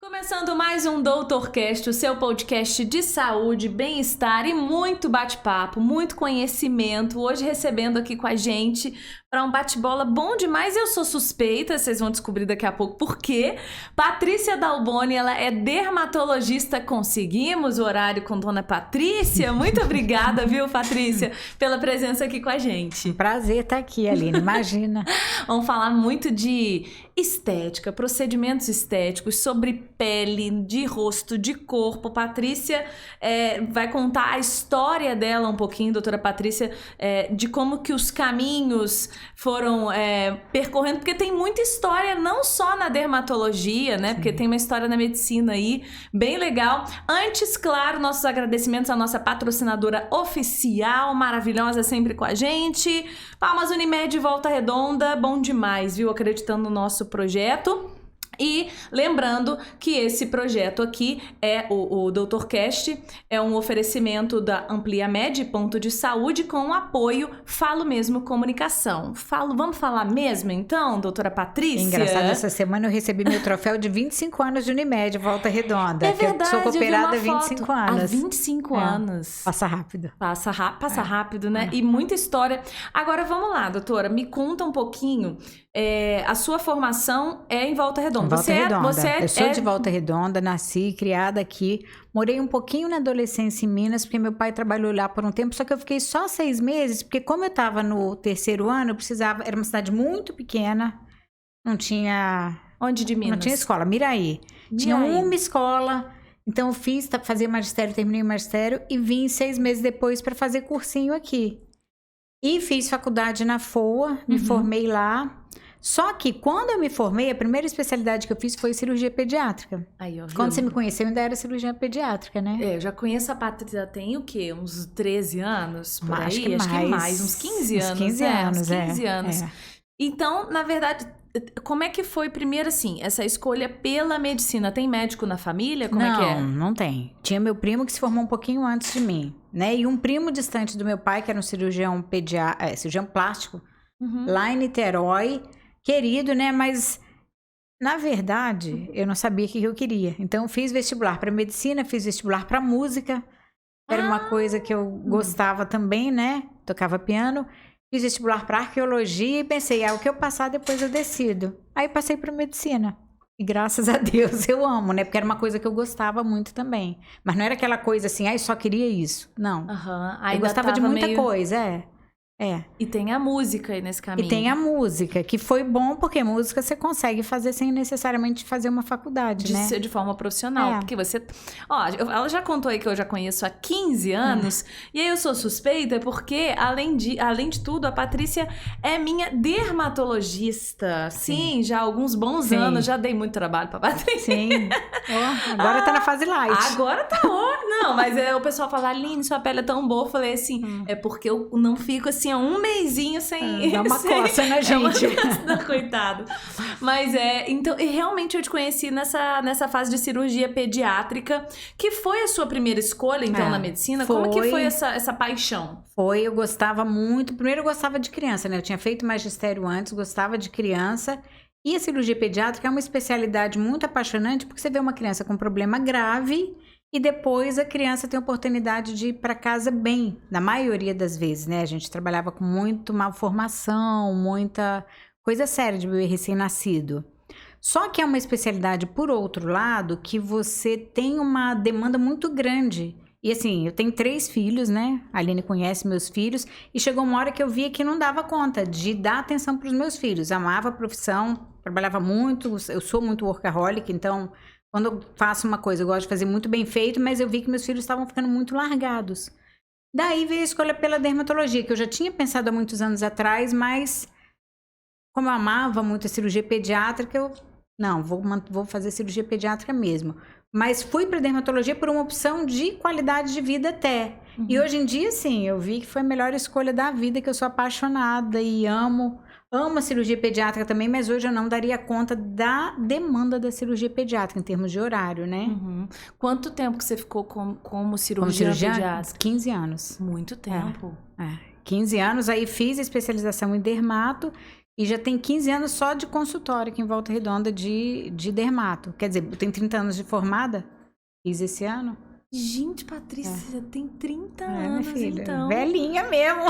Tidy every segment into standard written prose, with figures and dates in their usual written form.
Começando mais um DoutorCast, o seu podcast de saúde, bem-estar e muito bate-papo, muito conhecimento. Hoje recebendo aqui com a gente para um bate-bola bom demais. Eu sou suspeita, vocês vão descobrir daqui a pouco por quê. Patrícia Dalboni, ela é dermatologista. Conseguimos o horário com Dona Patrícia. Muito obrigada, viu, Patrícia, pela presença aqui com a gente. Prazer estar aqui, Aline, imagina. Vamos falar muito de estética, procedimentos estéticos, sobre pele, de rosto, de corpo. Patrícia vai contar a história dela um pouquinho, doutora Patrícia, de como que os caminhos foram percorrendo, porque tem muita história, não só na dermatologia, né? Sim. Porque tem uma história na medicina aí, bem legal. Antes, claro, nossos agradecimentos à nossa patrocinadora oficial, maravilhosa, sempre com a gente. Palmas Unimed, Volta Redonda, bom demais, viu? Acreditando no nosso projeto. E lembrando que esse projeto aqui o DoutorCast, é um oferecimento da AmpliaMed, ponto de saúde, com o apoio Falo Mesmo Comunicação. Vamos falar mesmo então, doutora Patrícia? Engraçado, essa semana eu recebi meu troféu de 25 anos de Unimed, Volta Redonda. É verdade, eu sou cooperada há 25 anos. Há 25 anos. Passa rápido. Passa rápido, né? E muita história. Agora vamos lá, doutora, me conta um pouquinho. A sua formação é em Volta Redonda. Volta Redonda. Eu sou de Volta Redonda, nasci, criada aqui. Morei um pouquinho na adolescência em Minas, porque meu pai trabalhou lá por um tempo, só que eu fiquei só 6 meses, porque como eu estava no terceiro ano, eu precisava... Era uma cidade muito pequena, não tinha... Onde de Minas? Não tinha escola, Miraí. Tinha uma escola, então eu fazia magistério, terminei o magistério e vim 6 meses depois para fazer cursinho aqui. E fiz faculdade na FOA, me formei lá. Só que quando eu me formei, a primeira especialidade que eu fiz foi cirurgia pediátrica. Aí, quando você me conheceu, ainda era cirurgia pediátrica, né? Eu já conheço a Patrícia, tem o quê? Uns 13 anos? Por Acho aí? que Acho que mais, uns 15 anos. Uns 15 anos, uns 15 anos. Então, na verdade, como é que foi primeiro, assim, essa escolha pela medicina? Tem médico na família? Como é que é? Não tem. Tinha meu primo que se formou um pouquinho antes de mim, né? E um primo distante do meu pai, que era um cirurgião cirurgião plástico, lá em Niterói. Querido, né? Mas, na verdade, eu não sabia o que eu queria. Então, fiz vestibular para medicina, fiz vestibular para música. Era uma coisa que eu gostava também, né? Tocava piano. Fiz vestibular para arqueologia e pensei, o que eu passar, depois eu decido. Aí, passei para medicina. E graças a Deus, eu amo, né? Porque era uma coisa que eu gostava muito também. Mas não era aquela coisa assim, eu só queria isso. Não. Eu gostava de muita coisa, E tem a música aí nesse caminho. E tem a música, que foi bom, porque música você consegue fazer sem necessariamente fazer uma faculdade, né? De forma profissional. Porque você... ela já contou aí que eu já conheço há 15 anos. E aí eu sou suspeita porque, além de tudo, a Patrícia é minha dermatologista. Sim, já há alguns bons anos. Já dei muito trabalho pra Patrícia. Sim. Agora tá na fase light. Agora tá Não, mas o pessoal fala, Aline, sua pele é tão boa. Eu falei assim, é porque eu não fico assim há um mesinho sem... Dá uma coça, né, gente? Coitado. Mas então, e realmente eu te conheci nessa fase de cirurgia pediátrica, que foi a sua primeira escolha, então, na medicina? Como é que foi essa paixão? Eu gostava muito. Primeiro eu gostava de criança, né? Eu tinha feito magistério antes, gostava de criança. E a cirurgia pediátrica é uma especialidade muito apaixonante, porque você vê uma criança com um problema grave e depois a criança tem a oportunidade de ir para casa bem, na maioria das vezes, né? A gente trabalhava com muito malformação, muita coisa séria de bebê recém-nascido. Só que é uma especialidade, por outro lado, que você tem uma demanda muito grande. E assim, eu tenho 3 filhos, né? A Aline conhece meus filhos. E chegou uma hora que eu via que não dava conta de dar atenção para os meus filhos. Amava a profissão, trabalhava muito, eu sou muito workaholic, então... Quando eu faço uma coisa, eu gosto de fazer muito bem feito, mas eu vi que meus filhos estavam ficando muito largados. Daí veio a escolha pela dermatologia, que eu já tinha pensado há muitos anos atrás, mas como eu amava muito a cirurgia pediátrica, vou fazer cirurgia pediátrica mesmo. Mas fui para dermatologia por uma opção de qualidade de vida até. E hoje em dia, sim, eu vi que foi a melhor escolha da vida, que eu sou apaixonada e amo a cirurgia pediátrica também, mas hoje eu não daria conta da demanda da cirurgia pediátrica, em termos de horário, né? Quanto tempo que você ficou como cirurgiã pediátrica? 15 anos. Muito tempo. 15 anos, aí fiz especialização em dermato E já tem 15 anos só de consultório aqui em Volta Redonda de dermato. Quer dizer, eu tenho 30 anos de formada, fiz esse ano. Gente, Patrícia, tem 30 minha anos, filha, então. velhinha mesmo.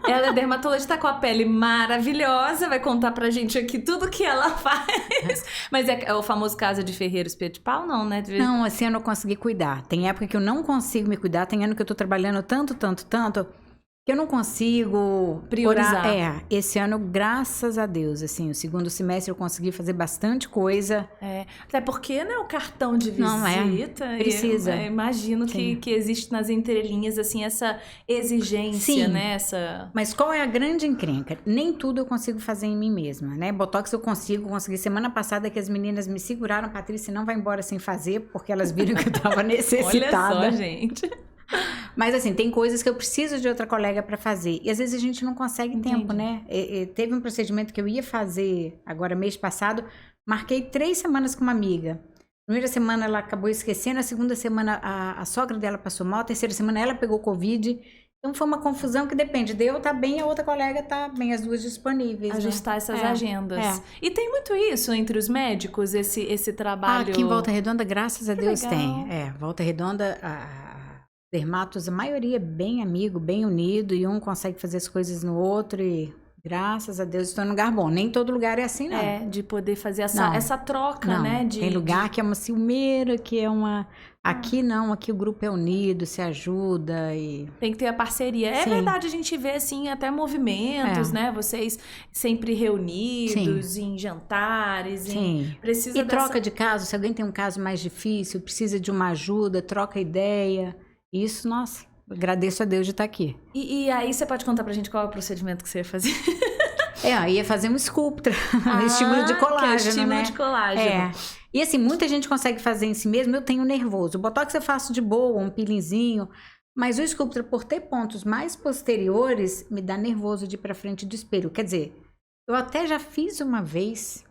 Ela é dermatologista, tá com a pele maravilhosa, vai contar pra gente aqui tudo que ela faz. Mas é o famoso caso de Ferreiro Espeto de Pau, não, né? Não, assim eu não consegui cuidar. Tem época que eu não consigo me cuidar, tem ano que eu tô trabalhando tanto, que eu não consigo priorizar. Esse ano, graças a Deus, assim, o segundo semestre eu consegui fazer bastante coisa. Até porque, né, o cartão de visita... Não, precisa. Eu imagino que existe nas entrelinhas, assim, essa exigência, né? Mas qual é a grande encrenca? Nem tudo eu consigo fazer em mim mesma, né? Botox eu consegui semana passada que as meninas me seguraram, Patrícia, não vai embora sem fazer, porque elas viram que eu tava necessitada. Olha só, gente... Mas assim, tem coisas que eu preciso de outra colega para fazer. E às vezes a gente não consegue tempo, né? Teve um procedimento que eu ia fazer agora mês passado, marquei 3 semanas com uma amiga. Primeira semana ela acabou esquecendo, a segunda semana a sogra dela passou mal, a terceira semana ela pegou Covid. Então foi uma confusão que depende de eu estar bem e a outra colega estar bem, as duas disponíveis. Ajustar essas agendas. E tem muito isso entre os médicos, esse trabalho... Aqui em Volta Redonda, graças a Deus, legal. tem. Volta Redonda... dermatos, a maioria é bem amigo, bem unido, e um consegue fazer as coisas no outro e graças a Deus estou num lugar bom. Nem todo lugar é assim, não. De poder fazer essa troca, não. né? Tem lugar que é uma ciumeira, que é uma... Aqui não, aqui o grupo é unido, se ajuda e... Tem que ter a parceria. É verdade, a gente vê, assim, até movimentos, né? Vocês sempre reunidos em jantares. Precisa troca de caso, se alguém tem um caso mais difícil, precisa de uma ajuda, troca ideia... Isso, nossa, agradeço a Deus de estar aqui. E aí você pode contar pra gente qual é o procedimento que você ia fazer? Ia fazer um Sculptra, estímulo de colágeno, que é o estímulo de colágeno. E assim, muita gente consegue fazer em si mesmo, eu tenho nervoso. O Botox eu faço de boa, um peelinzinho, mas o Sculptra, por ter pontos mais posteriores, me dá nervoso de ir pra frente do espelho. Quer dizer, eu até já fiz uma vez...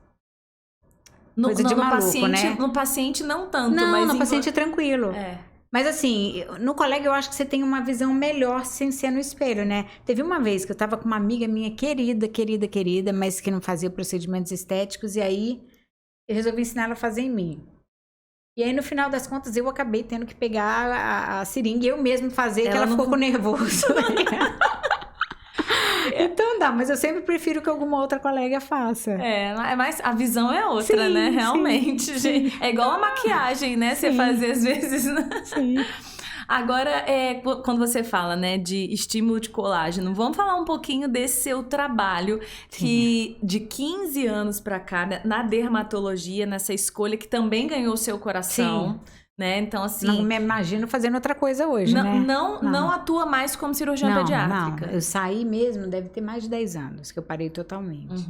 Coisa de maluco, paciente, né? No paciente não tanto, mas... Não, no paciente é tranquilo. É. Mas assim, no colega eu acho que você tem uma visão melhor sem ser no espelho, né? Teve uma vez que eu tava com uma amiga minha querida, mas que não fazia procedimentos estéticos, e aí eu resolvi ensinar ela a fazer em mim. E aí, no final das contas, eu acabei tendo que pegar a seringa e eu mesma fazer, que ela ficou com nervoso. Então dá, mas eu sempre prefiro que alguma outra colega faça. Mas a visão é outra, né? Realmente, gente. É igual a maquiagem, né? Você fazer às vezes. Sim. Agora, quando você fala, né, de estímulo de colágeno, vamos falar um pouquinho desse seu trabalho que de 15 anos pra cá, na dermatologia, nessa escolha que também ganhou o seu coração. Né? Então, assim... Não me imagino fazendo outra coisa hoje, né? Não atua mais como cirurgiã pediátrica. Não, eu saí mesmo, deve ter mais de 10 anos que eu parei totalmente.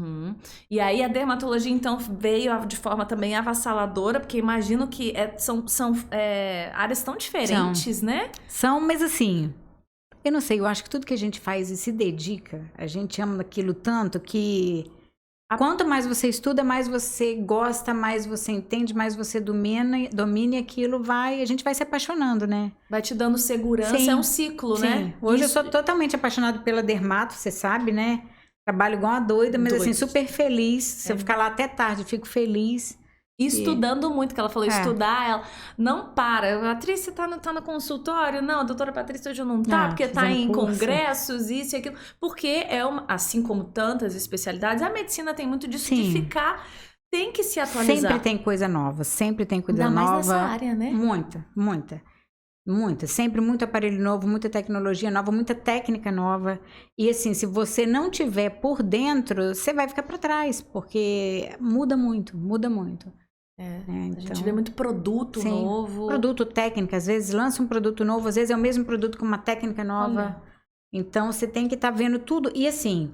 E aí a dermatologia, então, veio de forma também avassaladora, porque imagino que são áreas tão diferentes, né? São, mas assim... Eu não sei, eu acho que tudo que a gente faz e se dedica, a gente ama aquilo tanto que... Quanto mais você estuda, mais você gosta, mais você entende, mais você domina aquilo, a gente vai se apaixonando, né? Vai te dando segurança, é um ciclo, né? Hoje eu sou totalmente apaixonada pela dermato, você sabe, né? Trabalho igual uma doida, mas assim, super feliz. Se eu ficar lá até tarde, eu fico feliz. E estudando muito, que ela falou, estudar, ela não para. Patrícia tá no consultório? Não, a doutora Patrícia hoje não tá, porque tá em congressos, isso e aquilo. Porque assim como tantas especialidades, a medicina tem muito disso de ficar, tem que se atualizar. Sempre tem coisa nova, sempre tem coisa nova. Ainda mais nessa área, né? Muita. Sempre muito aparelho novo, muita tecnologia nova, muita técnica nova. E assim, se você não tiver por dentro, você vai ficar para trás, porque muda muito. A gente vê muito produto novo. Produto técnico, às vezes lança um produto novo, às vezes é o mesmo produto com uma técnica nova. Então você tem que estar vendo tudo. E assim,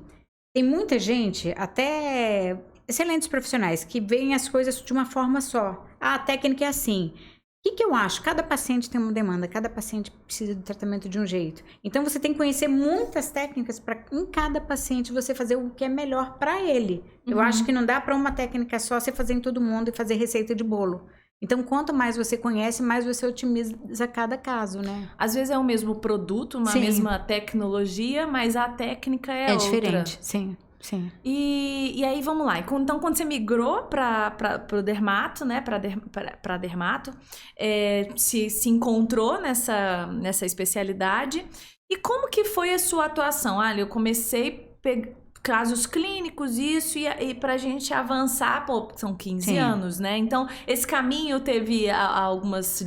tem muita gente, até excelentes profissionais, que veem as coisas de uma forma só. A técnica é assim. O que eu acho? Cada paciente tem uma demanda, cada paciente precisa de tratamento de um jeito. Então, você tem que conhecer muitas técnicas para, em cada paciente, você fazer o que é melhor para ele. Eu acho que não dá para uma técnica só você fazer em todo mundo e fazer receita de bolo. Então, quanto mais você conhece, mais você otimiza cada caso, né? Às vezes é o mesmo produto, uma mesma tecnologia, mas a técnica é outra. É diferente, sim. Sim. E aí, vamos lá. Então, quando você migrou para o dermato, né? Para dermato, se encontrou nessa especialidade. E como que foi a sua atuação? Olha, eu comecei casos clínicos, isso, e pra gente avançar, pô, são 15 anos, né? Então, esse caminho teve algumas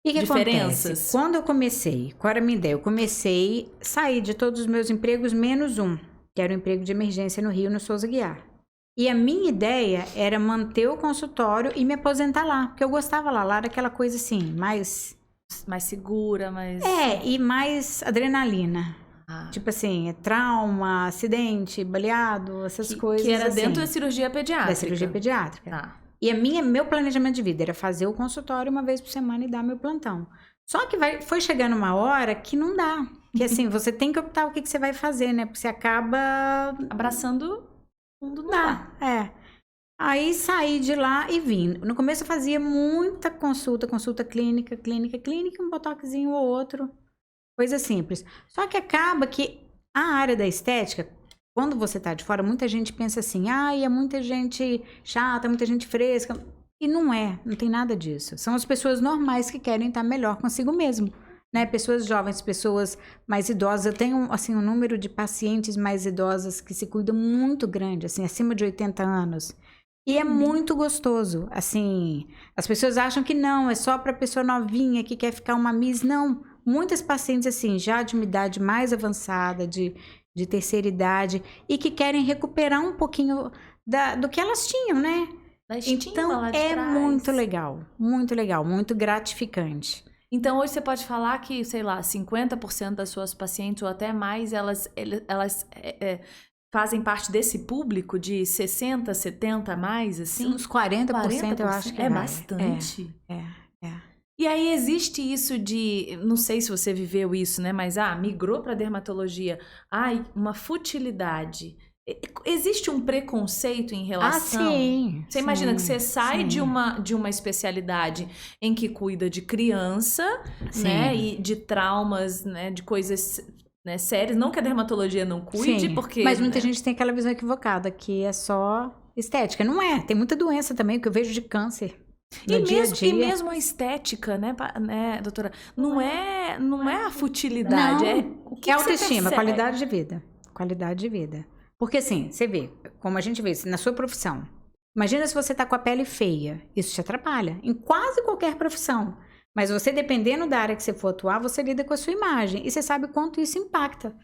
diferenças? Acontece? Quando eu comecei, qual era a minha ideia? Eu comecei a sair de todos os meus empregos, menos um, que era o emprego de emergência no Rio, no Souza Guiar. E a minha ideia era manter o consultório e me aposentar lá, porque eu gostava lá era aquela coisa assim, mais segura, mais... e mais adrenalina. Tipo assim, trauma, acidente, baleado, essas coisas Que era assim. dentro da cirurgia pediátrica. Da cirurgia pediátrica. Tá. E meu planejamento de vida era fazer o consultório uma vez por semana e dar meu plantão. Só que foi chegando uma hora que não dá. Que assim, você tem que optar o que você vai fazer, né? Porque você acaba... abraçando o mundo do Aí saí de lá e vim. No começo eu fazia muita consulta clínica, um botoxinho ou outro. Coisa simples. Só que acaba que a área da estética, quando você tá de fora, muita gente pensa assim, é muita gente chata, muita gente fresca. E não tem nada disso. São as pessoas normais que querem estar melhor consigo mesmo, né? Pessoas jovens, pessoas mais idosas. Eu tenho, assim, um número de pacientes mais idosas que se cuidam muito grande, assim, acima de 80 anos. E é muito gostoso, assim, as pessoas acham que não, é só para pessoa novinha que quer ficar uma miss, não. Muitas pacientes, assim, já de uma idade mais avançada, de terceira idade, e que querem recuperar um pouquinho do que elas tinham, né? Então, muito legal, muito gratificante. Então, hoje você pode falar que, sei lá, 50% das suas pacientes, ou até mais, elas fazem parte desse público de 60, 70 a mais, assim? Uns 40% eu acho que é bastante. E aí existe isso de, não sei se você viveu isso, né? Mas, migrou para dermatologia. Uma futilidade. Existe um preconceito em relação... sim. Você imagina que você sai de uma especialidade em que cuida de criança, né? E de traumas, né? De coisas... né, sérias, não que a dermatologia não cuide, porque... Mas muita gente tem aquela visão equivocada, que é só estética. Não é, tem muita doença também, que eu vejo de câncer no dia a dia. E mesmo a estética, né, doutora? Não é a futilidade, é o que autoestima, qualidade de vida. Porque assim, você vê, como a gente vê, na sua profissão, imagina se você tá com a pele feia, isso te atrapalha, em quase qualquer profissão. Mas você, dependendo da área que você for atuar, você lida com a sua imagem. E você sabe quanto isso impacta.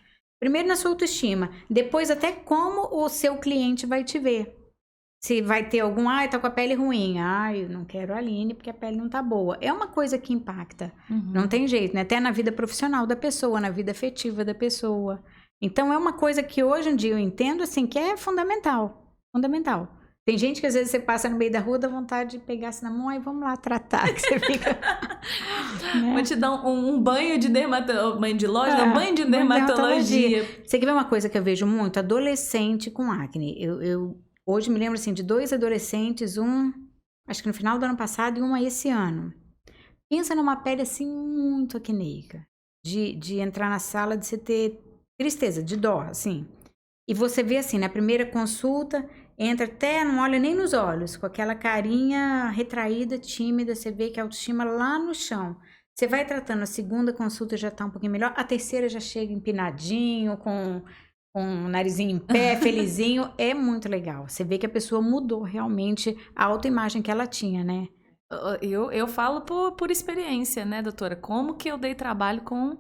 Primeiro na sua autoestima. Depois até como o seu cliente vai te ver. Se vai ter algum, tá com a pele ruim. Eu não quero a Aline porque a pele não tá boa. É uma coisa que impacta. Não tem jeito, né? Até na vida profissional da pessoa, na vida afetiva da pessoa. Então é uma coisa que hoje em dia eu entendo assim que é fundamental. Fundamental. Tem gente que às vezes você passa no meio da rua, dá vontade de pegar assim na mão, aí vamos lá tratar, que você fica... né? Vou te dar um banho de dermatologia, banho de dermatologia. Você quer ver uma coisa que eu vejo muito? Adolescente com acne. Eu hoje me lembro assim de 2 adolescentes, acho que no final do ano passado e uma esse ano. Pensa numa pele assim muito acneica, de entrar na sala, de você ter tristeza, de dó, assim. E você vê assim, na primeira consulta... entra até, não olha nem nos olhos, com aquela carinha retraída, tímida, você vê que a autoestima lá no chão. Você vai tratando, a segunda consulta já tá um pouquinho melhor, a terceira já chega empinadinho, com o narizinho em pé, felizinho, é muito legal. Você vê que a pessoa mudou realmente a autoimagem que ela tinha, né? Eu falo por experiência, né, doutora? Como que eu dei trabalho com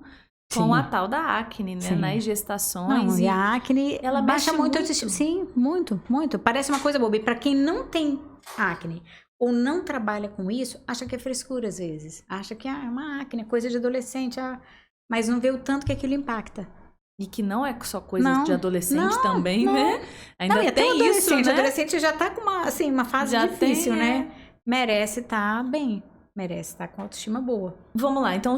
a tal da acne, né? Nas gestações. Não, e a acne ela baixa muito a autoestima. Sim, muito, muito. Parece uma coisa boba. E pra quem não tem acne ou não trabalha com isso, acha que é frescura às vezes. Acha que é uma acne, é coisa de adolescente. Mas não vê o tanto que aquilo impacta. E que não é só coisa de adolescente também, né? Ainda tem isso, né? O adolescente já tá com uma fase já difícil, né? Merece estar bem. Merece estar com autoestima boa. Vamos lá, então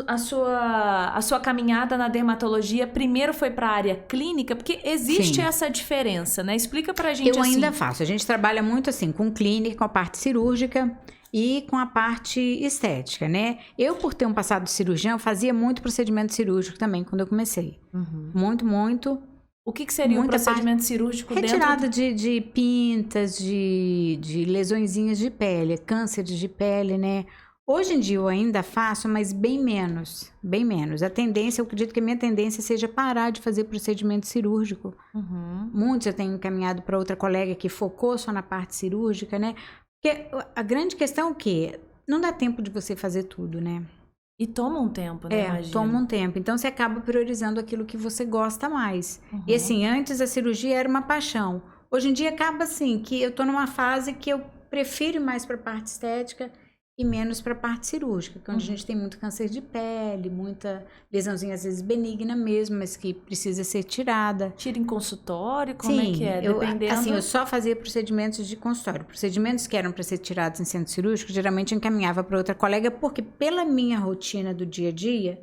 a sua caminhada na dermatologia primeiro foi para a área clínica, porque existe essa diferença, né? Explica pra gente. Eu ainda faço, a gente trabalha muito assim com clínica, com a parte cirúrgica e com a parte estética, né? Eu, por ter um passado de cirurgião, fazia muito procedimento cirúrgico também quando eu comecei. Muito. O que seria um Muita procedimento cirúrgico Retirada dentro... de pintas, de lesõezinhas de pele, cânceres de pele, né? Hoje em dia eu ainda faço, mas bem menos, bem menos. A tendência, eu acredito que a minha tendência seja parar de fazer procedimento cirúrgico. Uhum. Muitos eu tenho encaminhado para outra colega que focou só na parte cirúrgica, né? Porque a grande questão é o quê? Não dá tempo de você fazer tudo, né? E toma um tempo, né? Imagino. Toma um tempo. Então, você acaba priorizando aquilo que você gosta mais. Uhum. E assim, antes a cirurgia era uma paixão. Hoje em dia acaba assim, que eu tô numa fase que eu prefiro mais para a parte estética e menos para a parte cirúrgica, que é onde a gente tem muito câncer de pele, muita lesãozinha às vezes benigna mesmo, mas que precisa ser tirada. Tira em consultório? Como é que é? Dependendo... Assim, eu só fazia procedimentos de consultório. Procedimentos que eram para ser tirados em centro cirúrgico, geralmente eu encaminhava para outra colega, porque pela minha rotina do dia a dia,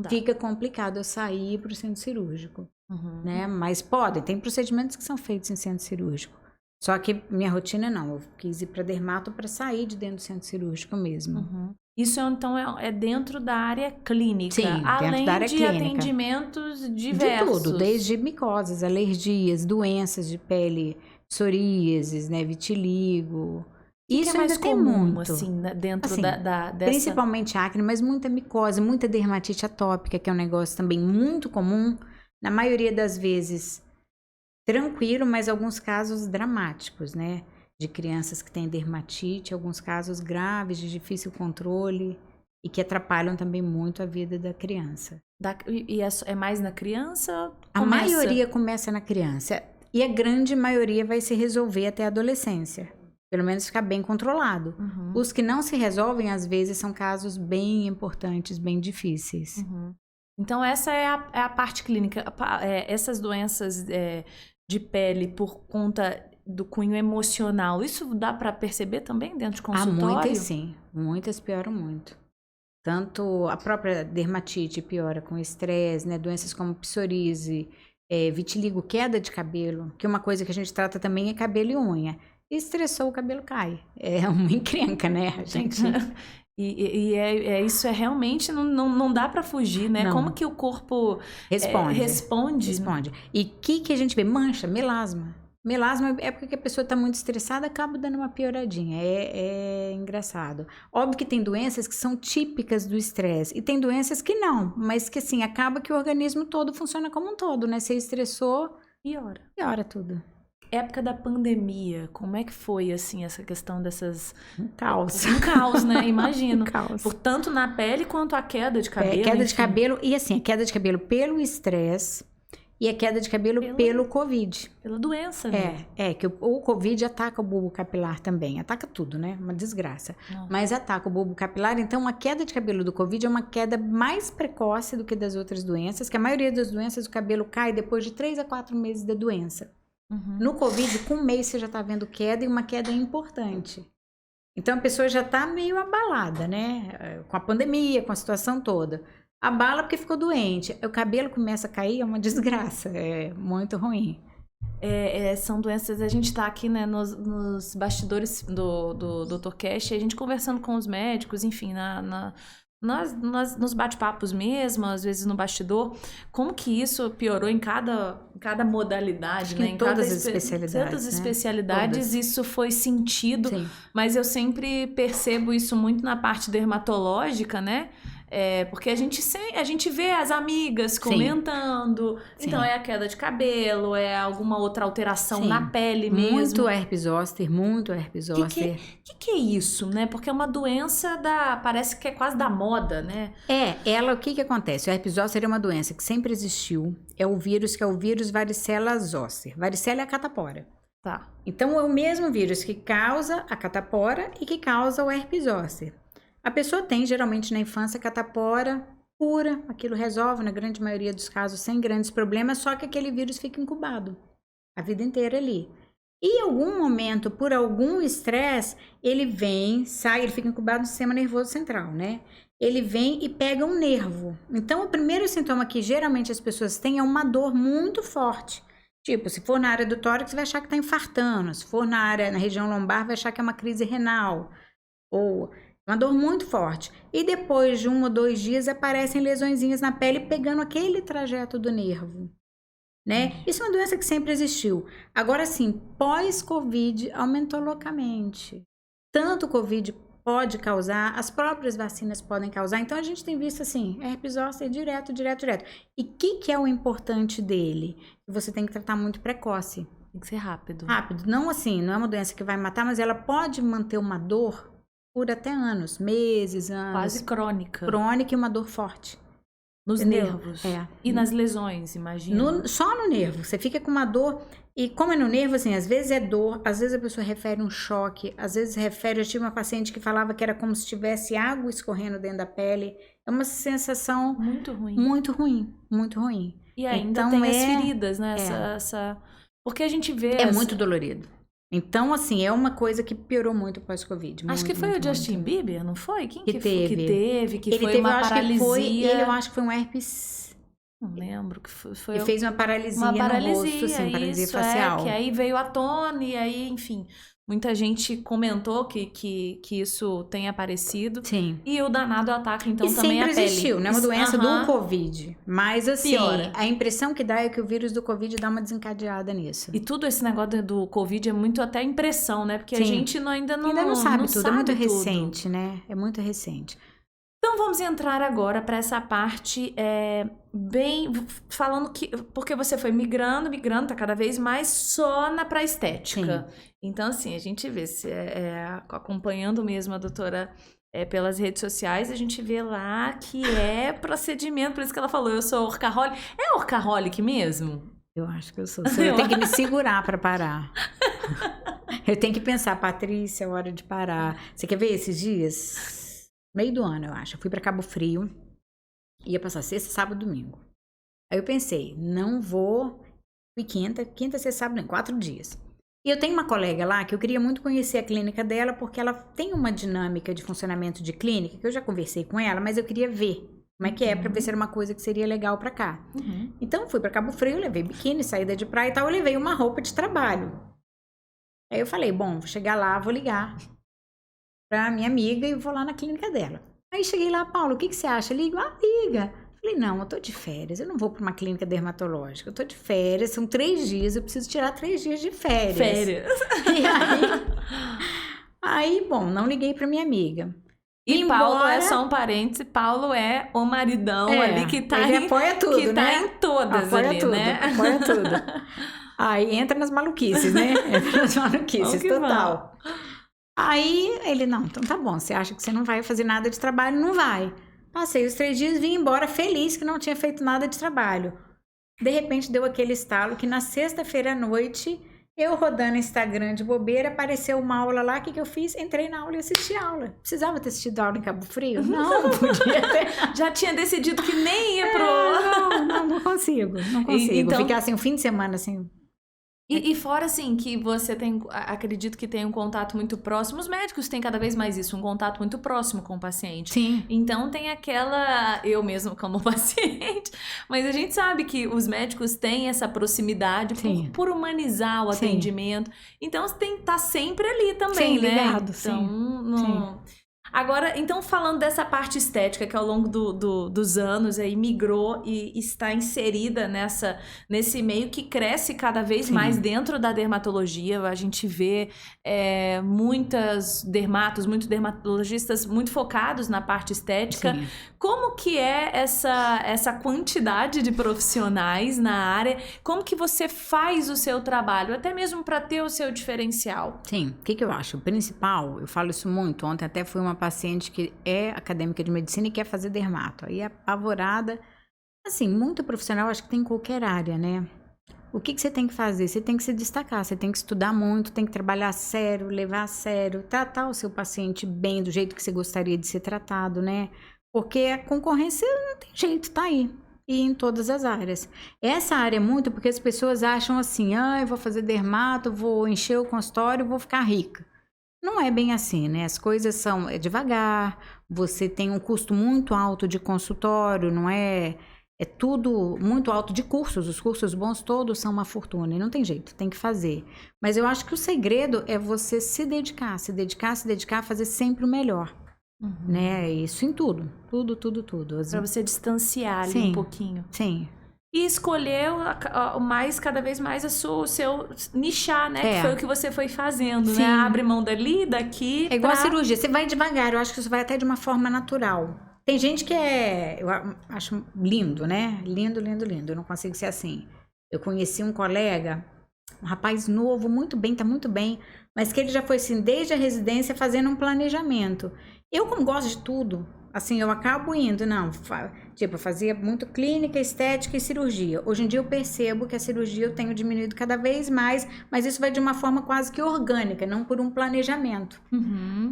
fica complicado eu sair para o centro cirúrgico. Uhum. Né? Mas tem procedimentos que são feitos em centro cirúrgico. Só que minha rotina não, eu quis ir para dermato para sair de dentro do centro cirúrgico mesmo. Uhum. Isso então é dentro da área clínica, sim, além dentro da área de clínica. Atendimentos diversos. De tudo, desde micoses, alergias, doenças de pele, psoríases, né, vitiligo. Isso que é mais ainda tem comum, muito. Assim, dentro assim, dessa... Principalmente acne, mas muita micose, muita dermatite atópica, que é um negócio também muito comum. Na maioria das vezes, tranquilo, mas alguns casos dramáticos, né? De crianças que têm dermatite, alguns casos graves, de difícil controle e que atrapalham também muito a vida da criança. E é mais na criança? A maioria começa na criança e a grande maioria vai se resolver até a adolescência. Pelo menos ficar bem controlado. Uhum. Os que não se resolvem, às vezes, são casos bem importantes, bem difíceis. Uhum. Então, essa é a parte clínica. Essas doenças de pele por conta do cunho emocional, isso dá para perceber também dentro de consultório? Muitas sim, muitas pioram muito. Tanto a própria dermatite piora com estresse, né? Doenças como psoríase, vitiligo, queda de cabelo, que uma coisa que a gente trata também é cabelo e unha. Estressou, o cabelo cai. É uma encrenca, né, a gente? Isso realmente não dá para fugir, né? Não. Como que o corpo responde? E que a gente vê? Mancha, melasma. Melasma é porque a pessoa está muito estressada, acaba dando uma pioradinha. É engraçado. Óbvio que tem doenças que são típicas do estresse. E tem doenças que não. Mas que assim, acaba que o organismo todo funciona como um todo, né? Se estressou, piora tudo. Época da pandemia, como é que foi, assim, essa questão dessas... Um caos. Um caos, né? Imagino. Um caos. Tanto na pele quanto a queda de cabelo. Queda de cabelo, e assim, a queda de cabelo pelo estresse e a queda de cabelo pelo Covid. Pela doença, né? Que o Covid ataca o bulbo capilar também. Ataca tudo, né? Uma desgraça. Não. Mas ataca o bulbo capilar, então a queda de cabelo do Covid é uma queda mais precoce do que das outras doenças, que a maioria das doenças o cabelo cai depois de 3 a 4 meses da doença. Uhum. No Covid, com um mês você já está vendo queda e uma queda importante. Então a pessoa já está meio abalada, né? Com a pandemia, com a situação toda. Abala porque ficou doente. O cabelo começa a cair, é uma desgraça. É muito ruim. São doenças... A gente está aqui, né, nos bastidores do Dr. Cash, a gente conversando com os médicos, enfim, nos bate-papos mesmo, às vezes no bastidor, como que isso piorou em cada modalidade, né? Em todas as especialidades. Tantas especialidades, isso foi sentido, Sim. Mas eu sempre percebo isso muito na parte dermatológica, né? Porque a gente vê as amigas comentando, Sim. Então é a queda de cabelo, é alguma outra alteração na pele mesmo. Muito herpes zoster, muito herpes zoster. Que é isso, né? Porque é uma doença parece que é quase da moda, né? O que acontece? O herpes zoster é uma doença que sempre existiu, é o vírus varicela zoster. Varicela é a catapora. Tá. Então é o mesmo vírus que causa a catapora e que causa o herpes zoster. A pessoa tem, geralmente, na infância, catapora, cura, aquilo resolve, na grande maioria dos casos, sem grandes problemas, só que aquele vírus fica incubado a vida inteira ali. E em algum momento, por algum estresse, ele vem, sai, ele fica incubado no sistema nervoso central, né? Ele vem e pega um nervo. Então, o primeiro sintoma que geralmente as pessoas têm é uma dor muito forte. Tipo, se for na área do tórax, vai achar que está infartando. Se for na região lombar, vai achar que é uma crise renal. Ou... uma dor muito forte. E depois de 1 ou 2 dias aparecem lesõezinhas na pele pegando aquele trajeto do nervo. né? Isso é uma doença que sempre existiu. Agora sim, pós-Covid aumentou loucamente. Tanto o Covid pode causar, as próprias vacinas podem causar. Então a gente tem visto assim, herpes zoster direto. E o que é o importante dele? Você tem que tratar muito precoce. Tem que ser rápido. Rápido. Não assim, não é uma doença que vai matar, mas ela pode manter uma dor por até anos, meses, anos. Quase crônica. Crônica e uma dor forte. Nos Entendeu? nervos. É. E nas lesões, imagina. Só no nervo. Você fica com uma dor. E como é no nervo, assim, às vezes é dor, às vezes a pessoa refere um choque, às vezes refere. Eu tive uma paciente que falava que era como se tivesse água escorrendo dentro da pele. É uma sensação muito ruim. Muito ruim, muito ruim. E ainda então, tem as feridas, né? Porque a gente vê. É muito dolorido. Então, assim, é uma coisa que piorou muito pós-Covid. Acho que foi o Justin Bieber, não foi? Quem que teve? Que foi uma paralisia. Eu acho que foi um herpes. Não lembro. Que foi ele fez uma paralisia no rosto, assim, paralisia facial. Que aí veio à tona e aí, enfim... Muita gente comentou que isso tem aparecido. Sim. E o danado ataca, então, e também a pele. sempre existiu, né? Uma doença do Covid. Mas, assim, piora. A impressão que dá é que o vírus do Covid dá uma desencadeada nisso. E tudo esse negócio do Covid é muito até impressão, né? Porque a gente ainda não sabe tudo. É muito tudo. Recente, né? É muito recente. Então, vamos entrar agora para essa parte bem... Falando que... Porque você foi migrando, tá cada vez mais só pra estética. Sim. Então, assim, a gente vê, acompanhando mesmo a doutora pelas redes sociais, a gente vê lá que é procedimento. Por isso que ela falou, eu sou orcaholic. É orcaholic mesmo? Eu acho que eu sou. Eu tenho que me segurar para parar. Eu tenho que pensar, Patrícia, é hora de parar. Você quer ver esses dias? Meio do ano, eu acho. Eu fui para Cabo Frio. Ia passar sexta, sábado, domingo. Aí eu pensei, não vou... Fui quinta, sexta, sábado, em 4 dias. E eu tenho uma colega lá que eu queria muito conhecer a clínica dela, porque ela tem uma dinâmica de funcionamento de clínica, que eu já conversei com ela, mas eu queria ver como é que é, pra ver se era uma coisa que seria legal pra cá. Então, fui pra Cabo Frio, levei biquíni, saída de praia e tal, eu levei uma roupa de trabalho. Aí eu falei, bom, vou chegar lá, vou ligar pra minha amiga e vou lá na clínica dela. Aí cheguei lá, Paulo, o que você acha? Ligo? Liga. Falei, não, eu tô de férias, eu não vou pra uma clínica dermatológica, eu tô de férias, são 3 dias, eu preciso tirar 3 dias de férias. E aí, bom, não liguei pra minha amiga. E Paulo é só um parêntese, Paulo é o maridão ali que tá ele apoia tudo, que né? tá em todas apoia ali, tudo, né? Apoia tudo. Aí entra nas maluquices, né? Entra nas maluquices, total. Aí ele, não, então tá bom, você acha que você não vai fazer nada de trabalho? Não vai. Passei os 3 dias, vim embora feliz que não tinha feito nada de trabalho. De repente deu aquele estalo que na sexta-feira à noite, eu rodando Instagram de bobeira, apareceu uma aula lá, o que eu fiz? Entrei na aula e assisti a aula. Precisava ter assistido a aula em Cabo Frio? Não podia ter. Já tinha decidido que nem ia pro... Não consigo. Então... Ficar assim um fim de semana assim... E fora, assim, que você tem, acredito que tem um contato muito próximo, os médicos têm cada vez mais isso, um contato muito próximo com o paciente. Sim. Então tem aquela, eu mesmo como paciente, mas a gente sabe que os médicos têm essa proximidade por humanizar o atendimento. Então você tem que estar sempre ali também, né? Ligado, então, não... Agora, então, falando dessa parte estética que ao longo dos anos aí migrou e está inserida nesse meio que cresce cada vez mais dentro da dermatologia. A gente vê muitos dermatologistas muito focados na parte estética. Sim. Como que é essa quantidade de profissionais na área? Como que você faz o seu trabalho, até mesmo para ter o seu diferencial? Sim, o que eu acho? O principal, eu falo isso muito, ontem até foi uma paciente que é acadêmica de medicina e quer fazer dermato. Aí apavorada, assim, muito profissional, acho que tem em qualquer área, né? O que você tem que fazer? Você tem que se destacar, você tem que estudar muito, tem que trabalhar a sério, levar a sério, tratar o seu paciente bem, do jeito que você gostaria de ser tratado, né? Porque a concorrência não tem jeito, tá aí. E em todas as áreas. Essa área é muito porque as pessoas acham assim, eu vou fazer dermato, vou encher o consultório, vou ficar rica. Não é bem assim, né? As coisas são devagar, você tem um custo muito alto de consultório, não é? É tudo muito alto de cursos, os cursos bons todos são uma fortuna, e não tem jeito, tem que fazer. Mas eu acho que o segredo é você se dedicar, fazer sempre o melhor. Né? Isso em tudo. Tudo. Pra você distanciar ali um pouquinho. Sim. e escolher cada vez mais o seu nichar, né? Que foi o que você foi fazendo, né? Abre mão dali, daqui. É igual a cirurgia, você vai devagar, eu acho que isso vai até de uma forma natural. Tem gente que eu acho lindo, né? Lindo, lindo, lindo. Eu não consigo ser assim. Eu conheci um colega, um rapaz novo, muito bem, tá muito bem, mas que ele já foi assim, desde a residência, fazendo um planejamento. Eu, como gosto de tudo, assim, eu acabo indo, eu fazia muito clínica, estética e cirurgia. Hoje em dia eu percebo que a cirurgia eu tenho diminuído cada vez mais, mas isso vai de uma forma quase que orgânica, não por um planejamento,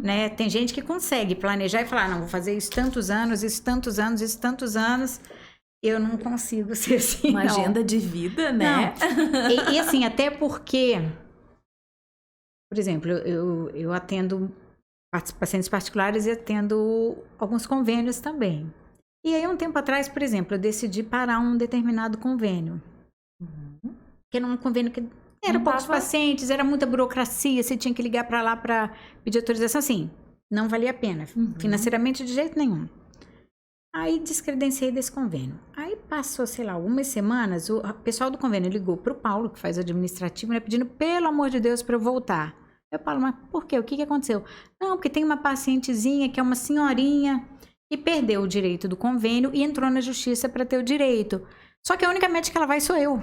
né? Tem gente que consegue planejar e falar, não, vou fazer isso tantos anos, isso tantos anos, isso tantos anos. Eu não consigo ser assim, uma agenda de vida, né? E assim, até porque, por exemplo, eu atendo pacientes particulares e atendo alguns convênios também. E aí, um tempo atrás, por exemplo, eu decidi parar um determinado convênio. Que era um convênio que era poucos pacientes, era muita burocracia, você tinha que ligar para lá para pedir autorização, assim, não valia a pena, financeiramente de jeito nenhum. Aí descredenciei desse convênio. Aí passou, sei lá, algumas semanas, o pessoal do convênio ligou pro Paulo, que faz o administrativo, né, pedindo, pelo amor de Deus, para eu voltar. Eu falo, mas por quê? O que aconteceu? Não, porque tem uma pacientezinha que é uma senhorinha e perdeu o direito do convênio e entrou na justiça para ter o direito. Só que a única médica que ela vai sou eu.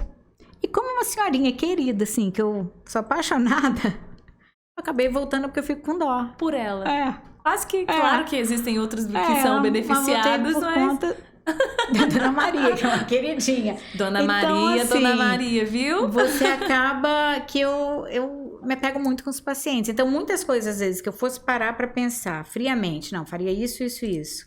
E como uma senhorinha querida, assim, que eu sou apaixonada, eu acabei voltando porque eu fico com dó. Por ela. É. Quase que, claro que existem outros que são beneficiados, por conta da Dona Maria, que é uma queridinha. Dona Então, Dona Maria, viu? Você acaba que eu me apego muito com os pacientes. Então, muitas coisas, às vezes, que eu fosse parar para pensar friamente, não, faria isso, isso, isso.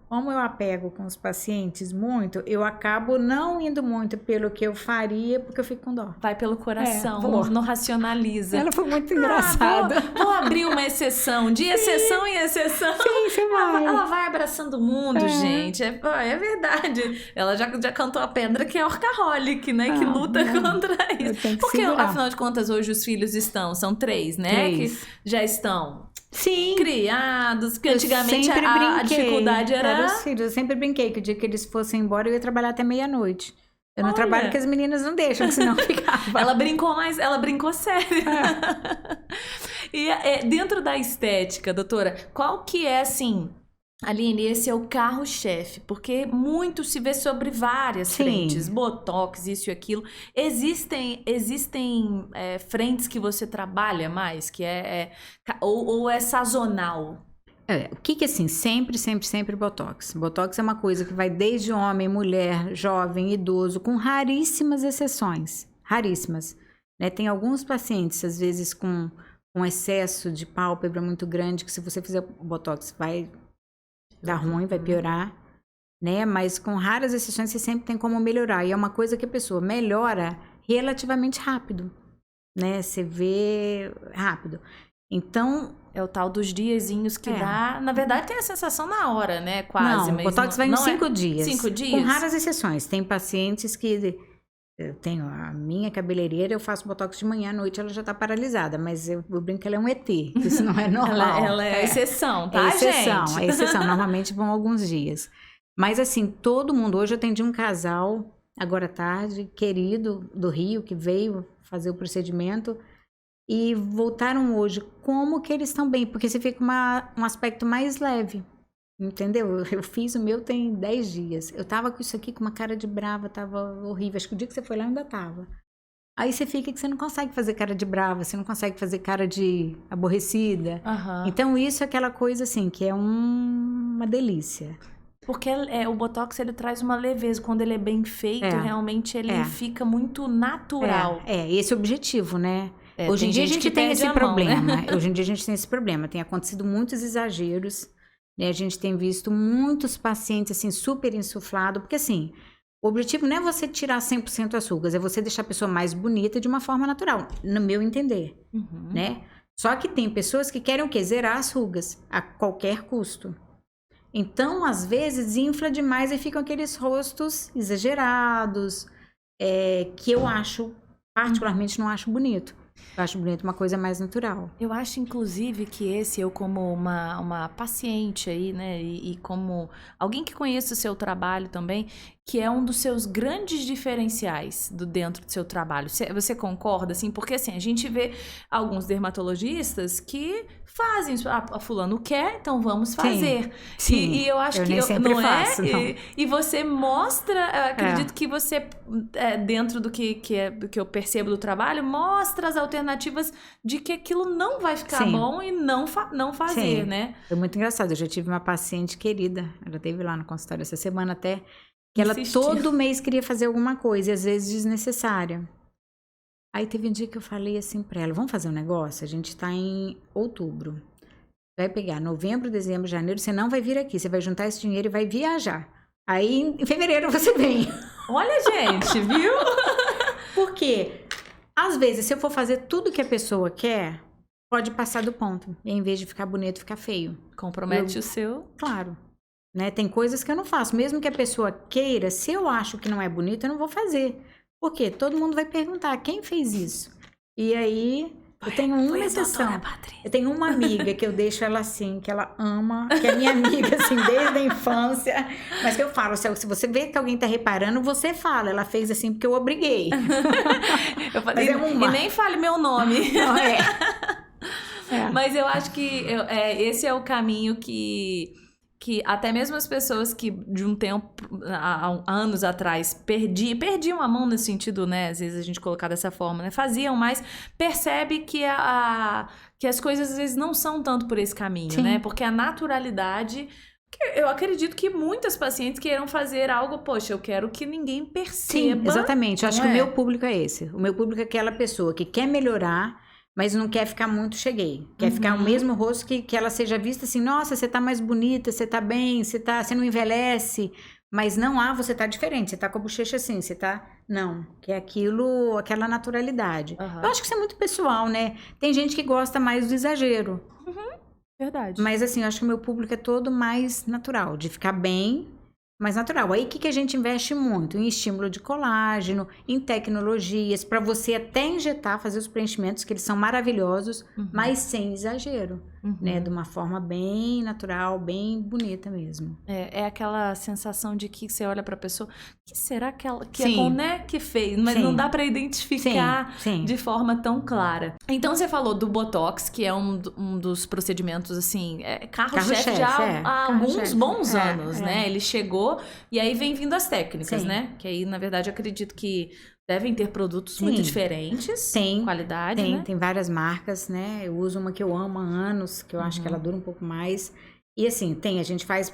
Como eu apego com os pacientes muito, eu acabo não indo muito pelo que eu faria, porque eu fico com dó. Vai pelo coração, não racionaliza. Ela foi muito engraçada. Vou abrir uma exceção, de exceção em exceção. Sim, você vai. Ela vai abraçando o mundo, gente. É verdade. Ela já cantou a pedra que é workaholic, né? Que luta contra isso. Porque, afinal de contas, hoje os filhos são 3, né? 3. Que já estão... Sim. Criados, que antigamente a dificuldade era... os filhos. Eu sempre brinquei que o dia que eles fossem embora eu ia trabalhar até meia-noite. Eu não trabalho porque as meninas não deixam, senão ficava. Ela brincou sério. E dentro da estética, doutora, qual que é, assim... Aline, esse é o carro-chefe, porque muito se vê sobre várias frentes, botox, isso e aquilo. Existem frentes que você trabalha mais, que ou é sazonal? O que assim, sempre botox. Botox é uma coisa que vai desde homem, mulher, jovem, idoso, com raríssimas exceções, raríssimas. Né? Tem alguns pacientes, às vezes, com um excesso de pálpebra muito grande, que se você fizer botox vai... dá ruim, vai piorar, né? Mas com raras exceções você sempre tem como melhorar. E é uma coisa que a pessoa melhora relativamente rápido, né? Você vê rápido. Então... é o tal dos diazinhos que dá... Na verdade, tem a sensação na hora, né? Quase. Não, o botox vai em 5 dias. 5 dias? Com raras exceções. Tem pacientes que... Eu tenho a minha cabeleireira, eu faço botox de manhã, à noite ela já tá paralisada, mas eu brinco que ela é um ET, isso não é normal. ela é exceção, tá, gente? É exceção, normalmente vão alguns dias. Mas assim, todo mundo, hoje eu atendi um casal, agora à tarde, querido, do Rio, que veio fazer o procedimento, e voltaram hoje. Como que eles estão bem? Porque você fica um aspecto mais leve. Entendeu? Eu fiz o meu tem 10 dias. Eu tava com isso aqui com uma cara de brava, tava horrível. Acho que o dia que você foi lá eu ainda tava. Aí você fica que você não consegue fazer cara de brava, você não consegue fazer cara de aborrecida. Então isso é aquela coisa assim, que é uma delícia. Porque o Botox, ele traz uma leveza. Quando ele é bem feito, realmente ele fica muito natural. Esse é o objetivo, né? Hoje em dia a gente tem esse problema. Né? Hoje em dia a gente tem esse problema. Tem acontecido muitos exageros. Né? A gente tem visto muitos pacientes assim, super insuflados. Porque assim, o objetivo não é você tirar 100% as rugas. É você deixar a pessoa mais bonita de uma forma natural. No meu entender. Né? Só que tem pessoas que querem o quê? Zerar as rugas. A qualquer custo. Então, às vezes, infla demais e ficam aqueles rostos exagerados. Que eu acho, particularmente, não acho bonito. Eu acho bonito uma coisa mais natural. Eu acho, inclusive, que eu como uma paciente aí, né, e como alguém que conhece o seu trabalho também, que é um dos seus grandes diferenciais dentro do seu trabalho. Você concorda, assim? Porque, assim, a gente vê alguns dermatologistas que fazem isso. Ah, fulano quer, então vamos fazer. Sim. E eu acho que sempre não faço, é? não. E você mostra, acredito que você, dentro do que eu percebo do trabalho, mostra as alternativas de que aquilo não vai ficar bom e não fazer, né? Foi muito engraçado. Eu já tive uma paciente querida, ela esteve lá no consultório essa semana até, que ela todo mês queria fazer alguma coisa, e às vezes desnecessária. Aí teve um dia que eu falei assim pra ela, vamos fazer um negócio? A gente tá em outubro. Vai pegar novembro, dezembro, janeiro, você não vai vir aqui, você vai juntar esse dinheiro e vai viajar. Aí em fevereiro você vem. Olha, gente, viu? Porque às vezes, se eu for fazer tudo que a pessoa quer, pode passar do ponto. E em vez de ficar bonito, ficar feio. Compromete o seu. Claro. Né? Tem coisas que eu não faço. Mesmo que a pessoa queira, se eu acho que não é bonito, eu não vou fazer. Por quê? Todo mundo vai perguntar, quem fez isso? E aí, eu tenho uma exceção. Eu tenho uma amiga que eu deixo ela assim, que ela ama, que é minha amiga, assim, desde a infância. Mas que eu falo, se você vê que alguém tá reparando, você fala. Ela fez assim porque eu obriguei. Eu falei, e nem fale meu nome. Não é. Mas eu acho que esse é o caminho que até mesmo as pessoas que de um tempo, há anos atrás, perdiam a mão nesse sentido, né? Às vezes a gente colocar dessa forma, né? Faziam, mas percebe que as coisas às vezes não são tanto por esse caminho, né? Porque a naturalidade... Eu acredito que muitas pacientes queiram fazer algo, poxa, eu quero que ninguém perceba. Sim, exatamente. Eu acho que o meu público é esse. O meu público é aquela pessoa que quer melhorar, mas não quer ficar muito cheguei. Quer ficar o mesmo rosto que ela seja vista assim, nossa, você tá mais bonita, você tá bem, você não envelhece. Mas não, você tá diferente, você tá com a bochecha assim, você tá... Não, que é aquela naturalidade. Eu acho que isso é muito pessoal, né? Tem gente que gosta mais do exagero. Verdade. Mas assim, eu acho que o meu público é todo mais natural, de ficar bem, mais natural. Aí, o que a gente investe muito? Em estímulo de colágeno, em tecnologias, para você até injetar, fazer os preenchimentos, que eles são maravilhosos, mas sem exagero, né? De uma forma bem natural, bem bonita mesmo. É aquela sensação de que você olha pra pessoa, que será que ela que fez? Mas não dá pra identificar de forma tão clara. Então, você falou do Botox, que é um dos procedimentos, assim, carro-chefe já há alguns bons anos, né? Ele chegou e aí vem vindo as técnicas, né? Que aí, na verdade, eu acredito que devem ter produtos muito diferentes. Qualidade, né? Tem várias marcas, né? Eu uso uma que eu amo há anos, que eu acho que ela dura um pouco mais. E assim, a gente faz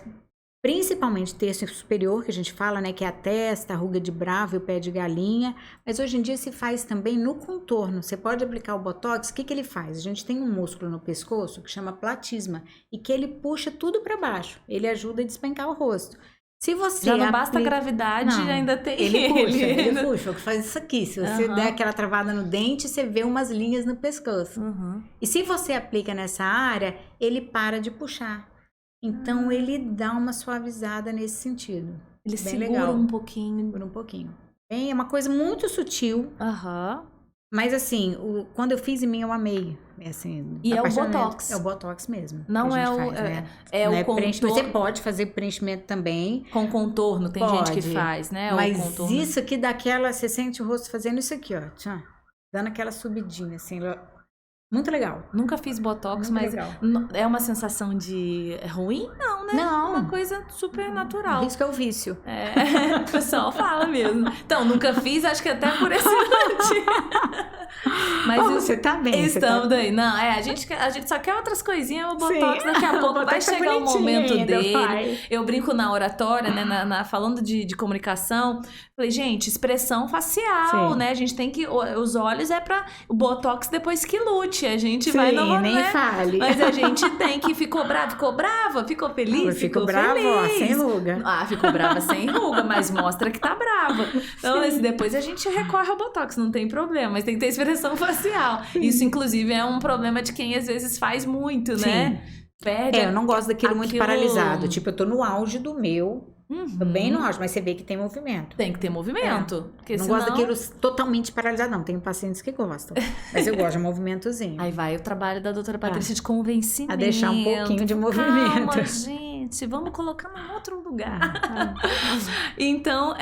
principalmente terço superior, que a gente fala, né? Que é a testa, a ruga de bravo e o pé de galinha. Mas hoje em dia se faz também no contorno. Você pode aplicar o Botox, o que ele faz? A gente tem um músculo no pescoço que chama platisma e que ele puxa tudo para baixo. Ele ajuda a despencar o rosto. Se você já não basta a gravidade, ainda tem ele puxa, que faz isso aqui. Se você der aquela travada no dente, você vê umas linhas no pescoço. E se você aplica nessa área, ele para de puxar. Então, ele dá uma suavizada nesse sentido. Ele bem segura legal. um pouquinho. Segura um pouquinho. É uma coisa muito sutil. Mas assim, quando eu fiz em mim, eu amei. Assim, e é o Botox. É o Botox mesmo. Não é o... o contorno. Você pode fazer preenchimento também. Com contorno, tem gente que faz, né? Mas isso aqui dá aquela... Você sente o rosto fazendo isso aqui, ó. Dando aquela subidinha, assim... Muito legal. Nunca fiz Botox, mas é uma sensação de ruim? Não, né? Não. Uma coisa super natural. Isso que é o vício. O pessoal fala mesmo. Então, nunca fiz, acho que até por esse motivo. Mas você tá bem. Estamos daí. Não, a gente só quer outras coisinhas. O Botox daqui a pouco vai chegar o momento dele. Eu brinco na oratória, né? Falando de comunicação. Falei, gente, expressão facial, né? A gente tem que... Os olhos é pra... O Botox depois que lute. A gente vai... Não, nem fale. Mas a gente tem que... Ficou brava? Ficou feliz? Ficou brava, sem ruga. Ficou brava sem ruga, mas mostra que tá brava. Então, depois a gente recorre ao Botox, não tem problema. Mas tem que ter expressão facial. Isso, inclusive, é um problema de quem às vezes faz muito, né? Eu não gosto daquilo muito paralisado. Tipo, eu tô no auge do meu... Tô bem no rosto, mas você vê que tem movimento. Tem que ter movimento. Porque Não senão... gosto daquilo totalmente paralisado, não. Tem pacientes que gostam. Mas eu gosto de movimentozinho. Aí vai o trabalho da doutora Patrícia de convencimento. A deixar um pouquinho de movimento. Calma, gente. Vamos colocar em outro lugar. Então,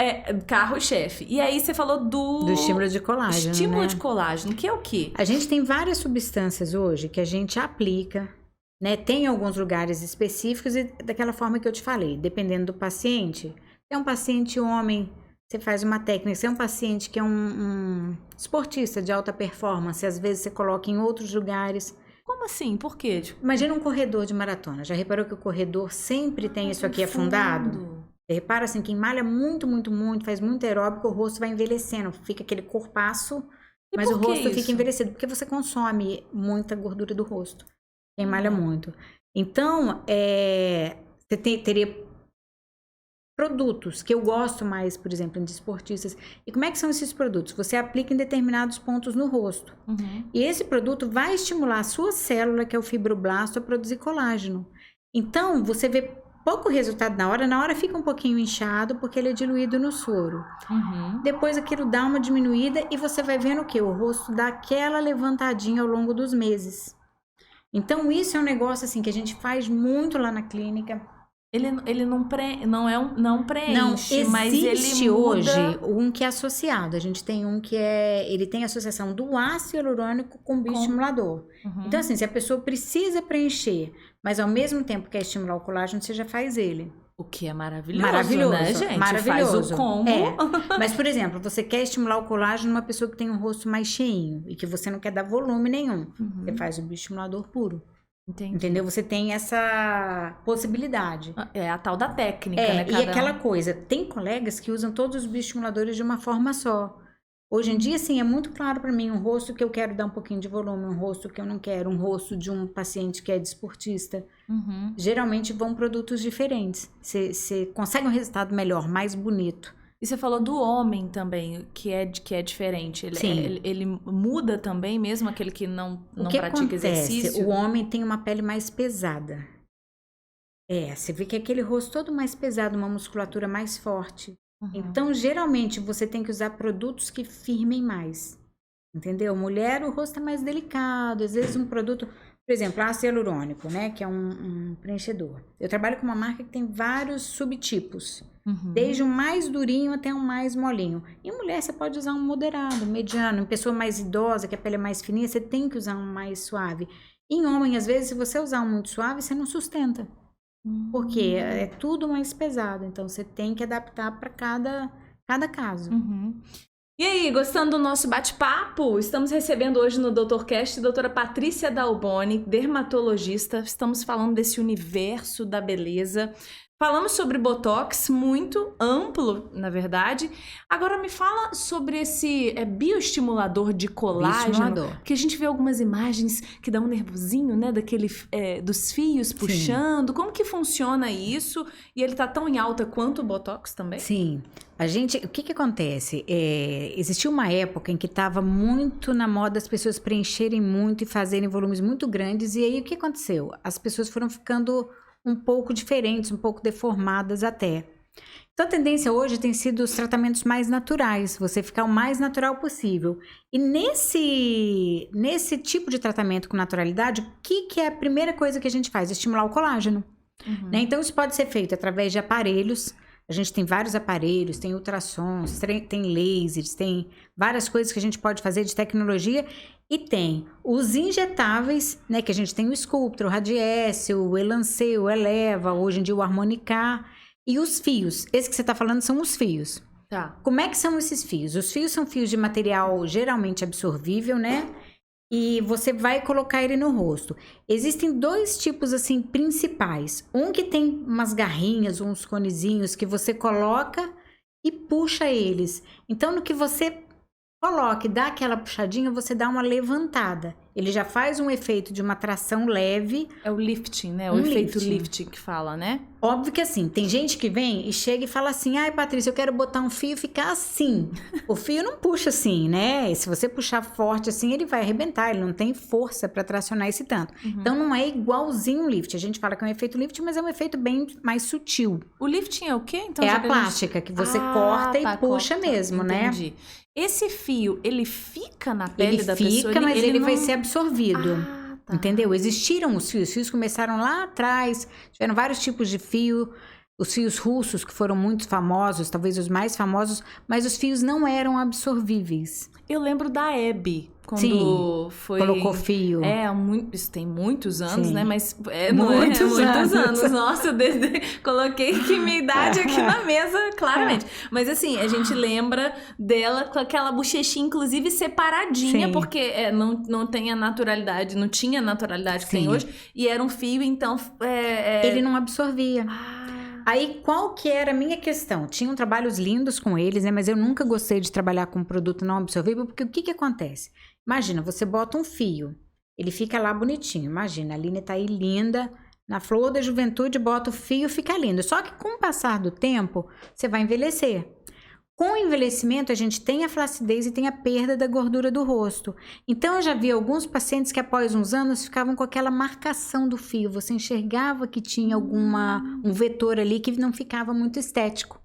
carro-chefe. E aí você falou do estímulo de colágeno, estímulo né? de colágeno, que é o quê? A gente tem várias substâncias hoje que a gente aplica, né? Tem alguns lugares específicos e daquela forma que eu te falei, dependendo do paciente. Se é um paciente homem, você faz uma técnica. Se é um paciente que é um esportista de alta performance, às vezes você coloca em outros lugares. Como assim? Por quê? Imagina um corredor de maratona. Já reparou que o corredor sempre tem isso aqui afundado? Você repara assim, quem malha muito, muito, muito, faz muito aeróbico, o rosto vai envelhecendo. Fica aquele corpaço, mas o rosto fica envelhecido. Porque você consome muita gordura do rosto. Quem malha muito. Então, você teria produtos que eu gosto mais, por exemplo, de esportistas. E como é que são esses produtos? Você aplica em determinados pontos no rosto. E esse produto vai estimular a sua célula, que é o fibroblasto, a produzir colágeno. Então, você vê pouco resultado na hora fica um pouquinho inchado, porque ele é diluído no soro. Depois aquilo dá uma diminuída e você vai vendo o quê? O rosto dá aquela levantadinha ao longo dos meses. Então, isso é um negócio assim que a gente faz muito lá na clínica. Ele não preenche, Não, mas ele existe muda... hoje um que é associado. A gente tem um que ele tem associação do ácido hialurônico com bioestimulador. Então, assim, se a pessoa precisa preencher, mas ao mesmo tempo quer estimular o colágeno, você já faz ele. O que é maravilhoso, Maravilhoso, né, gente? maravilhoso. Faz o combo. Mas, por exemplo, você quer estimular o colágeno numa pessoa que tem um rosto mais cheinho e que você não quer dar volume nenhum. Você faz o bioestimulador puro. Entendeu? Você tem essa possibilidade. É a tal da técnica, né? E aquela coisa, tem colegas que usam todos os bioestimuladores de uma forma só. Hoje em dia, assim, é muito claro para mim um rosto que eu quero dar um pouquinho de volume, um rosto que eu não quero, um rosto de um paciente que é desportista. Geralmente vão produtos diferentes. Você consegue um resultado melhor, mais bonito. E você falou do homem também, que é diferente. Ele muda também, mesmo aquele que não pratica exercício? O homem tem uma pele mais pesada. Você vê que é aquele rosto todo mais pesado, uma musculatura mais forte. Então, geralmente, você tem que usar produtos que firmem mais. Entendeu? Mulher, o rosto é mais delicado. Às vezes, um produto... Por exemplo, ácido hialurônico, né? Que é um preenchedor. Eu trabalho com uma marca que tem vários subtipos. Desde o mais durinho até o mais molinho. Em mulher, você pode usar um moderado, mediano. Em pessoa mais idosa, que a pele é mais fininha, você tem que usar um mais suave. Em homem, às vezes, se você usar um muito suave, você não sustenta. Porque é tudo mais pesado. Então, você tem que adaptar para cada caso. E aí, gostando do nosso bate-papo? Estamos recebendo hoje no DoutorCast a doutora Patrícia Dalboni, dermatologista. Estamos falando desse universo da beleza. Falamos sobre Botox, muito amplo, na verdade. Agora me fala sobre esse bioestimulador de colágeno. Que a gente vê algumas imagens que dá um nervosinho, né? Dos fios puxando. Sim. Como que funciona isso? E ele tá tão em alta quanto o Botox também? Sim. O que acontece? Existiu uma época em que estava muito na moda as pessoas preencherem muito e fazerem volumes muito grandes. E aí, o que aconteceu? As pessoas foram ficando um pouco diferentes, um pouco deformadas até. Então, a tendência hoje tem sido os tratamentos mais naturais, você ficar o mais natural possível. E nesse tipo de tratamento com naturalidade, o que é a primeira coisa que a gente faz? Estimular o colágeno. Né? Então, isso pode ser feito através de aparelhos. A gente tem vários aparelhos, tem ultrassons, tem lasers, tem várias coisas que a gente pode fazer de tecnologia. E tem os injetáveis, né? Que a gente tem o Sculptra, o Radiesse, o Elancê, o Eleva, hoje em dia o Harmonicá. E os fios. Esse que você está falando são os fios. Tá. Como é que são esses fios? Os fios são fios de material geralmente absorvível, né? E você vai colocar ele no rosto. Existem dois tipos, assim, principais. Um que tem umas garrinhas, uns conezinhos que você coloca e puxa eles. Então, no que você coloca e dá aquela puxadinha, você dá uma levantada. ele já faz um efeito de uma tração leve. É o lifting, né? O efeito lifting que fala, né? Óbvio que assim, tem gente que vem e chega e fala assim, ai, Patrícia, eu quero botar um fio e ficar assim. O fio não puxa assim, né? E se você puxar forte assim, ele vai arrebentar, ele não tem força para tracionar esse tanto. Então não é igualzinho um lift. A gente fala que é um efeito lift, mas é um efeito bem mais sutil. O lifting é o quê? Então, é a plástica que você corta e puxa mesmo, entendi. né? Esse fio, ele fica na pele da pessoa? Ele fica, mas ele não... vai ser absorvido. Tá. Entendeu? Existiram os fios começaram lá atrás, tiveram vários tipos de fio, os fios russos que foram muito famosos, talvez os mais famosos, mas os fios não eram absorvíveis. Eu lembro da Hebe, quando Sim, foi... colocou fio. Isso tem muitos anos, Sim. né? Mas Muitos anos. Nossa, coloquei que minha idade aqui na mesa, claramente. Mas assim, a gente lembra dela com aquela bochechinha, inclusive, separadinha, Sim. porque não tem a naturalidade, não tinha a naturalidade que tem Sim. hoje. E era um fio, então... Ele não absorvia. Aí, qual que era a minha questão? Tinham trabalhos lindos com eles, né? Mas eu nunca gostei de trabalhar com produto não absorvível, porque o que acontece? Imagina, você bota um fio, ele fica lá bonitinho. Imagina, a Aline tá aí linda, na flor da juventude, bota o fio, fica lindo. Só que com o passar do tempo, você vai envelhecer. Com o envelhecimento, a gente tem a flacidez e tem a perda da gordura do rosto. Então, eu já vi alguns pacientes que após uns anos ficavam com aquela marcação do fio. Você enxergava que tinha um vetor ali que não ficava muito estético.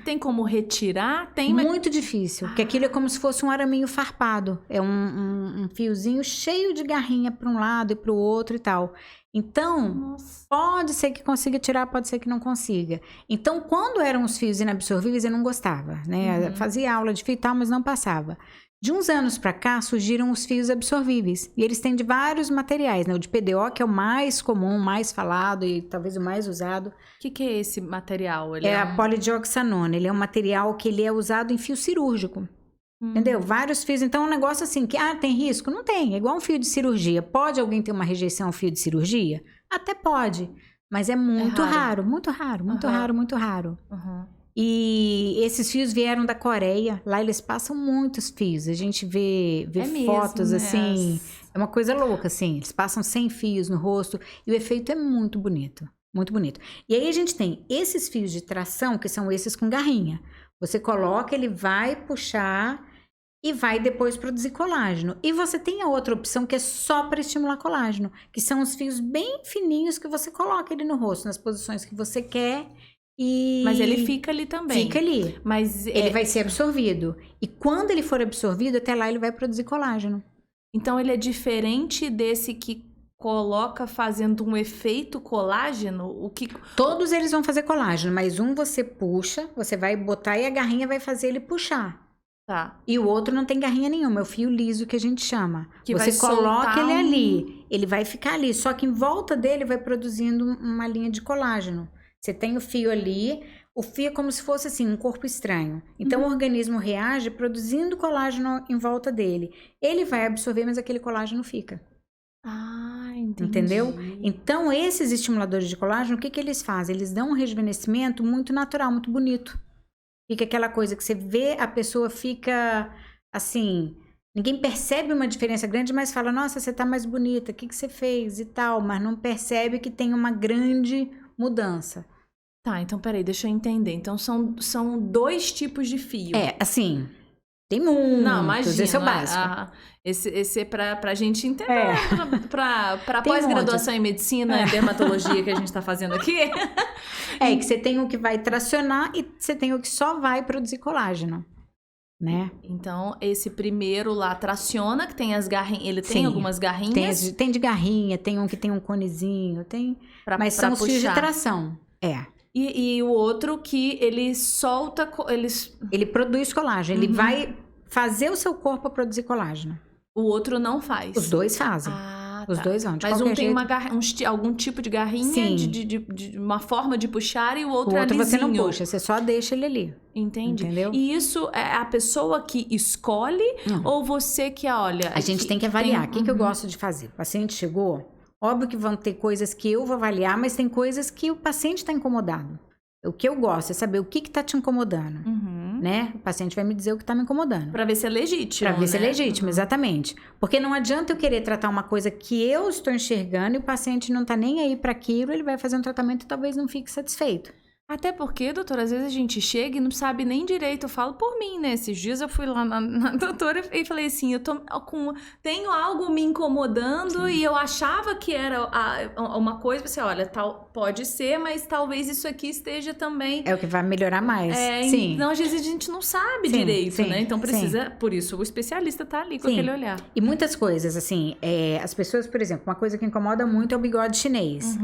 Tem como retirar? Muito difícil, porque aquilo é como se fosse um araminho farpado. É um fiozinho cheio de garrinha para um lado e para o outro e tal. Então, Nossa. Pode ser que consiga tirar, pode ser que não consiga. Então, quando eram os fios inabsorvíveis, eu não gostava, né? Fazia aula de fio e tal, mas não passava. De uns anos para cá, surgiram os fios absorvíveis. E eles têm de vários materiais, né? O de PDO, que é o mais comum, mais falado e talvez o mais usado. O que é esse material? Ele a polidioxanona. Ele é um material que ele é usado em fio cirúrgico. Entendeu? Vários fios. Então, é um negócio assim que, tem risco? Não tem. É igual um fio de cirurgia. Pode alguém ter uma rejeição ao fio de cirurgia? Até pode. Mas é muito raro. Muito raro, muito raro, muito raro. E esses fios vieram da Coreia. Lá eles passam muitos fios. A gente vê fotos mesmo, assim. É uma coisa louca, assim. Eles passam 100 fios no rosto. E o efeito é muito bonito. Muito bonito. E aí a gente tem esses fios de tração, que são esses com garrinha. Você coloca, ele vai puxar e vai depois produzir colágeno. E você tem a outra opção que é só para estimular colágeno, que são os fios bem fininhos que você coloca ele no rosto, nas posições que você quer. Mas ele fica ali também. Fica ali. Mas ele vai ser absorvido. E quando ele for absorvido, até lá ele vai produzir colágeno. Então ele é diferente desse que coloca fazendo um efeito colágeno? Todos eles vão fazer colágeno, mas um você puxa, você vai botar e a garrinha vai fazer ele puxar. Tá. E o outro não tem garrinha nenhuma, é o fio liso que a gente chama. Que você coloca ele ali, ele vai ficar ali, só que em volta dele vai produzindo uma linha de colágeno. Você tem o fio ali, o fio é como se fosse assim, um corpo estranho. Então o organismo reage produzindo colágeno em volta dele. Ele vai absorver, mas aquele colágeno fica. Entendi. Entendeu? Então, esses estimuladores de colágeno, o que eles fazem? Eles dão um rejuvenescimento muito natural, muito bonito. Fica aquela coisa que você vê, a pessoa fica assim... Ninguém percebe uma diferença grande, mas fala, nossa, você tá mais bonita, o que você fez e tal. Mas não percebe que tem uma grande mudança. Tá, então peraí, deixa eu entender. Então, são dois tipos de fio. Assim... Tem muitos, não, imagina, esse é o básico. Esse é pra gente entender, pra pós-graduação em medicina e dermatologia que a gente tá fazendo aqui. Que você tem o que vai tracionar e você tem o que só vai produzir colágeno, né? Então, esse primeiro lá traciona, que tem as garrinhas, ele tem algumas garrinhas. Tem de garrinha, tem um que tem um conezinho, mas são os fios de tração, E o outro que ele solta... Ele produz colágeno. Ele vai fazer o seu corpo produzir colágeno. O outro não faz. Os dois fazem. Os dois vão. Mas um tem algum tipo de garrinha, de uma forma de puxar, e o outro é lisinho. Você não puxa, você só deixa ele ali. Entendi. Entendeu? E isso é a pessoa que escolhe ou você que, olha... A gente tem que avaliar. O que eu gosto de fazer? O paciente chegou... Óbvio que vão ter coisas que eu vou avaliar, mas tem coisas que o paciente está incomodado. O que eu gosto é saber o que está te incomodando. né? O paciente vai me dizer o que tá me incomodando. Pra ver se é legítimo, Pra ver se é né? legítimo, exatamente. Porque não adianta eu querer tratar uma coisa que eu estou enxergando e o paciente não tá nem aí para aquilo, ele vai fazer um tratamento e talvez não fique satisfeito. Até porque, doutora, às vezes a gente chega e não sabe nem direito. Eu falo por mim, né? Esses dias eu fui lá na doutora e falei assim, tenho algo me incomodando e eu achava que era uma coisa, você olha, pode ser, mas talvez isso aqui esteja também... É o que vai melhorar mais. Sim. Então, às vezes a gente não sabe direito, né? Então precisa, por isso o especialista tá ali com aquele olhar. E muitas coisas, assim, as pessoas, por exemplo, uma coisa que incomoda muito é o bigode chinês.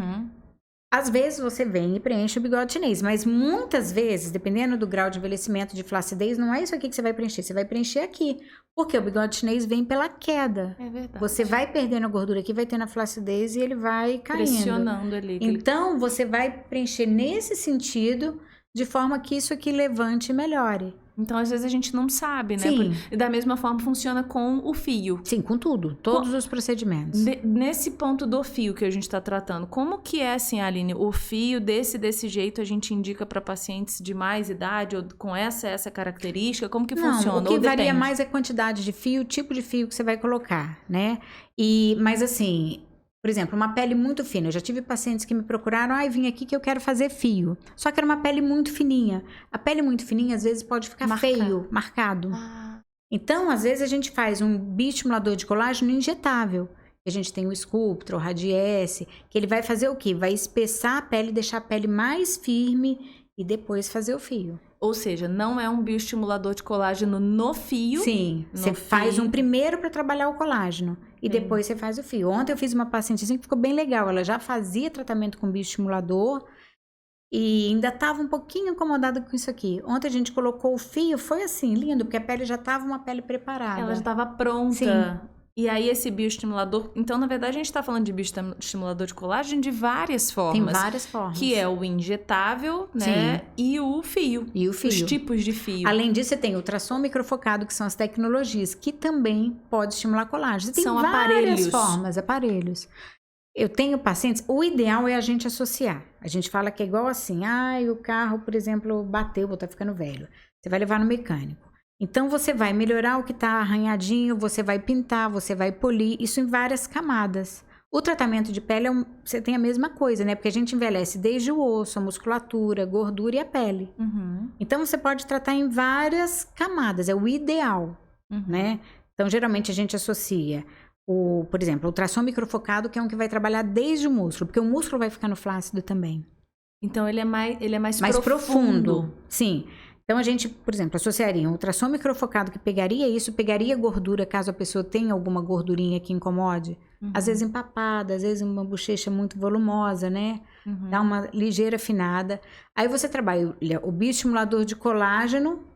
Às vezes você vem e preenche o bigode chinês, mas muitas vezes, dependendo do grau de envelhecimento, de flacidez, não é isso aqui que você vai preencher, você vai preencher aqui. Porque o bigode chinês vem pela queda. É verdade. Você vai perdendo a gordura aqui, vai tendo a flacidez e ele vai caindo. Pressionando ali. Então, você vai preencher nesse sentido, de forma que isso aqui levante e melhore. Então, às vezes a gente não sabe, né? Sim. E da mesma forma funciona com o fio. Sim, com tudo. Todos os procedimentos. Nesse ponto do fio que a gente está tratando, como que é, assim, Aline, o fio desse jeito a gente indica para pacientes de mais idade ou com essa característica? Como que funciona? O que varia mais é a quantidade de fio, o tipo de fio que você vai colocar, né? Mas assim... Por exemplo, uma pele muito fina. Eu já tive pacientes que me procuraram, vim aqui que eu quero fazer fio. Só que era uma pele muito fininha. A pele muito fininha, às vezes, pode ficar feio, marcado. Então, às vezes, a gente faz um bioestimulador de colágeno injetável. A gente tem o Sculptra, o Radiesse, que ele vai fazer o quê? Vai espessar a pele, deixar a pele mais firme e depois fazer o fio. Ou seja, não é um bioestimulador de colágeno no fio. Sim, você faz um primeiro para trabalhar o colágeno e depois você faz o fio. Ontem eu fiz uma paciente assim que ficou bem legal. Ela já fazia tratamento com bioestimulador e ainda estava um pouquinho incomodada com isso aqui. Ontem a gente colocou o fio, foi assim, lindo, porque a pele já estava uma pele preparada. Ela já estava pronta. Sim. E aí esse bioestimulador... Então, na verdade, a gente está falando de bioestimulador de colágeno de várias formas. Tem várias formas. Que é o injetável, né? Sim. E o fio. E o fio. Os tipos de fio. Além disso, você tem ultrassom microfocado, que são as tecnologias, que também pode estimular colágeno. Você tem várias formas, aparelhos. Eu tenho pacientes... O ideal é a gente associar. A gente fala que é igual assim. O carro, por exemplo, bateu, vou estar ficando velho. Você vai levar no mecânico. Então, você vai melhorar o que está arranhadinho, você vai pintar, você vai polir, isso em várias camadas. O tratamento de pele, você tem a mesma coisa, né? Porque a gente envelhece desde o osso, a musculatura, a gordura e a pele. Então, você pode tratar em várias camadas, é o ideal, né? Então, geralmente, a gente associa, por exemplo, o ultrassom microfocado, que é um que vai trabalhar desde o músculo, porque o músculo vai ficando flácido também. Então, ele é mais profundo. Sim. Então, a gente, por exemplo, associaria um ultrassom microfocado que pegaria isso, pegaria gordura, caso a pessoa tenha alguma gordurinha que incomode. Às vezes empapada, às vezes uma bochecha muito volumosa, né? Dá uma ligeira afinada. Aí você trabalha o bioestimulador de colágeno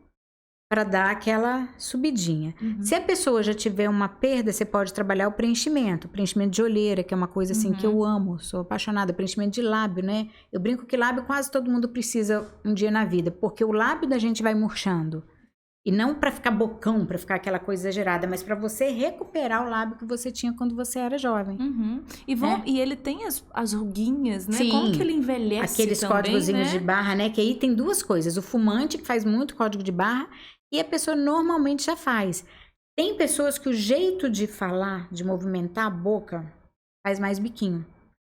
para dar aquela subidinha. Se a pessoa já tiver uma perda, você pode trabalhar o preenchimento de olheira, que é uma coisa assim que eu amo, sou apaixonada, preenchimento de lábio, né? Eu brinco que lábio quase todo mundo precisa um dia na vida, porque o lábio da gente vai murchando. E não para ficar bocão, para ficar aquela coisa exagerada, mas para você recuperar o lábio que você tinha quando você era jovem. E ele tem as ruguinhas, né? Sim. Como que ele envelhece aqueles também, códigozinhos né? de barra, né? Que aí tem duas coisas. O fumante, que faz muito código de barra, e a pessoa normalmente já faz. Tem pessoas que o jeito de falar, de movimentar a boca, faz mais biquinho.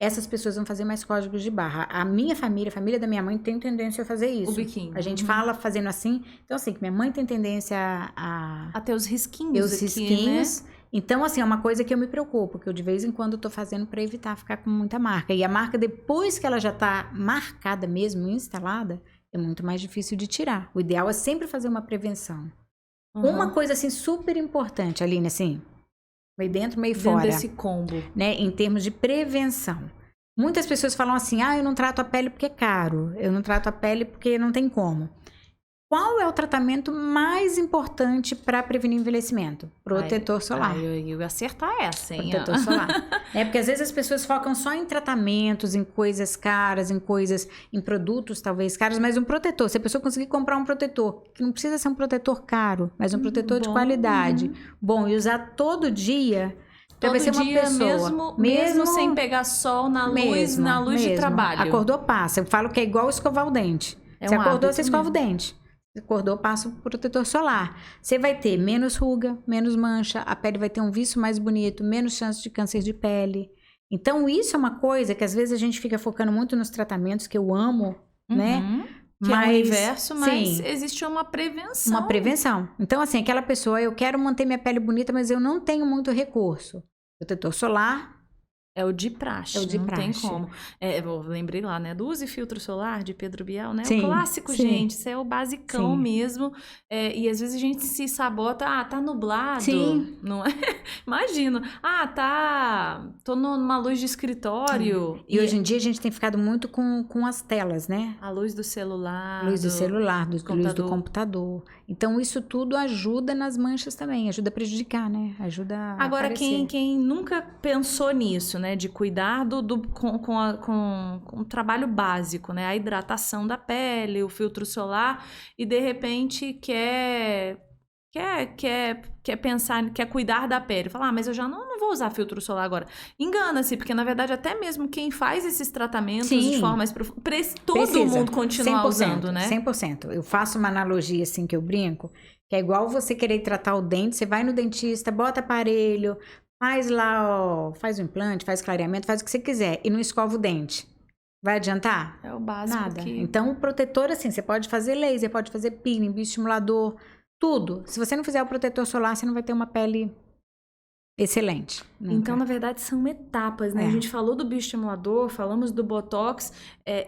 Essas pessoas vão fazer mais códigos de barra. A minha família, a família da minha mãe tem tendência a fazer isso. O biquinho. A gente fala fazendo assim. Então, assim, que minha mãe tem tendência a ter os risquinhos os aqui, risquinhos. né? Então, assim, é uma coisa que eu me preocupo, que eu de vez em quando tô fazendo para evitar ficar com muita marca. E a marca, depois que ela já tá marcada mesmo, instalada, é muito mais difícil de tirar. O ideal é sempre fazer uma prevenção. Uma coisa, assim, super importante, Aline, assim, meio dentro, meio fora. Dentro desse combo. Né, em termos de prevenção. Muitas pessoas falam assim, eu não trato a pele porque é caro. Eu não trato a pele porque não tem como. Qual é o tratamento mais importante para prevenir envelhecimento? Protetor solar. Eu ia acertar essa, hein? Protetor solar. Porque às vezes as pessoas focam só em tratamentos, em coisas caras, em produtos talvez caros, mas um protetor. Se a pessoa conseguir comprar um protetor, que não precisa ser um protetor caro, mas um protetor de qualidade, bom, e usar todo dia... Todo vai ser uma dia, pessoa, mesmo sem pegar sol na luz de trabalho. Acordou, passa. Eu falo que é igual escovar o dente. Você acordou, você escova o dente. acordou, passa o protetor solar. Você vai ter menos ruga, menos mancha, a pele vai ter um viço mais bonito, menos chance de câncer de pele. Então, isso é uma coisa que às vezes a gente fica focando muito nos tratamentos, que eu amo, né? Que é um universo, mas existe uma prevenção. Uma prevenção. Então, assim, aquela pessoa, eu quero manter minha pele bonita, mas eu não tenho muito recurso. Protetor solar... É o de praxe, não tem como. Eu lembrei lá, né, do Use Filtro Solar, de Pedro Bial, né? Sim, o clássico, sim. gente, isso é o basicão Sim. mesmo. E às vezes a gente se sabota, tá nublado. Sim. Não é? Imagino. Tô numa luz de escritório. E hoje em dia a gente tem ficado muito com as telas, né? A luz do celular. Luz do computador. Então, isso tudo ajuda nas manchas também, ajuda a prejudicar, né? Ajuda a Agora, aparecer. quem nunca pensou nisso, né? De cuidar com o trabalho básico, né? A hidratação da pele, o filtro solar, e de repente quer pensar, quer cuidar da pele. Falar, mas eu já não vou usar filtro solar agora. Engana-se, porque na verdade até mesmo quem faz esses tratamentos de forma mais profunda, todo mundo continua usando, né? 100%. Eu faço uma analogia assim que eu brinco, que é igual você querer tratar o dente, você vai no dentista, bota aparelho, faz lá, faz o implante, faz clareamento, faz o que você quiser e não escova o dente. Vai adiantar? É o básico. Nada. Então, o protetor, assim, você pode fazer laser, pode fazer peeling, bioestimulador, tudo. Se você não fizer o protetor solar, você não vai ter uma pele excelente. Nunca. Então, na verdade, são etapas, né? A gente falou do bioestimulador, falamos do Botox,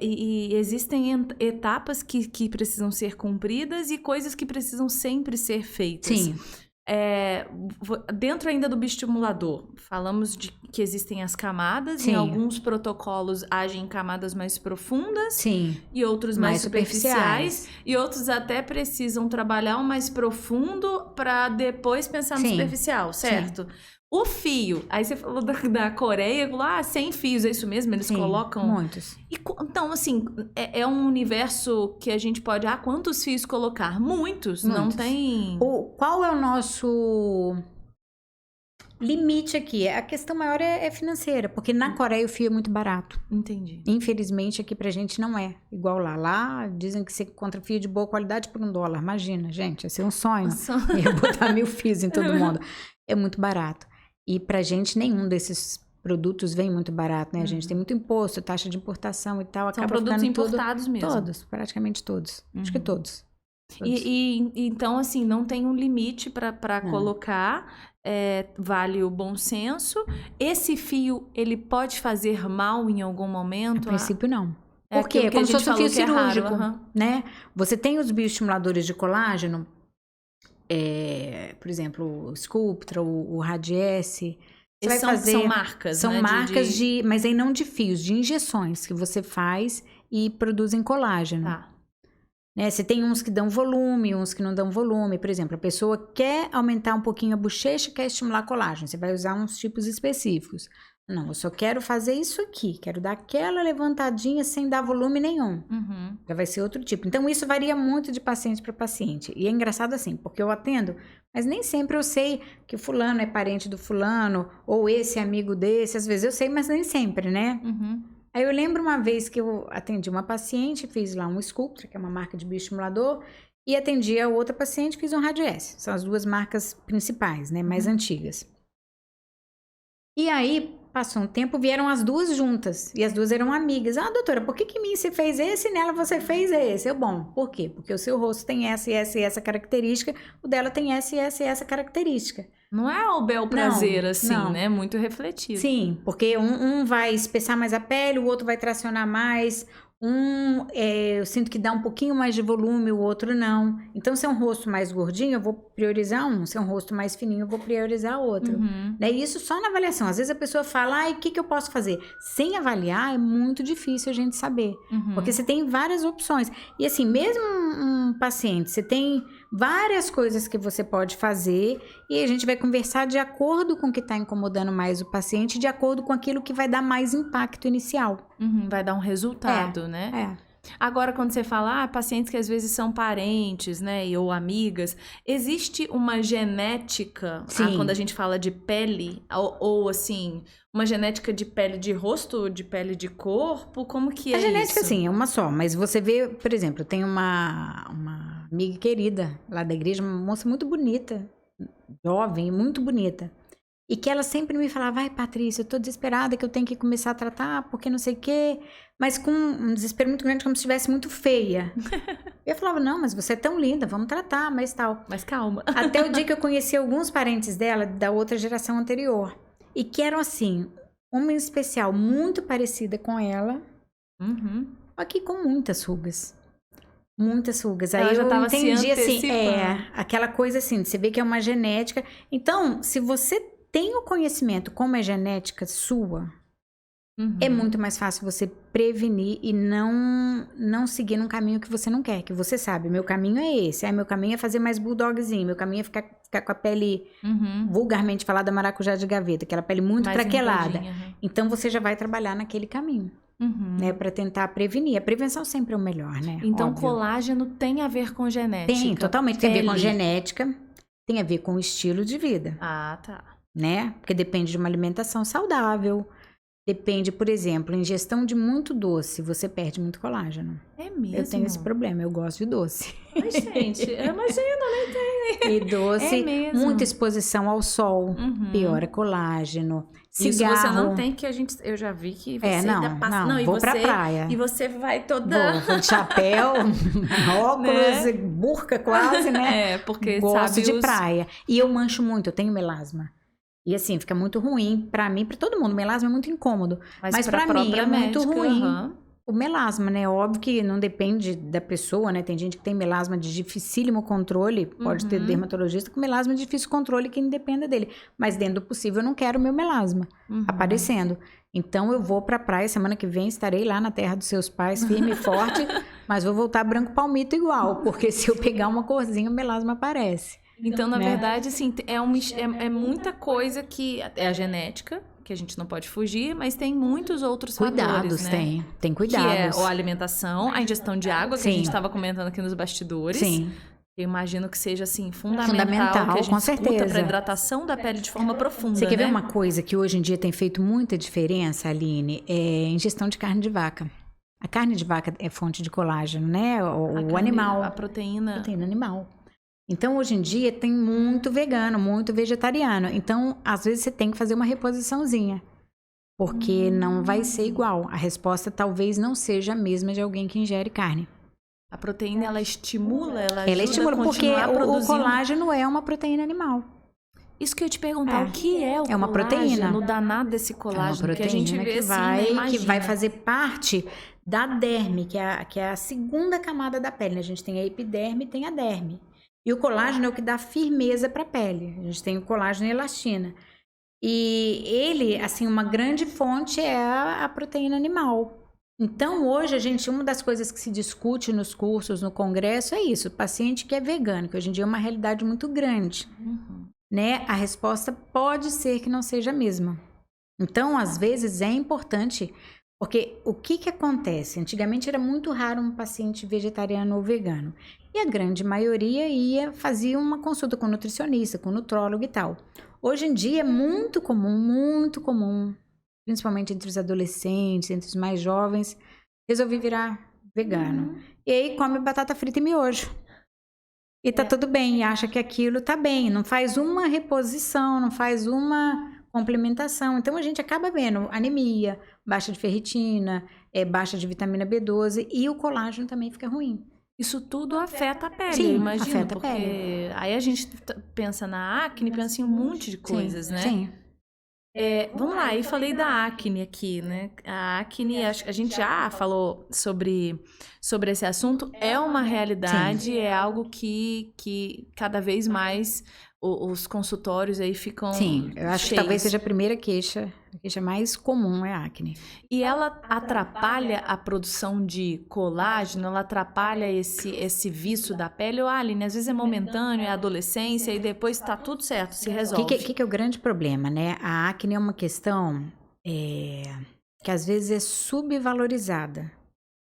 e existem etapas que precisam ser cumpridas e coisas que precisam sempre ser feitas. Sim. Dentro ainda do bioestimulador, falamos de que existem as camadas. Sim. Em alguns protocolos agem em camadas mais profundas. Sim. E outros mais superficiais. E outros até precisam trabalhar o mais profundo para depois pensar no superficial, certo? Sim. O fio, aí você falou da Coreia, 100 fios, é isso mesmo? Eles colocam... muitos. Então, assim, é um universo que a gente pode... quantos fios colocar? Muitos. Não tem... Qual é o nosso limite aqui? A questão maior é financeira, porque na Coreia o fio é muito barato. Entendi. Infelizmente, aqui pra gente não é igual lá. Lá dizem que você encontra fio de boa qualidade por $1. Imagina, gente, ia ser um sonho. Ia botar 1000 fios em todo mundo. É muito barato. E pra gente, nenhum desses produtos vem muito barato, né? A gente tem muito imposto, taxa de importação e tal. São produtos importados mesmo. Todos, praticamente todos. Acho que todos. Então, assim, não tem um limite para colocar. Vale o bom senso. Esse fio, ele pode fazer mal em algum momento? A princípio, não. Por quê? Como se fosse um fio cirúrgico, né? Você tem os bioestimuladores de colágeno, por exemplo, o Sculptra, o Radiesse. São marcas, são né? marcas mas aí não de fios, de injeções que você faz e produzem colágeno. Tá. Né? Você tem uns que dão volume, uns que não dão volume. Por exemplo, a pessoa quer aumentar um pouquinho a bochecha, quer estimular colágeno. Você vai usar uns tipos específicos. Não, eu só quero fazer isso aqui. Quero dar aquela levantadinha sem dar volume nenhum. Já vai ser outro tipo. Então, isso varia muito de paciente para paciente. E é engraçado assim, porque eu atendo, mas nem sempre eu sei que o fulano é parente do fulano, ou esse é amigo desse. Às vezes eu sei, mas nem sempre, né? Aí eu lembro uma vez que eu atendi uma paciente, fiz lá um Sculptra, que é uma marca de bioestimulador, e atendi a outra paciente, fiz um Radiesse. São as duas marcas principais, né? Mais antigas. E aí, passou um tempo, vieram as duas juntas. E as duas eram amigas. Doutora, por que em mim você fez esse e nela você fez esse? Bom, por quê? Porque o seu rosto tem essa e essa e essa característica, o dela tem essa e essa e essa característica. Não é o bel prazer, assim, né? Muito refletido. Sim, porque um vai espessar mais a pele, o outro vai tracionar mais. Eu sinto que dá um pouquinho mais de volume, o outro não. Então, se é um rosto mais gordinho, eu vou priorizar um. Se é um rosto mais fininho, eu vou priorizar outro. Né? Isso só na avaliação. Às vezes a pessoa fala, o que eu posso fazer? Sem avaliar, é muito difícil a gente saber. Porque você tem várias opções. E assim, mesmo um paciente, você tem várias coisas que você pode fazer e a gente vai conversar de acordo com o que está incomodando mais o paciente, de acordo com aquilo que vai dar mais impacto inicial. Vai dar um resultado, né? Agora, quando você fala, pacientes que às vezes são parentes, né, ou amigas, existe uma genética, quando a gente fala de pele, ou assim, uma genética de pele de rosto, de pele de corpo, como que é isso? A genética, sim, é uma só, mas você vê, por exemplo, tem uma amiga querida lá da igreja, uma moça muito bonita, jovem, muito bonita. E que ela sempre me falava, ai, Patrícia, eu tô desesperada que eu tenho que começar a tratar, porque não sei o quê. Mas com um desespero muito grande, como se estivesse muito feia. Eu falava, não, mas você é tão linda, vamos tratar, mas tal. Mas calma. Até o dia que eu conheci alguns parentes dela, da outra geração anterior. E que eram, assim, uma em especial muito parecida com ela, aqui com muitas rugas. Muitas rugas. Aí Ela já eu tava se entendi, assim, antecipando. aquela coisa assim, de você vê que é uma genética. Então, se você tem o conhecimento como é genética sua, é muito mais fácil você prevenir e não seguir num caminho que você não quer, que você sabe, meu caminho é esse, meu caminho é fazer mais bulldogzinho, meu caminho é ficar com a pele, vulgarmente falada, maracujá de gaveta, aquela pele muito Mais craquelada. enrugradinha, Então, você já vai trabalhar naquele caminho, né, para tentar prevenir. A prevenção sempre é o melhor, né? Então, Óbvio. colágeno tem a ver com genética. Tem, totalmente. Tem a ver com Pele. genética, tem a ver com o estilo de vida, Ah, tá. né? Porque depende de uma alimentação saudável. Depende, por exemplo, ingestão de muito doce, você perde muito colágeno. É mesmo? Eu tenho esse problema, eu gosto de doce. Ai, gente, eu imagino, né? E doce, É mesmo. muita exposição ao sol, piora colágeno. Cigarro. Isso você não tem, que eu já vi que você ainda passa... não, e vou você, pra praia. E você vai toda... Vou de chapéu, óculos, Né? burca quase, né? É, porque Gosto sabe de praia. E eu mancho muito, eu tenho melasma. E assim, fica muito ruim pra mim, pra todo mundo. Melasma é muito incômodo. Mas pra mim é muito ruim o melasma, né? Óbvio que não depende da pessoa, né? Tem gente que tem melasma de dificílimo controle. Pode ter dermatologista com melasma de difícil controle que independa dele. Mas dentro do possível eu não quero o meu melasma aparecendo. Então eu vou pra praia, semana que vem estarei lá na terra dos seus pais, firme e forte. Mas vou voltar branco palmito igual. Porque se eu pegar uma corzinha, o melasma aparece. Então, na né? verdade, assim, é muita coisa que... É a genética, que a gente não pode fugir, mas tem muitos outros Cuidados, fatores, né? tem cuidados. Que é a alimentação, a ingestão de água, que a Sim. gente estava comentando aqui nos bastidores. Sim. Eu imagino que seja, assim, fundamental que a gente com escuta certeza. para hidratação da pele de forma profunda, Você quer ver né? uma coisa que hoje em dia tem feito muita diferença, Aline? É a ingestão de carne de vaca. A carne de vaca é fonte de colágeno, né? O animal. A proteína. Proteína animal. Então, hoje em dia, tem muito vegano, muito vegetariano. Então, às vezes, você tem que fazer uma reposiçãozinha. Porque não vai ser igual. A resposta talvez não seja a mesma de alguém que ingere carne. A proteína, ela estimula, ela ajuda Ela estimula, a porque continuar o produzindo. colágeno é uma proteína animal. Isso que eu ia te perguntar, o que é o É uma colágeno? proteína. O danado desse É uma colágeno que a proteína gente vê que assim, vai, né? que Imagina. vai fazer parte da derme, que é a segunda camada da pele. A gente tem a epiderme e tem a derme. E o colágeno é o que dá firmeza para a pele. A gente tem o colágeno e a elastina. E ele, assim, uma grande fonte é a proteína animal. Então, hoje, uma das coisas que se discute nos cursos, no congresso, é isso. O paciente que é vegano, que hoje em dia é uma realidade muito grande. Né? A resposta pode ser que não seja a mesma. Então, às vezes, é importante... Porque o que acontece? Antigamente era muito raro um paciente vegetariano ou vegano. E a grande maioria fazia uma consulta com nutricionista, com nutrólogo e tal. Hoje em dia é muito comum, principalmente entre os adolescentes, entre os mais jovens, resolvi virar vegano. E aí come batata frita e miojo. E tá tudo bem, e acha que aquilo tá bem. Não faz uma reposição, não faz uma complementação. Então, a gente acaba vendo anemia, baixa de ferritina, baixa de vitamina B12 e o colágeno também fica ruim. Isso tudo afeta a pele, Sim, eu imagino. afeta a porque pele. aí a gente pensa na acne, pensa em um monte de coisas, né? Sim. Vamos lá, eu falei da acne aqui, né? A acne, a gente já falou sobre esse assunto, é uma realidade, é algo que cada vez mais os consultórios aí ficam Sim, eu acho que cheios. talvez seja a primeira queixa, a queixa mais comum é a acne. E ela atrapalha a produção de colágeno, ela atrapalha esse vício da pele, ou Aline, às vezes é momentâneo, é adolescência e depois tá tudo certo, se resolve. O que é o grande problema, né? A acne é uma questão que às vezes é subvalorizada.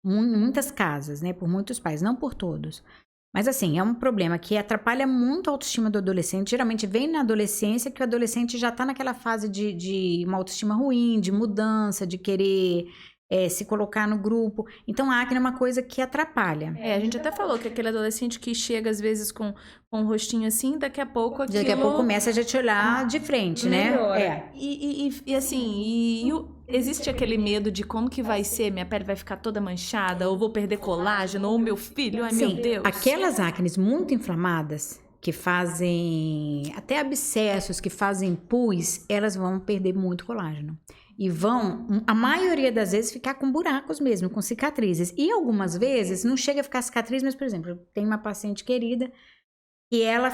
Em muitas casas, né? Por muitos pais, não por todos. Mas assim, é um problema que atrapalha muito a autoestima do adolescente. Geralmente vem na adolescência que o adolescente já está naquela fase de uma autoestima ruim, de mudança, de querer se colocar no grupo. Então, a acne é uma coisa que atrapalha. A gente até falou que aquele adolescente que chega, às vezes, com um rostinho assim, daqui a pouco aquilo... Daqui a pouco começa a já te olhar de frente, melhora. né? E assim, existe aquele medo de como que vai ser, minha pele vai ficar toda manchada, ou vou perder colágeno, ou meu filho, ai meu Deus. Aquelas acnes muito inflamadas, que fazem até abscessos, que fazem pus, elas vão perder muito colágeno. E vão, a maioria das vezes, ficar com buracos mesmo, com cicatrizes. E algumas vezes, não chega a ficar cicatriz, mas, por exemplo, eu tenho uma paciente querida e ela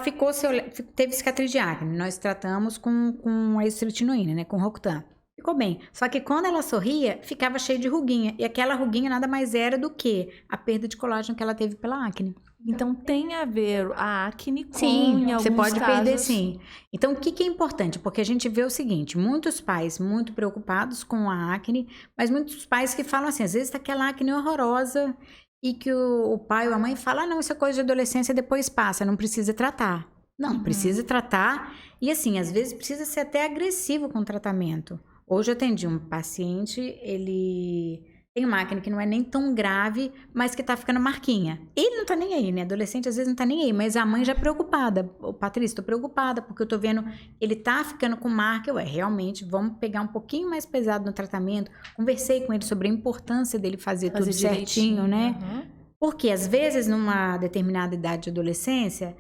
teve cicatriz de acne. Nós tratamos com a isotretinoína, né, com Rocutan. Ficou bem. Só que quando ela sorria, ficava cheio de ruguinha. E aquela ruguinha nada mais era do que a perda de colágeno que ela teve pela acne. Então, tem a ver a acne com, sim, em alguns você pode casos... perder, sim. Então, o que é importante? Porque a gente vê o seguinte, muitos pais muito preocupados com a acne, mas muitos pais que falam assim, às vezes tá aquela acne horrorosa e que o pai ou a mãe fala, não, isso é coisa de adolescência, depois passa, não precisa tratar. Não, precisa tratar e assim, às vezes precisa ser até agressivo com o tratamento. Hoje eu atendi um paciente, ele... tem uma acne que não é nem tão grave, mas que tá ficando marquinha. Ele não tá nem aí, né? Adolescente às vezes não tá nem aí, mas a mãe já preocupada. Ô, Patrícia, tô preocupada, porque eu tô vendo ele tá ficando com marca. Realmente, vamos pegar um pouquinho mais pesado no tratamento. Conversei com ele sobre a importância dele fazer tudo certinho, né? Porque às vezes, numa determinada idade de adolescência,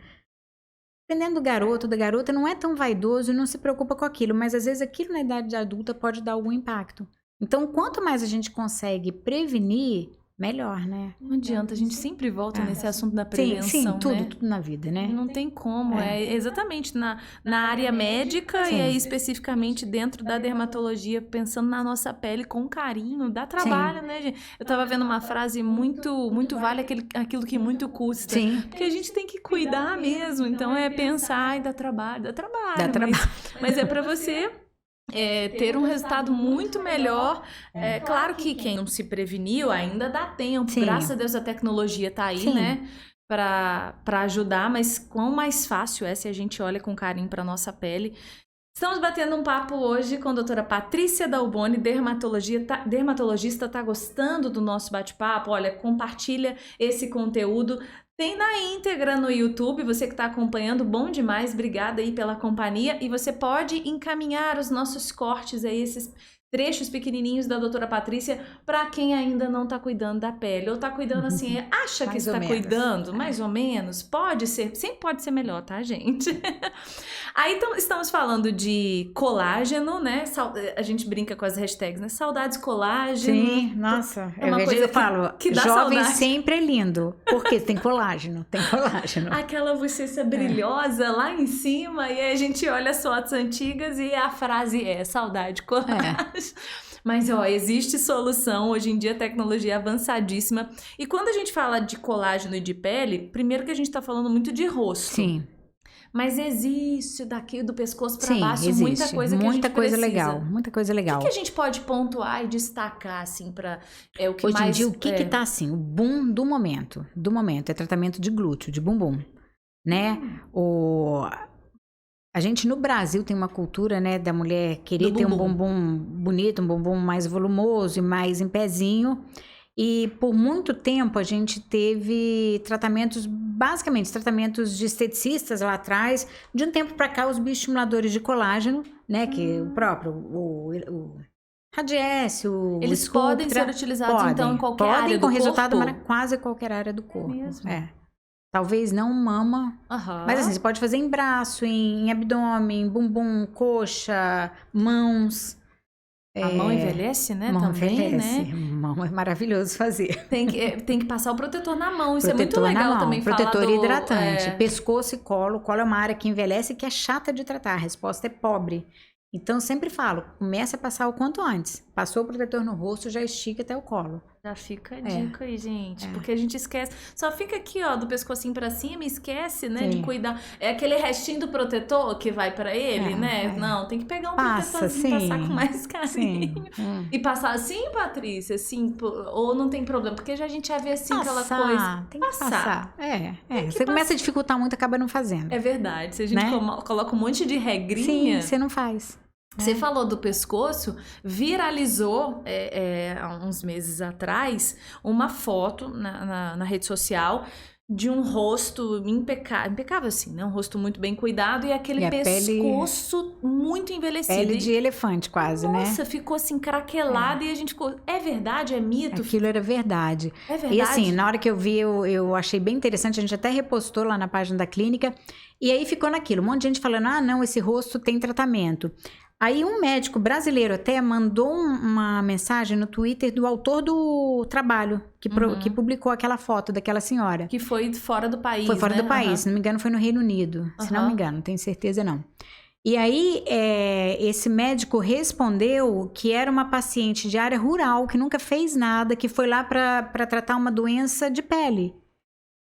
dependendo do garoto ou da garota, não é tão vaidoso e não se preocupa com aquilo, mas às vezes aquilo na idade adulta pode dar algum impacto. Então, quanto mais a gente consegue prevenir, melhor, né? Não adianta, a gente sempre volta nesse assunto da prevenção, sim, né? tudo na vida, né? Não tem como, é exatamente na área médica e aí especificamente dentro da dermatologia, pensando na nossa pele com carinho, dá trabalho, né, gente? Eu tava vendo uma frase, muito vale aquilo que muito custa. Sim. Porque a gente tem que cuidar mesmo, então é pensar e dá trabalho. Mas é pra você... ter um resultado muito melhor. Claro que quem não se preveniu ainda dá tempo. Sim. Graças a Deus a tecnologia tá aí, né? Pra ajudar, mas quão mais fácil é se a gente olha com carinho pra nossa pele. Estamos batendo um papo hoje com a doutora Patrícia Dalboni, dermatologista. Tá gostando do nosso bate-papo? Olha, compartilha esse conteúdo. Tem na íntegra no YouTube, você que está acompanhando, bom demais, obrigada aí pela companhia. E você pode encaminhar os nossos cortes aí, esses trechos pequenininhos da doutora Patrícia, para quem ainda não está cuidando da pele. Ou está cuidando assim, acha que está cuidando, mais ou menos. Pode ser, sempre pode ser melhor, tá, gente? Aí estamos falando de colágeno, né? A gente brinca com as hashtags, né? Saudades colágeno. Sim, nossa. É uma coisa eu falo, que dá jovem saudade. sempre é lindo. Porque tem colágeno, Aquela bochecha brilhosa lá em cima, e aí a gente olha as fotos antigas e a frase é saudade colágeno. Mas, existe solução. Hoje em dia a tecnologia é avançadíssima. E quando a gente fala de colágeno e de pele, primeiro que a gente tá falando muito de rosto. Sim. Mas existe daqui do pescoço para baixo existe. muita coisa que a gente precisa. Muita coisa legal. O que a gente pode pontuar e destacar, assim, para o que hoje mais... Hoje em dia, o que tá, assim, o boom do momento, é tratamento de glúteo, de bumbum, né? A gente, no Brasil, tem uma cultura, né, da mulher querer ter um bumbum bonito, um bumbum mais volumoso e mais em pezinho. E por muito tempo a gente teve basicamente tratamentos de esteticistas lá atrás. De um tempo para cá, os bioestimuladores de colágeno, né, que o próprio, o Radiesse, eles podem ser utilizados então em qualquer área do corpo? Podem, com resultado para quase qualquer área do corpo. Mesmo? Talvez não mama, mas assim, você pode fazer em braço, em abdômen, bumbum, coxa, mãos. A mão envelhece, né? Mão também, envelhece. Né? Mão é maravilhoso fazer. Tem que passar o protetor na mão. Isso protetor é muito legal também falar protetor hidratante. Pescoço e colo. O colo é uma área que envelhece e que é chata de tratar. A resposta é pobre. Então, sempre falo, comece a passar o quanto antes. Passou o protetor no rosto, já estica até o colo. Já fica a dica aí, gente. Porque a gente esquece. Só fica aqui, do pescocinho pra cima e esquece, né? De cuidar. É aquele restinho do protetor que vai pra ele, né? Não, tem que pegar um protetorzinho e passar com mais carinho. E passar assim, Patrícia? Assim, ou não tem problema? Porque a gente já vê assim aquela coisa. Tem que passar. Você começa a dificultar muito, acaba não fazendo. É verdade. Se a gente coloca um monte de regrinha... Sim, você não faz. Você falou do pescoço, viralizou há uns meses atrás uma foto na rede social de um rosto impecável assim, né? Um rosto muito bem cuidado e aquele pescoço muito envelhecido. Pele de elefante quase, né? Nossa, ficou assim craquelada e a gente ficou, é verdade? É mito? Aquilo era verdade. É verdade? E assim, na hora que eu vi, eu achei bem interessante, a gente até repostou lá na página da clínica, e aí ficou naquilo, um monte de gente falando, não, esse rosto tem tratamento. Aí um médico brasileiro até mandou uma mensagem no Twitter do autor do trabalho, que publicou aquela foto daquela senhora. Que foi fora do país, Foi fora do país, se não me engano foi no Reino Unido, se não me engano, não tenho certeza não. E aí esse médico respondeu que era uma paciente de área rural, que nunca fez nada, que foi lá para tratar uma doença de pele.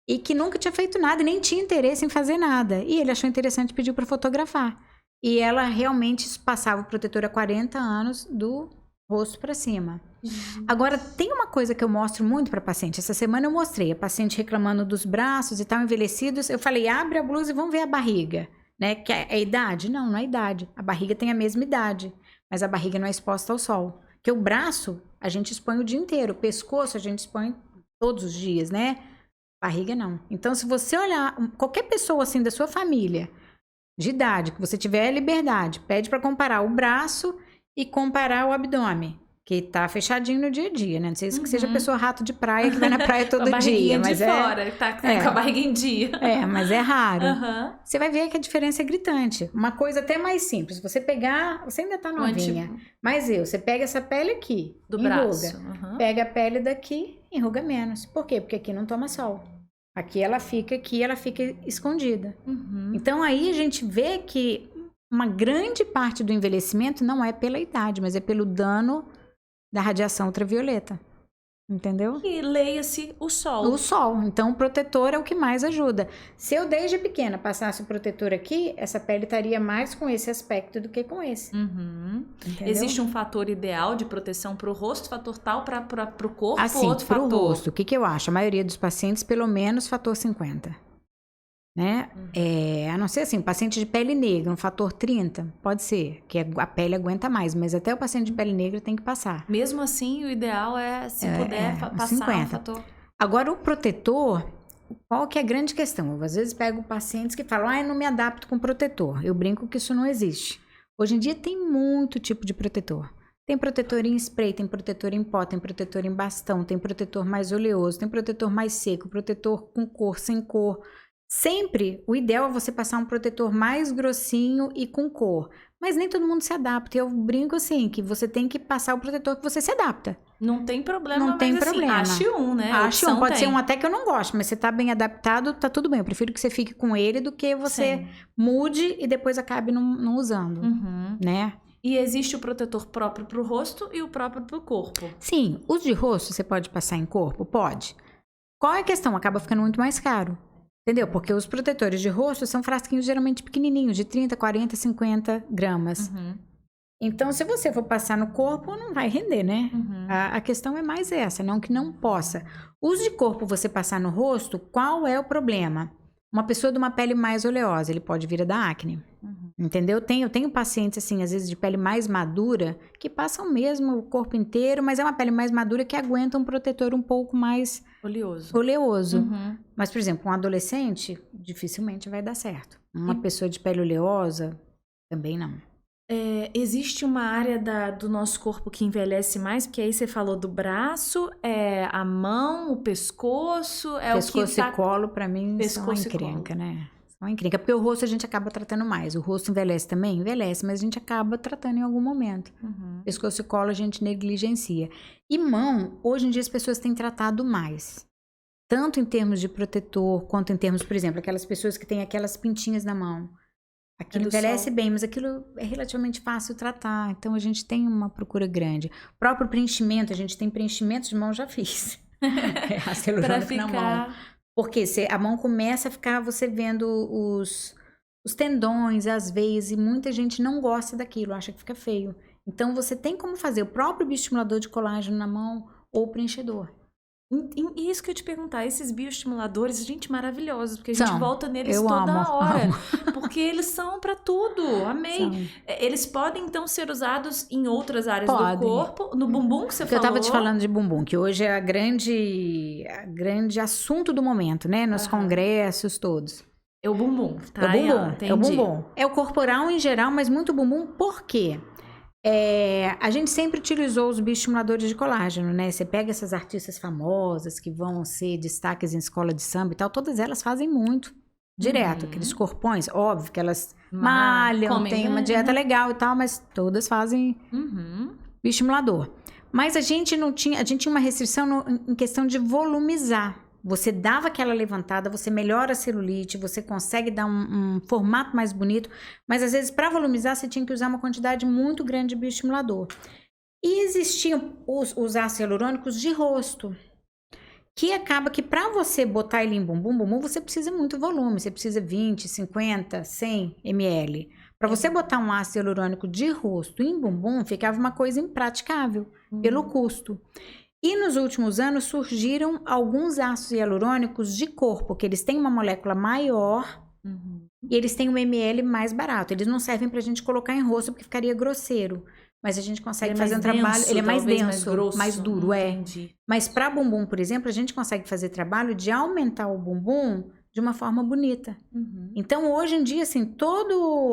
E que nunca tinha feito nada, nem tinha interesse em fazer nada. E ele achou interessante e pediu para fotografar. E ela realmente passava o protetor há 40 anos do rosto para cima. Agora, tem uma coisa que eu mostro muito para paciente. Essa semana eu mostrei a paciente reclamando dos braços e tal, envelhecidos. Eu falei, abre a blusa e vamos ver a barriga. Né? Que é a idade? Não, não é a idade. A barriga tem a mesma idade, mas a barriga não é exposta ao sol. Porque o braço, a gente expõe o dia inteiro. O pescoço, a gente expõe todos os dias, né? Barriga, não. Então, se você olhar qualquer pessoa assim da sua família, de idade, que você tiver liberdade, pede para comparar o braço e comparar o abdômen, que tá fechadinho no dia a dia, né? Não sei se que seja pessoa rato de praia, que vai na praia todo dia. Mas de fora, tá com a barriga em dia. Mas é raro. Você vai ver que a diferença é gritante. Uma coisa até mais simples, você pegar, você ainda tá novinha, mas você pega essa pele aqui, do enruga. Braço. Pega a pele daqui, enruga menos. Por quê? Porque aqui não toma sol. Aqui ela fica escondida. Então aí a gente vê que uma grande parte do envelhecimento não é pela idade, mas é pelo dano da radiação ultravioleta. Entendeu? E leia-se o sol. O sol. Então, o protetor é o que mais ajuda. Se eu, desde pequena, passasse o protetor aqui, essa pele estaria mais com esse aspecto do que com esse. Existe um fator ideal de proteção para o rosto, fator tal para o corpo, assim, outro fator? Para o rosto, o que eu acho? A maioria dos pacientes, pelo menos, fator 50. Né? A não ser assim, paciente de pele negra, um fator 30, pode ser, que a pele aguenta mais, mas até o paciente de pele negra tem que passar. Mesmo assim, o ideal é, se puder, passar 50. um fator. Agora, o protetor, qual que é a grande questão? Eu, às vezes, pego pacientes que falam, eu não me adapto com protetor. Eu brinco que isso não existe. Hoje em dia, tem muito tipo de protetor. Tem protetor em spray, tem protetor em pó, tem protetor em bastão, tem protetor mais oleoso, tem protetor mais seco, protetor com cor, sem cor. Sempre, o ideal é você passar um protetor mais grossinho e com cor. Mas nem todo mundo se adapta. Eu brinco assim, que você tem que passar o protetor que você se adapta. Não tem problema, não tem problema. Ache um, né? Ache um, pode ser um até que eu não gosto, mas você tá bem adaptado, tá tudo bem. Eu prefiro que você fique com ele do que você mude e depois acabe não usando, né? E existe o protetor próprio pro rosto e o próprio pro corpo? Sim, os de rosto você pode passar em corpo? Pode. Qual é a questão? Acaba ficando muito mais caro. Entendeu? Porque os protetores de rosto são frasquinhos geralmente pequenininhos, de 30, 40, 50 gramas. Então, se você for passar no corpo, não vai render, né? A questão é mais essa, não que não possa. Os de corpo você passar no rosto, qual é o problema? Uma pessoa de uma pele mais oleosa, ele pode vir a dar acne. Entendeu? Eu tenho pacientes, assim, às vezes de pele mais madura, que passam mesmo o corpo inteiro, mas é uma pele mais madura que aguenta um protetor um pouco mais oleoso. Mas, por exemplo, um adolescente, dificilmente vai dar certo. Uma pessoa de pele oleosa, também não. Existe uma área do nosso corpo que envelhece mais? Porque aí você falou do braço, a mão, o pescoço... Pescoço e colo, pra mim, são encrenca, né? São encrenca. Porque o rosto a gente acaba tratando mais. O rosto envelhece também? Envelhece, mas a gente acaba tratando em algum momento. Pescoço e colo a gente negligencia. E mão, hoje em dia as pessoas têm tratado mais. Tanto em termos de protetor, quanto em termos, por exemplo, aquelas pessoas que têm aquelas pintinhas na mão. Aquilo envelhece bem, mas aquilo é relativamente fácil tratar. Então, a gente tem uma procura grande. O próprio preenchimento, a gente tem preenchimento de mão, já fiz. A celulose na mão. Porque a mão começa a ficar, você vendo os tendões, as veias, e muita gente não gosta daquilo, acha que fica feio. Então, você tem como fazer o próprio bioestimulador de colágeno na mão ou o preenchedor. E isso que eu ia te perguntar, esses bioestimuladores, gente, maravilhosos, porque a gente São. volta neles Eu toda amo, hora. amo. Porque eles são pra tudo, amei. São. Eles podem, então, ser usados em outras áreas do Podem. corpo, no bumbum que você Porque falou. eu tava te falando de bumbum, que hoje é a grande assunto do momento, né? Nos congressos todos. É o bumbum, tá? É o bumbum, Entendi. é o bumbum. É o corporal em geral, mas muito bumbum, por quê? A gente sempre utilizou os bioestimuladores de colágeno, né? Você pega essas artistas famosas que vão ser destaques em escola de samba e tal, todas elas fazem muito direto. Aqueles corpões, óbvio que elas malham, comem tem uma bem, dieta né? legal e tal, mas todas fazem bioestimulador. Mas a gente tinha uma restrição em questão de volumizar. Você dava aquela levantada, você melhora a celulite, você consegue dar um formato mais bonito, mas às vezes para volumizar você tinha que usar uma quantidade muito grande de bioestimulador. E existiam os ácidos hialurônicos de rosto, que acaba que para você botar ele em bumbum, você precisa muito volume, você precisa 20, 50, 100 ml. Para você botar um ácido hialurônico de rosto em bumbum, ficava uma coisa impraticável pelo custo. E nos últimos anos surgiram alguns ácidos hialurônicos de corpo, que eles têm uma molécula maior e eles têm um ml mais barato. Eles não servem pra gente colocar em rosto porque ficaria grosseiro. Mas a gente consegue fazer um trabalho... Ele é mais denso, grosso, mais duro, entendi. Mas para bumbum, por exemplo, a gente consegue fazer trabalho de aumentar o bumbum de uma forma bonita. Então, hoje em dia, assim,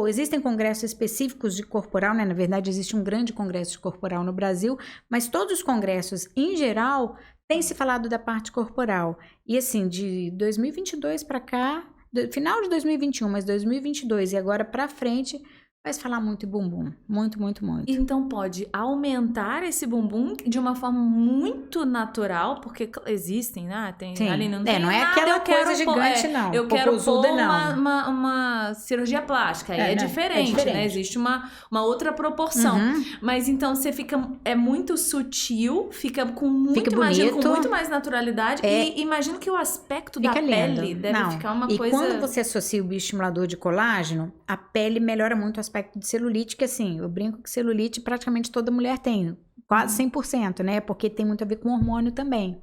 existem congressos específicos de corporal, né? Na verdade, existe um grande congresso de corporal no Brasil, mas todos os congressos, em geral, têm se falado da parte corporal. E, assim, de 2022 para cá, final de 2021, mas 2022 e agora para frente, vai se falar muito em bumbum. Muito, muito, muito. Então pode aumentar esse bumbum de uma forma muito natural, porque existem, né? Tem, Sim. ali não não é nada, aquela eu quero coisa gigante, não. Eu quero Popozuda, pôr não. uma cirurgia plástica. Aí é não, diferente, né? Existe uma outra proporção. Mas então você fica... É muito sutil, fica com muito... Fica imagino, com bonito. muito mais naturalidade. E imagino que o aspecto da pele deve ficar uma coisa... E quando você associa o bioestimulador de colágeno, a pele melhora muito o aspecto de celulite, que assim, eu brinco que celulite praticamente toda mulher tem, quase 100%, né? Porque tem muito a ver com hormônio também.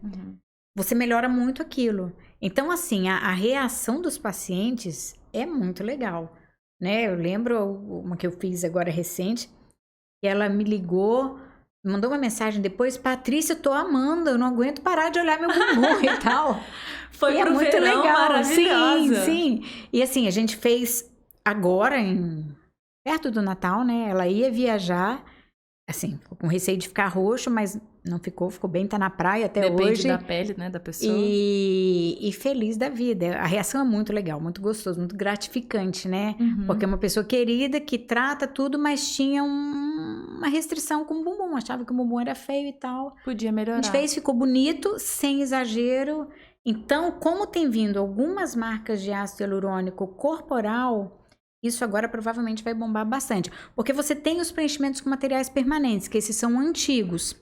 Você melhora muito aquilo. Então, assim, a reação dos pacientes é muito legal, né? Eu lembro uma que eu fiz agora recente, que ela me ligou, mandou uma mensagem depois: Patrícia, eu tô amando, eu não aguento parar de olhar meu bumbum e tal. Foi e pro muito verão, legal. maravilhosa. Sim. E assim, a gente fez agora perto do Natal, né? Ela ia viajar, assim, com receio de ficar roxo, mas não ficou bem, tá na praia até hoje. Depende da pele, né, da pessoa. E feliz da vida. A reação é muito legal, muito gostoso, muito gratificante, né? Porque é uma pessoa querida que trata tudo, mas tinha uma restrição com o bumbum, achava que o bumbum era feio e tal. Podia melhorar. A gente fez, ficou bonito, sem exagero. Então, como tem vindo algumas marcas de ácido hialurônico corporal, isso agora provavelmente vai bombar bastante. Porque você tem os preenchimentos com materiais permanentes, que esses são antigos.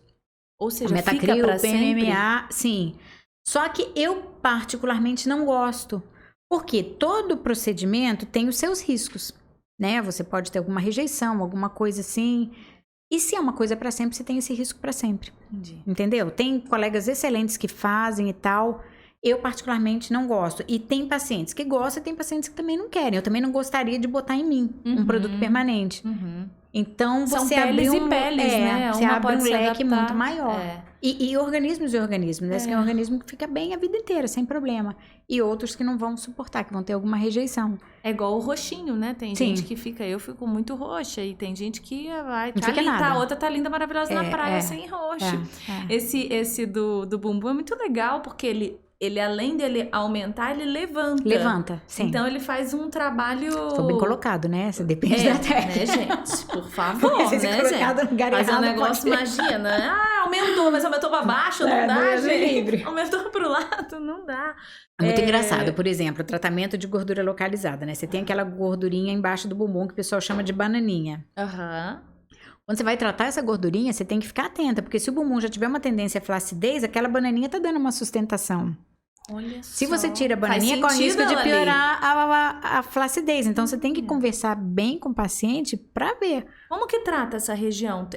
Ou seja, Metacril, fica pra PMMA, sempre. sim. Só que eu particularmente não gosto. Porque todo procedimento tem os seus riscos, né? Você pode ter alguma rejeição, alguma coisa assim. E se é uma coisa para sempre, você tem esse risco para sempre. Entendi. Entendeu? Tem colegas excelentes que fazem e tal. Eu, particularmente, não gosto. E tem pacientes que gostam e tem pacientes que também não querem. Eu também não gostaria de botar em mim um produto permanente. Então, São você peles abre e peles, né? Você Uma abre pode um se leque adaptar. muito maior. E organismos e organismos, né? Esse é um organismo que fica bem a vida inteira, sem problema. E outros que não vão suportar, que vão ter alguma rejeição. É igual o roxinho, né? Tem gente que fica... Eu fico muito roxa. E tem gente que vai... Não fica nada. A outra tá linda, maravilhosa na praia, sem roxo. Esse do bumbum é muito legal, porque ele, além dele aumentar, ele levanta. Levanta, sim. Então, ele faz um trabalho... Foi bem colocado, né? Você depende da técnica. né, gente? Por favor, né, colocado no lugar Fazer um errado, negócio, pode ser. imagina. Ah, aumentou, mas aumentou pra baixo, não dá, Deus me gente. livre. Aumentou pro lado, não dá. É muito engraçado, por exemplo, o tratamento de gordura localizada, né? Você tem aquela gordurinha embaixo do bumbum que o pessoal chama de bananinha. Quando você vai tratar essa gordurinha, você tem que ficar atenta, porque se o bumbum já tiver uma tendência à flacidez, aquela bananinha tá dando uma sustentação. Olha Se só. você tira a bananinha, corre o risco de piorar a flacidez. Então, você tem que conversar bem com o paciente para ver. Como que trata essa região?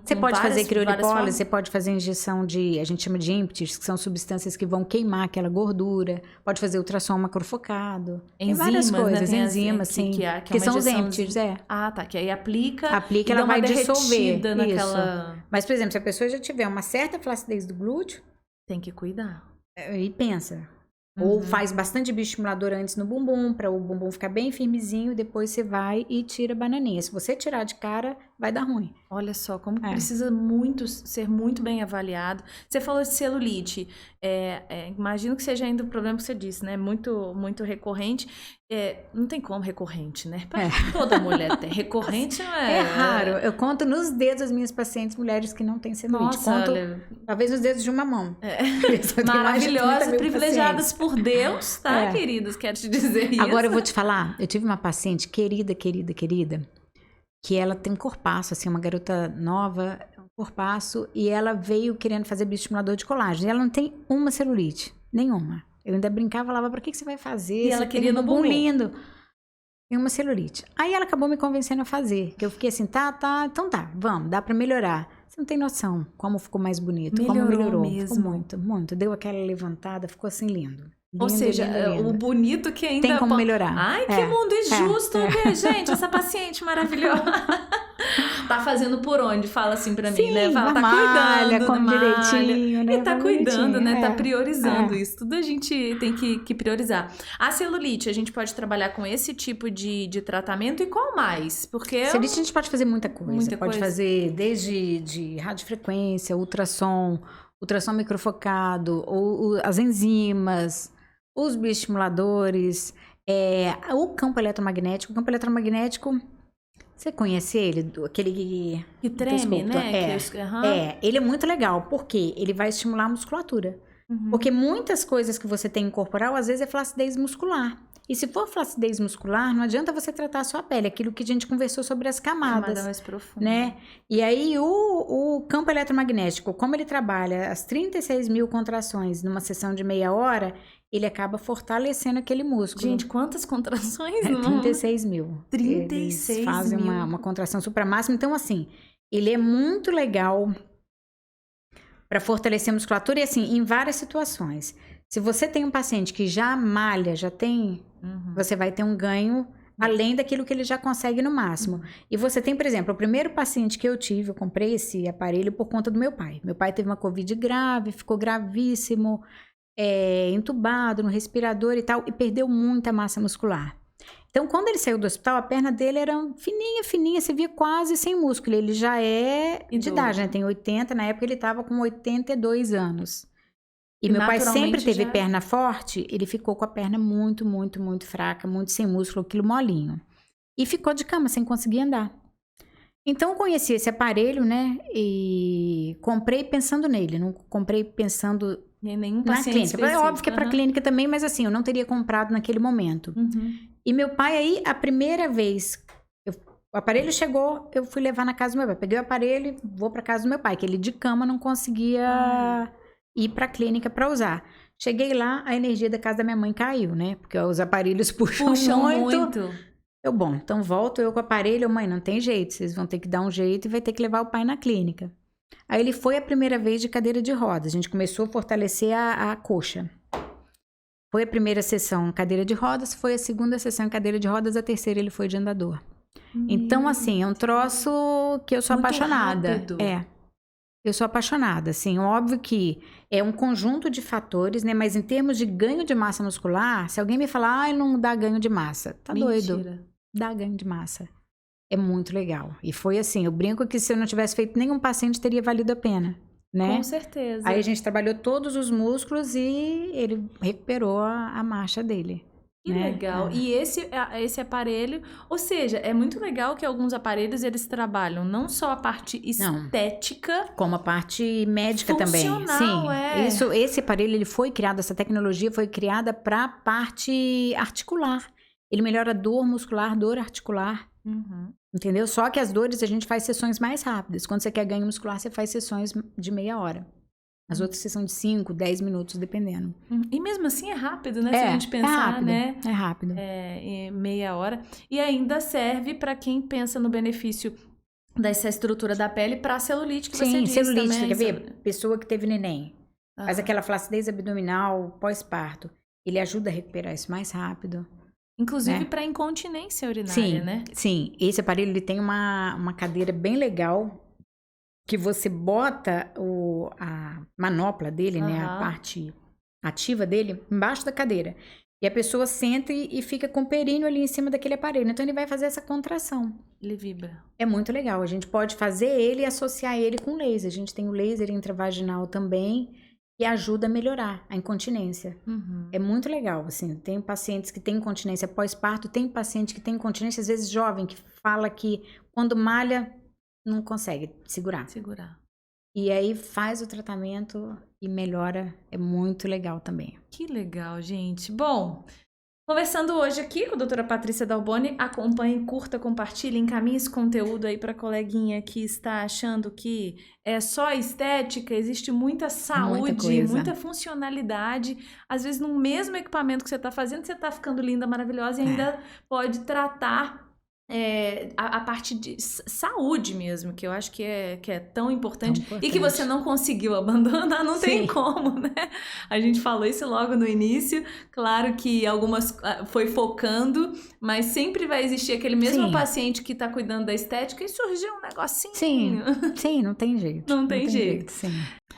Você pode fazer criolipólise, você pode fazer injeção a gente chama de empties, que são substâncias que vão queimar aquela gordura. Pode fazer ultrassom macrofocado. Tem várias coisas, né? Enzimas, sim. Que são os empties, Ah, tá. Que aí aplica e ela vai dissolver. Naquela... Mas, por exemplo, se a pessoa já tiver uma certa flacidez do glúteo... Tem que cuidar. E pensa. Ou faz bastante bioestimulador antes no bumbum, para o bumbum ficar bem firmezinho, depois você vai e tira a bananinha. Se você tirar de cara, vai dar ruim. Olha só, como precisa ser muito bem avaliado. Você falou de celulite. Imagino que seja ainda o problema que você disse, né? Muito, muito recorrente. Não tem como recorrente, né? Toda mulher tem. Recorrente não é... É raro. Eu conto nos dedos as minhas pacientes mulheres que não têm celulite. Nossa, conto, talvez nos dedos de uma mão. Maravilhosas, privilegiadas por Deus, tá, queridas? Quero te dizer isso. Agora eu vou te falar. Eu tive uma paciente querida, que ela tem um corpaço, assim, uma garota nova, um corpaço, e ela veio querendo fazer bioestimulador de colágeno. E ela não tem uma celulite, nenhuma. Eu ainda brincava, falava, pra que você vai fazer? E ela queria no bumbum. Lindo. Tem uma celulite. Aí ela acabou me convencendo a fazer, que eu fiquei assim, então tá, vamos, dá pra melhorar. Você não tem noção como ficou mais bonito, como melhorou. Mesmo. Ficou muito, muito. Deu aquela levantada, ficou assim lindo. Ou seja, o bonito que ainda... Tem como melhorar. Ai, que mundo injusto, né, gente? Essa paciente maravilhosa. Tá fazendo por onde? Fala assim pra mim, né? Fala, tá cuidando, com direitinho, né? E tá cuidando, né? Tá priorizando isso. Tudo a gente tem que priorizar. A celulite, a gente pode trabalhar com esse tipo de tratamento e qual mais? Porque... Celulite a gente pode fazer muita coisa. Pode fazer desde de radiofrequência, ultrassom microfocado, ou as enzimas... Os bioestimuladores, o campo eletromagnético. O campo eletromagnético, você conhece ele? Aquele que treme, né? Ele é muito legal, porque ele vai estimular a musculatura. Porque muitas coisas que você tem corporal, às vezes é flacidez muscular. E se for flacidez muscular, não adianta você tratar a sua pele, aquilo que a gente conversou sobre as camadas. Camada mais profunda. Né? E aí, o campo eletromagnético, como ele trabalha as 36 mil contrações numa sessão de meia hora, ele acaba fortalecendo aquele músculo. Gente, quantas contrações? 36 mil. 36 Eles fazem mil. uma contração supramáxima. Então, assim, ele é muito legal para fortalecer a musculatura e, assim, em várias situações. Se você tem um paciente que já malha, já tem... Você vai ter um ganho além daquilo que ele já consegue no máximo. E você tem, por exemplo, o primeiro paciente que eu tive, eu comprei esse aparelho por conta do meu pai. Meu pai teve uma Covid grave, ficou gravíssimo... entubado no respirador e tal, e perdeu muita massa muscular. Então, quando ele saiu do hospital, a perna dele era fininha, você via quase sem músculo. Ele já é de idade, né? Tem 80, na época ele estava com 82 anos. E meu pai sempre teve perna forte, ele ficou com a perna muito, muito, muito fraca, muito sem músculo, aquilo molinho. E ficou de cama, sem conseguir andar. Então, eu conheci esse aparelho, né? E comprei pensando nele, não comprei pensando... Nenhum paciente na clínica. É óbvio que é para clínica também, mas assim, eu não teria comprado naquele momento. E meu pai aí, a primeira vez, o aparelho chegou, eu fui levar na casa do meu pai. Peguei o aparelho e vou para casa do meu pai, que ele de cama não conseguia ir para clínica para usar. Cheguei lá, a energia da casa da minha mãe caiu, né? Porque os aparelhos puxam muito. Bom, então volto eu com o aparelho. Mãe, não tem jeito, vocês vão ter que dar um jeito e vai ter que levar o pai na clínica. Aí ele foi a primeira vez de cadeira de rodas. A gente começou a fortalecer a coxa. Foi a primeira sessão em cadeira de rodas, foi a segunda sessão em cadeira de rodas, a terceira ele foi de andador. Então, assim, é um troço que eu sou apaixonada. Rápido. Eu sou apaixonada, assim, óbvio que é um conjunto de fatores, né? Mas em termos de ganho de massa muscular, se alguém me falar, não dá ganho de massa, tá doido? Dá ganho de massa. É muito legal. E foi assim, eu brinco que se eu não tivesse feito nenhum paciente, teria valido a pena, né? Com certeza. Aí a gente trabalhou todos os músculos e ele recuperou a marcha dele. Que legal. E esse aparelho, ou seja, é muito legal que alguns aparelhos eles trabalham não só a parte estética, como a parte médica também. Sim. Esse aparelho ele foi criado, essa tecnologia foi criada para a parte articular. Ele melhora dor muscular, dor articular. Entendeu? Só que as dores a gente faz sessões mais rápidas. Quando você quer ganho muscular, você faz sessões de meia hora. As outras são de 5, 10 minutos, dependendo. E mesmo assim é rápido, né? Se a gente pensar, rápido, né? É rápido. Em meia hora. E ainda serve para quem pensa no benefício dessa estrutura da pele para celulite, que você disse celulite, também. quer ver? Pessoa que teve neném, faz aquela flacidez abdominal pós-parto. Ele ajuda a recuperar isso mais rápido. Inclusive para incontinência urinária, né? Sim, esse aparelho ele tem uma cadeira bem legal que você bota a manopla dele, né, a parte ativa dele, embaixo da cadeira. E a pessoa senta e fica com o períneo ali em cima daquele aparelho. Então ele vai fazer essa contração. Ele vibra. É muito legal. A gente pode fazer ele e associar ele com laser. A gente tem o laser intravaginal também, que ajuda a melhorar a incontinência. É muito legal, assim. Tem pacientes que têm incontinência pós-parto, tem paciente que tem incontinência, às vezes jovem, que fala que quando malha, não consegue segurar. E aí faz o tratamento e melhora. É muito legal também. Que legal, gente. Bom, conversando hoje aqui com a doutora Patrícia Dalboni, acompanhe, curta, compartilhe, encaminhe esse conteúdo aí para a coleguinha que está achando que é só estética, existe muita saúde, muita funcionalidade. Às vezes, no mesmo equipamento que você está fazendo, você está ficando linda, maravilhosa e ainda pode tratar a parte de saúde mesmo, que eu acho que é tão importante, e que você não conseguiu abandonar, não tem como, né? A gente falou isso logo no início, claro que algumas foi focando, mas sempre vai existir aquele mesmo paciente que tá cuidando da estética e surgiu um negocinho. Sim, não tem jeito. Não tem jeito. Sim.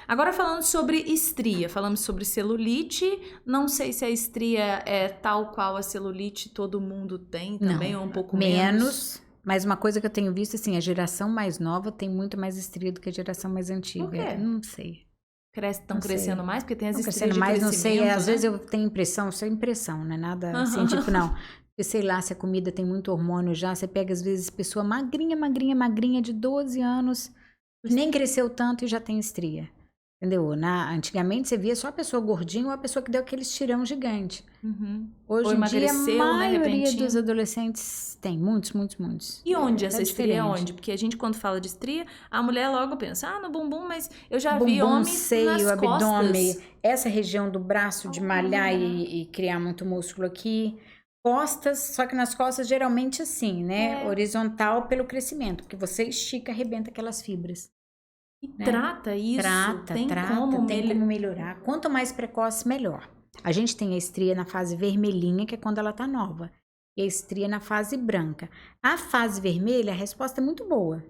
Agora falando sobre estria, falamos sobre celulite, não sei se a estria é tal qual a celulite todo mundo tem também, ou um pouco menos. Mas uma coisa que eu tenho visto, assim, a geração mais nova tem muito mais estria do que a geração mais antiga. Por quê? Não sei. Estão crescendo mais? Porque tem as estrias crescendo de mais, não sei. né? Às vezes eu tenho impressão, isso é impressão, não é nada científico, não. Porque, sei lá, se a comida tem muito hormônio já, você pega, às vezes, pessoa magrinha, de 12 anos, nem cresceu tanto e já tem estria. Entendeu? Antigamente você via só a pessoa gordinha ou a pessoa que deu aquele estirão gigante. Hoje em dia, a maioria dos adolescentes tem. Muitos. E onde essa estria é onde? Porque a gente, quando fala de estria, a mulher logo pensa, no bumbum, mas eu já vi homens seio, nas abdômen, costas. Essa região do braço de malhar e criar muito músculo aqui. Costas, só que nas costas geralmente assim, né? Horizontal pelo crescimento, porque você estica, arrebenta aquelas fibras. E trata isso? Tem como melhorar. Quanto mais precoce, melhor. A gente tem a estria na fase vermelhinha, que é quando ela tá nova. E a estria na fase branca. A fase vermelha, a resposta é muito boa.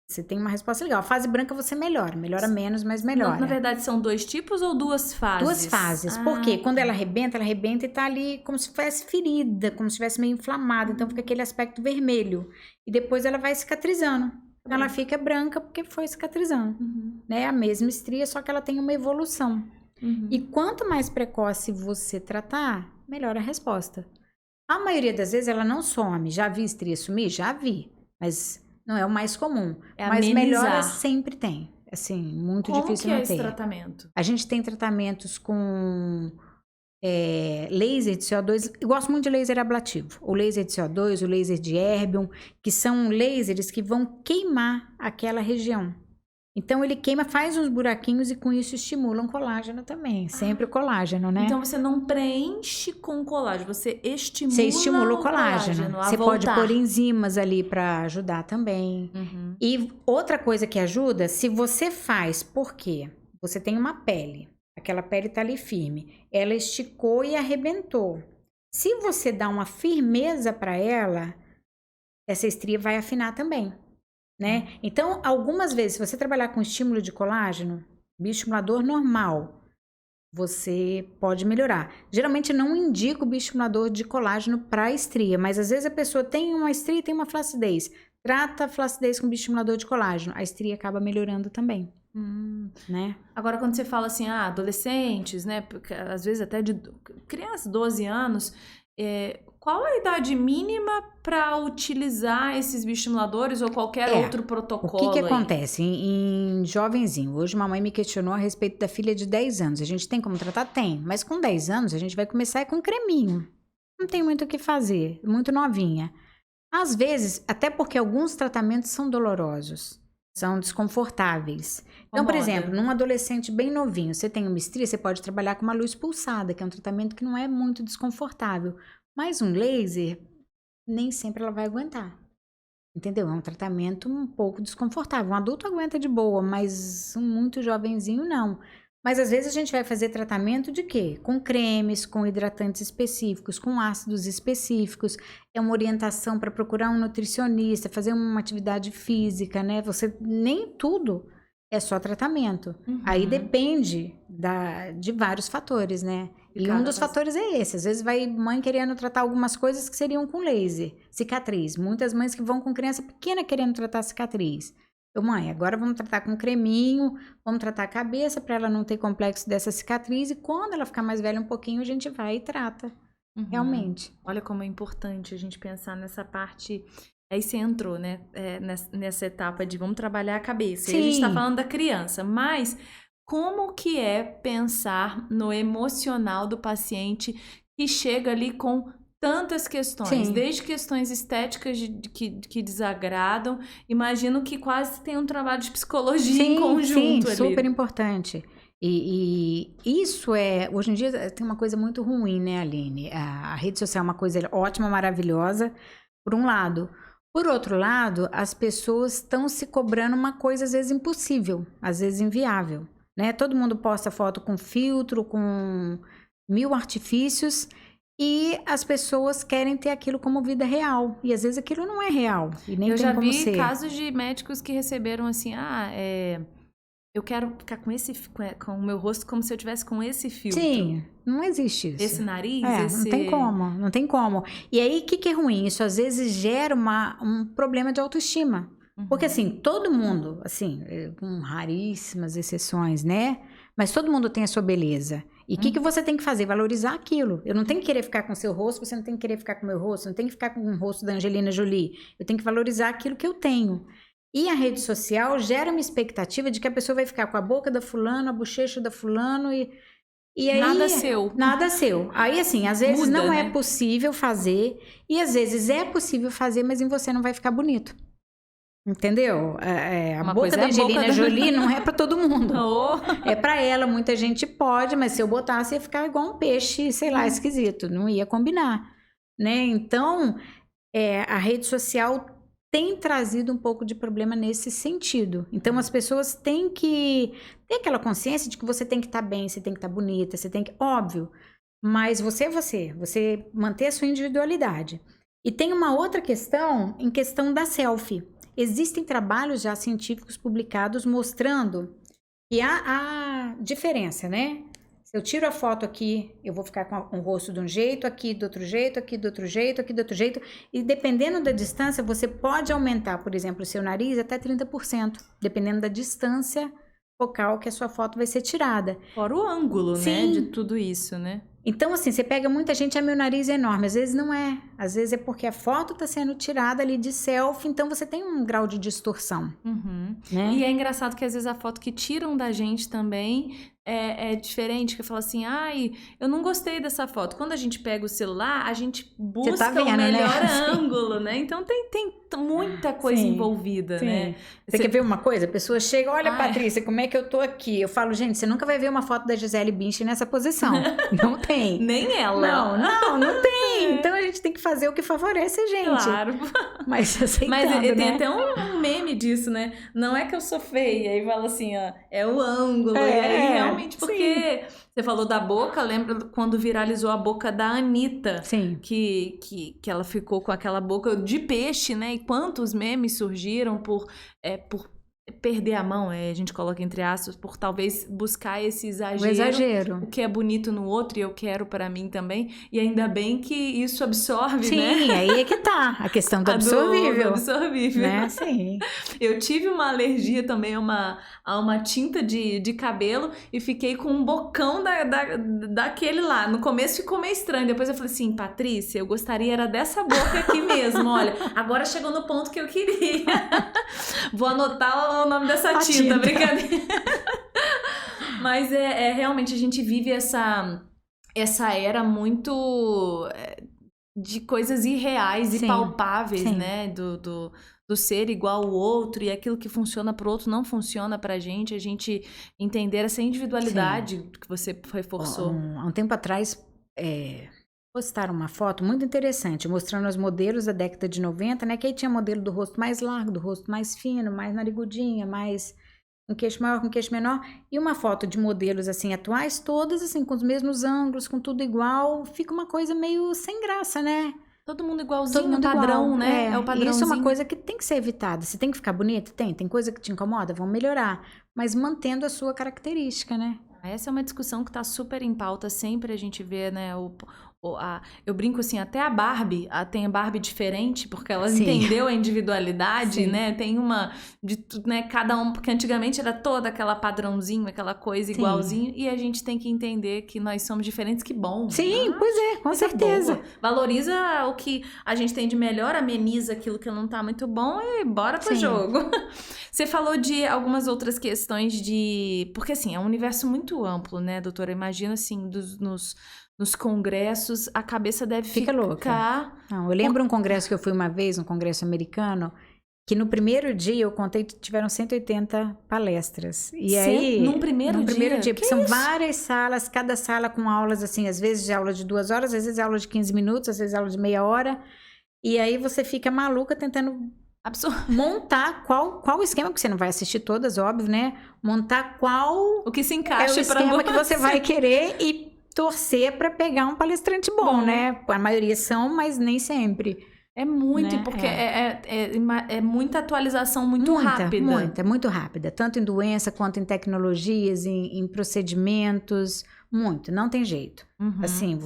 Você tem uma resposta legal. A fase branca você melhora menos, mas melhora. Na verdade, são 2 tipos ou 2 fases? 2 fases. Por quê? Quando ela arrebenta e tá ali como se fosse ferida, como se estivesse meio inflamada. Então fica aquele aspecto vermelho. E depois ela vai cicatrizando. Ela fica branca porque foi cicatrizando. Né? A mesma estria, só que ela tem uma evolução. E quanto mais precoce você tratar, melhor a resposta. A maioria das vezes ela não some. Já vi estria sumir? Já vi. Mas não é o mais comum. Mas melhora sempre tem. Assim, muito difícil não ter. Como que é esse tratamento? A gente tem tratamentos com laser de CO2. Eu gosto muito de laser ablativo. O laser de CO2, o laser de erbium, que são lasers que vão queimar aquela região. Então, ele queima, faz uns buraquinhos e com isso estimula um colágeno também. Sempre o colágeno, né? Então, você não preenche com colágeno, você estimula o colágeno. Você pode pôr enzimas ali para ajudar também. E outra coisa que ajuda, se você faz, por quê? Você tem uma pele. Aquela pele tá ali firme. Ela esticou e arrebentou. Se você dá uma firmeza para ela, essa estria vai afinar também. Né? Então, algumas vezes, se você trabalhar com estímulo de colágeno, bioestimulador normal, você pode melhorar. Geralmente não indico o bioestimulador de colágeno para estria, mas às vezes a pessoa tem uma estria e tem uma flacidez. Trata a flacidez com bioestimulador de colágeno, a estria acaba melhorando também. Né? Agora, quando você fala assim, adolescentes, né? Porque, às vezes até de crianças, 12 anos, qual a idade mínima para utilizar esses bioestimuladores ou qualquer outro protocolo? O que acontece em jovenzinho? Hoje uma mãe me questionou a respeito da filha de 10 anos. A gente tem como tratar? Tem. Mas com 10 anos a gente vai começar com creminho. Não tem muito o que fazer. Muito novinha. Às vezes, até porque alguns tratamentos são dolorosos. são desconfortáveis. Então, por Incomoda. exemplo, num adolescente bem novinho, você tem uma estria, você pode trabalhar com uma luz pulsada, que é um tratamento que não é muito desconfortável. Mas um laser, nem sempre ela vai aguentar. Entendeu? É um tratamento um pouco desconfortável. Um adulto aguenta de boa, mas um muito jovenzinho não. Mas às vezes a gente vai fazer tratamento de quê? Com cremes, com hidratantes específicos, com ácidos específicos. É uma orientação para procurar um nutricionista, fazer uma atividade física, né? Você nem tudo é só tratamento. Aí depende de vários fatores, né? E um dos fatores é esse. Às vezes vai mãe querendo tratar algumas coisas que seriam com laser, cicatriz. Muitas mães que vão com criança pequena querendo tratar cicatriz. Eu, mãe, agora vamos tratar com creminho, vamos tratar a cabeça para ela não ter complexo dessa cicatriz. E quando ela ficar mais velha um pouquinho, a gente vai e trata. Realmente. Olha como é importante a gente pensar nessa parte. Aí você entrou, né? Nessa etapa de vamos trabalhar a cabeça. E a gente tá falando da criança, mas como que é pensar no emocional do paciente que chega ali com tantas questões, desde questões estéticas que desagradam, imagino que quase tem um trabalho de psicologia em conjunto ali. Super importante. E isso hoje em dia tem uma coisa muito ruim, né, Aline? A rede social é uma coisa ótima, maravilhosa, por um lado. Por outro lado, as pessoas estão se cobrando uma coisa às vezes impossível, às vezes inviável, né? Todo mundo posta foto com filtro, com 1000 artifícios, e as pessoas querem ter aquilo como vida real. E às vezes aquilo não é real. E nem eu tem já como vi ser. casos de médicos que receberam assim, eu quero ficar com o meu rosto como se eu tivesse com esse filtro. Sim, não existe isso. Esse nariz, não tem como, não tem como. E aí, o que é ruim? Isso às vezes gera um problema de autoestima. Porque assim, todo mundo, assim, com raríssimas exceções, né? Mas todo mundo tem a sua beleza. E o que você tem que fazer? Valorizar aquilo. Eu não tenho que querer ficar com o seu rosto, você não tem que querer ficar com o meu rosto, não tem que ficar com o rosto da Angelina Jolie. Eu tenho que valorizar aquilo que eu tenho. E a rede social gera uma expectativa de que a pessoa vai ficar com a boca da fulano, a bochecha da fulano e aí... Nada seu. Nada seu. Aí, assim, às vezes Muda, não né? é possível fazer e às vezes é possível fazer, mas em você não vai ficar bonito. Entendeu? A boca da Angelina Jolie não é pra todo mundo. É pra ela, muita gente pode, mas se eu botasse ia ficar igual um peixe, sei lá, esquisito. Não ia combinar, né? Então, a rede social tem trazido um pouco de problema nesse sentido. Então, as pessoas têm que ter aquela consciência de que você tem que estar bem, você tem que estar bonita, você tem que... Óbvio, mas você é você manter a sua individualidade. E tem uma outra questão, em questão da selfie. Existem trabalhos já científicos publicados mostrando que há a diferença, né? Se eu tiro a foto aqui, eu vou ficar com o rosto de um jeito, aqui do outro jeito, aqui do outro jeito, aqui do outro jeito. E dependendo da distância, você pode aumentar, por exemplo, o seu nariz até 30%, dependendo da distância focal que a sua foto vai ser tirada. Fora o ângulo, Sim. né? De tudo isso, né? Então, assim, você pega muita gente, meu nariz é enorme. Às vezes não é. Às vezes é porque a foto está sendo tirada ali de selfie, então você tem um grau de distorção. Né? E é engraçado que às vezes a foto que tiram da gente também é diferente, que fala assim, eu não gostei dessa foto. Quando a gente pega o celular, a gente busca vendo, o melhor né? ângulo, né? Então tem muita coisa envolvida, né? Você quer ver uma coisa? A pessoa chega, olha, Patrícia, como é que eu tô aqui? Eu falo, gente, você nunca vai ver uma foto da Gisele Bündchen nessa posição. Não tem. Nem ela. Não tem. Então a gente tem que fazer o que favorece a gente. Claro. Mas aceitando, Mas tem né? até um meme disso, né? Não é que eu sou feia, aí fala assim, ó, é o ângulo. E aí realmente, porque você falou da boca, lembra quando viralizou a boca da Anitta? Sim. Que ela ficou com aquela boca de peixe, né? E quantos memes surgiram por perder a mão, a gente coloca entre aspas, por talvez buscar esse exagero. O exagero. O que é bonito no outro e eu quero pra mim também. E ainda bem que isso absorve, né? Sim, aí é que tá. A questão do absorvível. Do absorvível. Né? Sim. Eu tive uma alergia também a uma tinta de cabelo e fiquei com um bocão daquele lá. No começo ficou meio estranho. Depois eu falei assim, Patrícia, eu gostaria era dessa boca aqui mesmo. Olha, agora chegou no ponto que eu queria. Vou anotar o nome dessa tinta, brincadeira. Mas realmente a gente vive essa era muito de coisas irreais e palpáveis, né? do ser igual ao outro e aquilo que funciona pro outro não funciona pra gente, a gente entender essa individualidade que você reforçou. Há um tempo atrás, postaram uma foto muito interessante, mostrando os modelos da década de 90, né? Que aí tinha modelo do rosto mais largo, do rosto mais fino, mais narigudinha, mais com queixo maior, com queixo menor. E uma foto de modelos, assim, atuais, todas, assim, com os mesmos ângulos, com tudo igual. Fica uma coisa meio sem graça, né? Todo mundo igualzinho, Todo mundo padrão, igual, né? É o padrãozinho. Isso é uma coisa que tem que ser evitada. Se tem que ficar bonito, tem. Tem coisa que te incomoda, vamos melhorar. Mas mantendo a sua característica, né? Essa é uma discussão que tá super em pauta, sempre a gente vê, né, eu brinco assim, até a Barbie, tem a Barbie diferente, porque ela entendeu a individualidade, né, tem uma, né, cada um, porque antigamente era toda aquela padrãozinho, aquela coisa igualzinho, e a gente tem que entender que nós somos diferentes, que bom. Sim, pois é, com certeza. Valoriza o que a gente tem de melhor, ameniza aquilo que não tá muito bom e bora pro jogo. Você falou de algumas outras questões porque assim, é um universo muito amplo, né, doutora? Imagina assim, nos congressos, a cabeça deve ficar louca. Não, eu lembro um congresso que eu fui uma vez, um congresso americano, que no primeiro dia eu contei que tiveram 180 palestras. E aí, num primeiro dia, porque são várias salas, cada sala com aulas assim, às vezes aula de 2 horas, às vezes aula de 15 minutos, às vezes aula de meia hora. E aí você fica maluca tentando montar qual esquema, porque você não vai assistir todas, óbvio, né? Montar o que se encaixa o esquema que você vai querer e torcer para pegar um palestrante bom, né? A maioria são, mas nem sempre. É muito, né? Porque é muita atualização muito rápida. Muito rápida. Tanto em doença, quanto em tecnologias, em procedimentos. Muito, não tem jeito. Assim,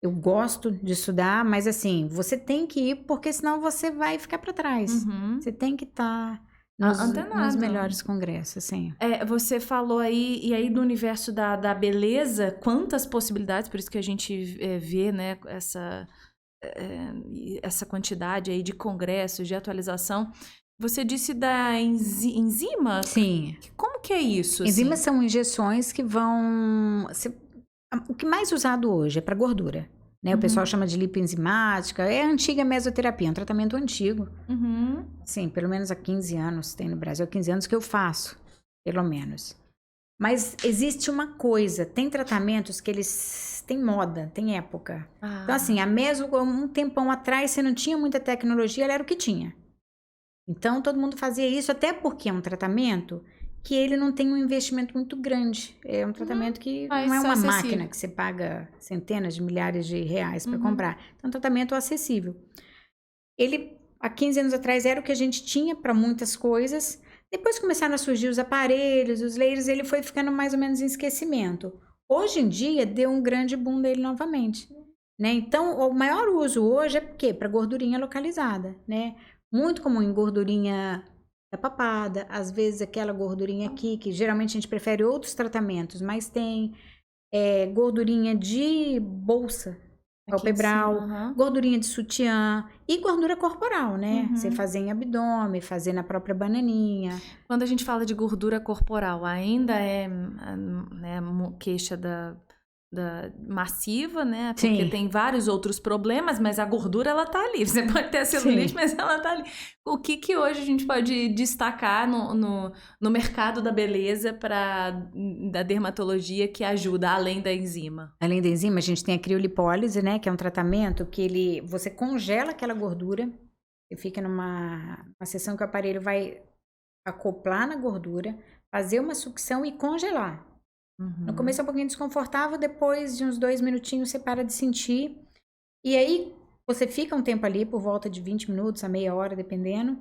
eu gosto de estudar, mas assim, você tem que ir, porque senão você vai ficar para trás. Você tem que estar nos melhores congressos, assim. Você falou aí, e aí do universo da beleza, quantas possibilidades, por isso que a gente vê, né, essa quantidade aí de congressos, de atualização. Você disse da enzima? Sim. Como que é isso? Enzimas são injeções que vão... O que mais usado hoje é para gordura, né? O pessoal chama de lipoenzimática. É a antiga mesoterapia, é um tratamento antigo. Sim, pelo menos há 15 anos tem no Brasil. Há 15 anos que eu faço, pelo menos. Mas existe uma coisa, tem tratamentos que eles têm moda, tem época. Então assim, a meso, um tempão atrás, você não tinha muita tecnologia, ela era o que tinha. Então todo mundo fazia isso, até porque é um tratamento que ele não tem um investimento muito grande. É um tratamento que não é uma máquina que você paga centenas de milhares de reais para comprar. Então, é um tratamento acessível. Ele, há 15 anos atrás, era o que a gente tinha para muitas coisas. Depois começaram a surgir os aparelhos, os lasers, ele foi ficando mais ou menos em esquecimento. Hoje em dia, deu um grande boom dele novamente. Né? Então, o maior uso hoje é para gordurinha localizada. Né? Muito comum em gordurinha da papada, às vezes aquela gordurinha aqui, que geralmente a gente prefere outros tratamentos, mas tem gordurinha de bolsa, palpebral, gordurinha de sutiã e gordura corporal, né? Você fazer em abdômen, fazer na própria bananinha. Quando a gente fala de gordura corporal, ainda né, queixa da massiva, né? Porque tem vários outros problemas, mas a gordura, ela tá ali. Você pode ter a celulite, mas ela tá ali. O que hoje a gente pode destacar no mercado da beleza da dermatologia que ajuda, além da enzima? Além da enzima, a gente tem a criolipólise, né? Que é um tratamento que você congela aquela gordura, você fica numa sessão que o aparelho vai acoplar na gordura, fazer uma sucção e congelar. No começo é um pouquinho desconfortável, depois de uns 2 minutinhos você para de sentir. E aí você fica um tempo ali, por volta de 20 minutos a meia hora, dependendo.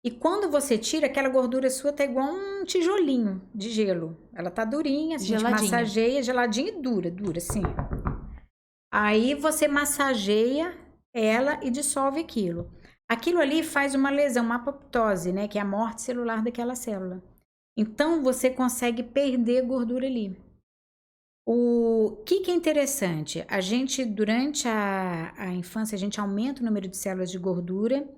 E quando você tira, aquela gordura sua tá igual um tijolinho de gelo. Ela tá durinha, a gente massageia, geladinha e dura, assim. Aí você massageia ela e dissolve aquilo. Aquilo ali faz uma lesão, uma apoptose, né? Que é a morte celular daquela célula. Então, você consegue perder gordura ali. O que é interessante? A gente, durante a infância, a gente aumenta o número de células de gordura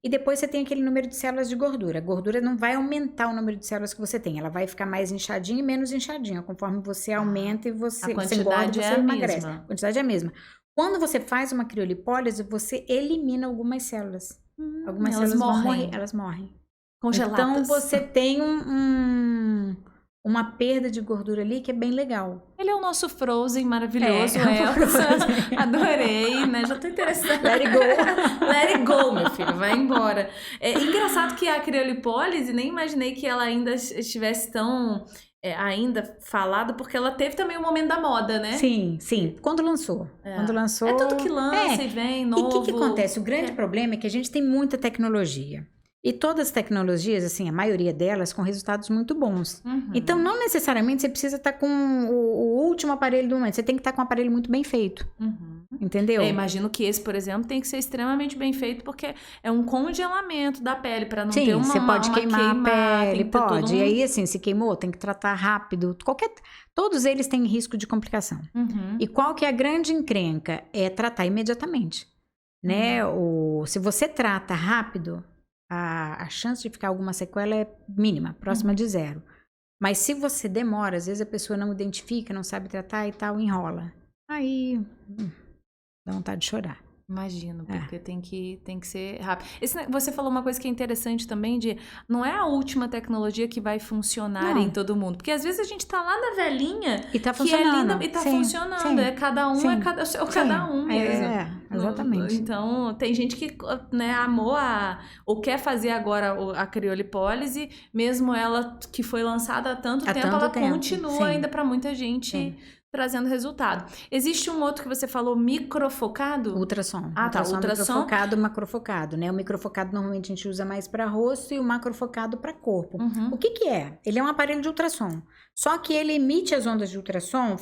e depois você tem aquele número de células de gordura. A gordura não vai aumentar o número de células que você tem, ela vai ficar mais inchadinha e menos inchadinha, conforme você aumenta e você engorda, você emagrece. A quantidade é a mesma. Quando você faz uma criolipólise, você elimina algumas células. Algumas elas células vão morrem. morrer, elas morrem. Congeladas. Então você tem uma perda de gordura ali que é bem legal. Ele é o nosso Frozen maravilhoso, É o Elsa. Frozen. Adorei, né? Já tô interessada. Let it go. Let it go, meu filho, vai embora. É engraçado que a criolipólise, nem imaginei que ela ainda estivesse tão ainda falada, porque ela teve também o momento da moda, né? Sim, sim. Quando lançou. Quando lançou. É tudo que lança e vem novo. E o que acontece? O grande problema é que a gente tem muita tecnologia. E todas as tecnologias, assim, a maioria delas com resultados muito bons. Então, não necessariamente você precisa estar com o último aparelho do momento. Você tem que estar com um aparelho muito bem feito. Entendeu? Imagino que esse, por exemplo, tem que ser extremamente bem feito, porque é um congelamento da pele, para não ter você pode queimar a pele, tem que ter pode. E aí, assim, se queimou, tem que tratar rápido. Todos eles têm risco de complicação. E qual que é a grande encrenca? É tratar imediatamente. Né? Se você trata rápido, a chance de ficar alguma sequela é mínima, próxima de zero. Mas se você demora, às vezes a pessoa não identifica, não sabe tratar e tal, enrola. Aí dá vontade de chorar. Imagino, porque tem que ser rápido. Você falou uma coisa que é interessante também, não é a última tecnologia que vai funcionar em todo mundo. Porque às vezes a gente tá lá na velhinha e tá funcionando. É linda, e tá funcionando. É cada um, cada um mesmo. Exatamente. Então, tem gente que amou ou quer fazer agora a criolipólise, mesmo ela que foi lançada há tanto tempo, ela continua ainda para muita gente trazendo resultado. Existe um outro que você falou, microfocado? Ultrassom. Ultrassom. Microfocado, macrofocado, né? O microfocado normalmente a gente usa mais para rosto e o macrofocado para corpo. O que é? Ele é um aparelho de ultrassom. Só que ele emite as ondas de ultrassom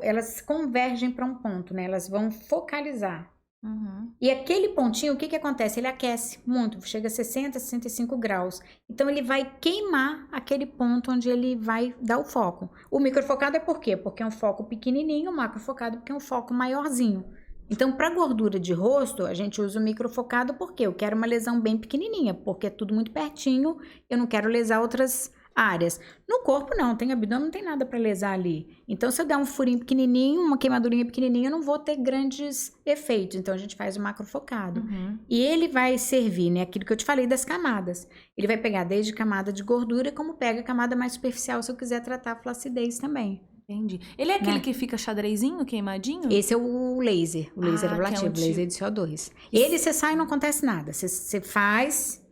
elas convergem para um ponto, né? Elas vão focalizar. E aquele pontinho, o que acontece? Ele aquece muito, chega a 60, 65 graus. Então, ele vai queimar aquele ponto onde ele vai dar o foco. O microfocado é por quê? Porque é um foco pequenininho, o macrofocado porque é um foco maiorzinho. Então, para gordura de rosto, a gente usa o microfocado porque eu quero uma lesão bem pequenininha, porque é tudo muito pertinho, eu não quero lesar outras áreas. No corpo não, tem abdômen, não tem nada para lesar ali. Então, se eu der um furinho pequenininho, uma queimadurinha pequenininha, eu não vou ter grandes efeitos. Então, a gente faz o macrofocado. E ele vai servir, né, aquilo que eu te falei das camadas. Ele vai pegar desde camada de gordura, como pega a camada mais superficial, se eu quiser tratar a flacidez também. Entendi. Ele é aquele que fica xadrezinho, queimadinho? Esse é o laser ablativo, o laser de CO2. Ele, você sai e não acontece nada. Você faz...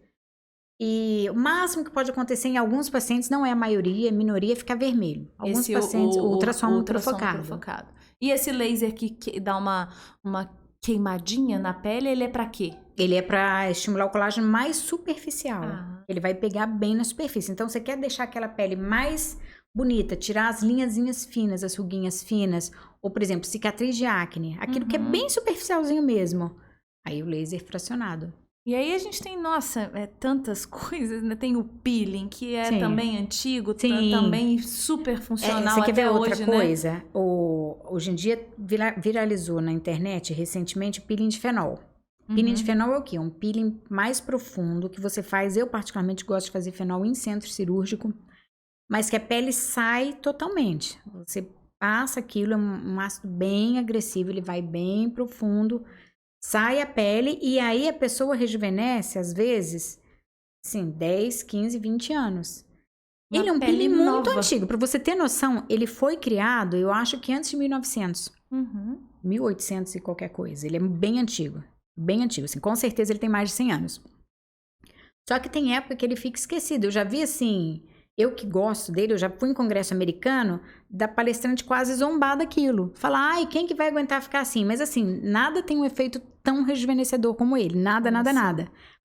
E o máximo que pode acontecer em alguns pacientes, não é a maioria, a minoria, fica vermelho. Alguns pacientes, o ultrassom microfocado. E esse laser que dá uma queimadinha na pele, ele é pra quê? Ele é para estimular o colágeno mais superficial. Ele vai pegar bem na superfície. Então, você quer deixar aquela pele mais bonita, tirar as linhazinhas finas, as ruguinhas finas, ou, por exemplo, cicatriz de acne, aquilo que é bem superficialzinho mesmo. Aí o laser fracionado. E aí a gente tem, tantas coisas, né? Tem o peeling, que é também antigo, também super funcional você quer ver até outra hoje, coisa? Né? Hoje em dia viralizou na internet recentemente o peeling de fenol. Peeling de fenol é o quê? Um peeling mais profundo que você faz. Eu particularmente gosto de fazer fenol em centro cirúrgico, mas que a pele sai totalmente. Você passa aquilo, é um ácido bem agressivo, ele vai bem profundo. Sai a pele e aí a pessoa rejuvenesce, às vezes, assim, 10, 15, 20 anos. Ele é um peeling muito antigo. Para você ter noção, ele foi criado, eu acho que antes de 1900. 1800 e qualquer coisa. Ele é bem antigo. Bem antigo, assim. Com certeza ele tem mais de 100 anos. Só que tem época que ele fica esquecido. Eu já vi, assim... Eu que gosto dele, eu já fui em congresso americano, da palestrante quase zombar daquilo. Falar, ai, quem que vai aguentar ficar assim? Mas assim, nada tem um efeito tão rejuvenescedor como ele. Nada.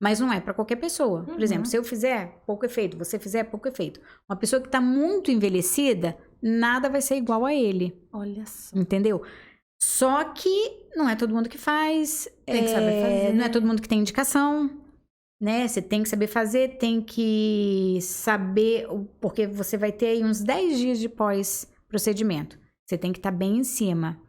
Mas não é para qualquer pessoa. Por exemplo, se eu fizer, pouco efeito. Você fizer, pouco efeito. Uma pessoa que tá muito envelhecida, nada vai ser igual a ele. Olha só. Entendeu? Só que não é todo mundo que faz. Tem que saber fazer. Não é todo mundo que tem indicação. Né? Você tem que saber fazer, tem que saber, porque você vai ter aí uns 10 dias de pós-procedimento. Você tem que estar bem em cima.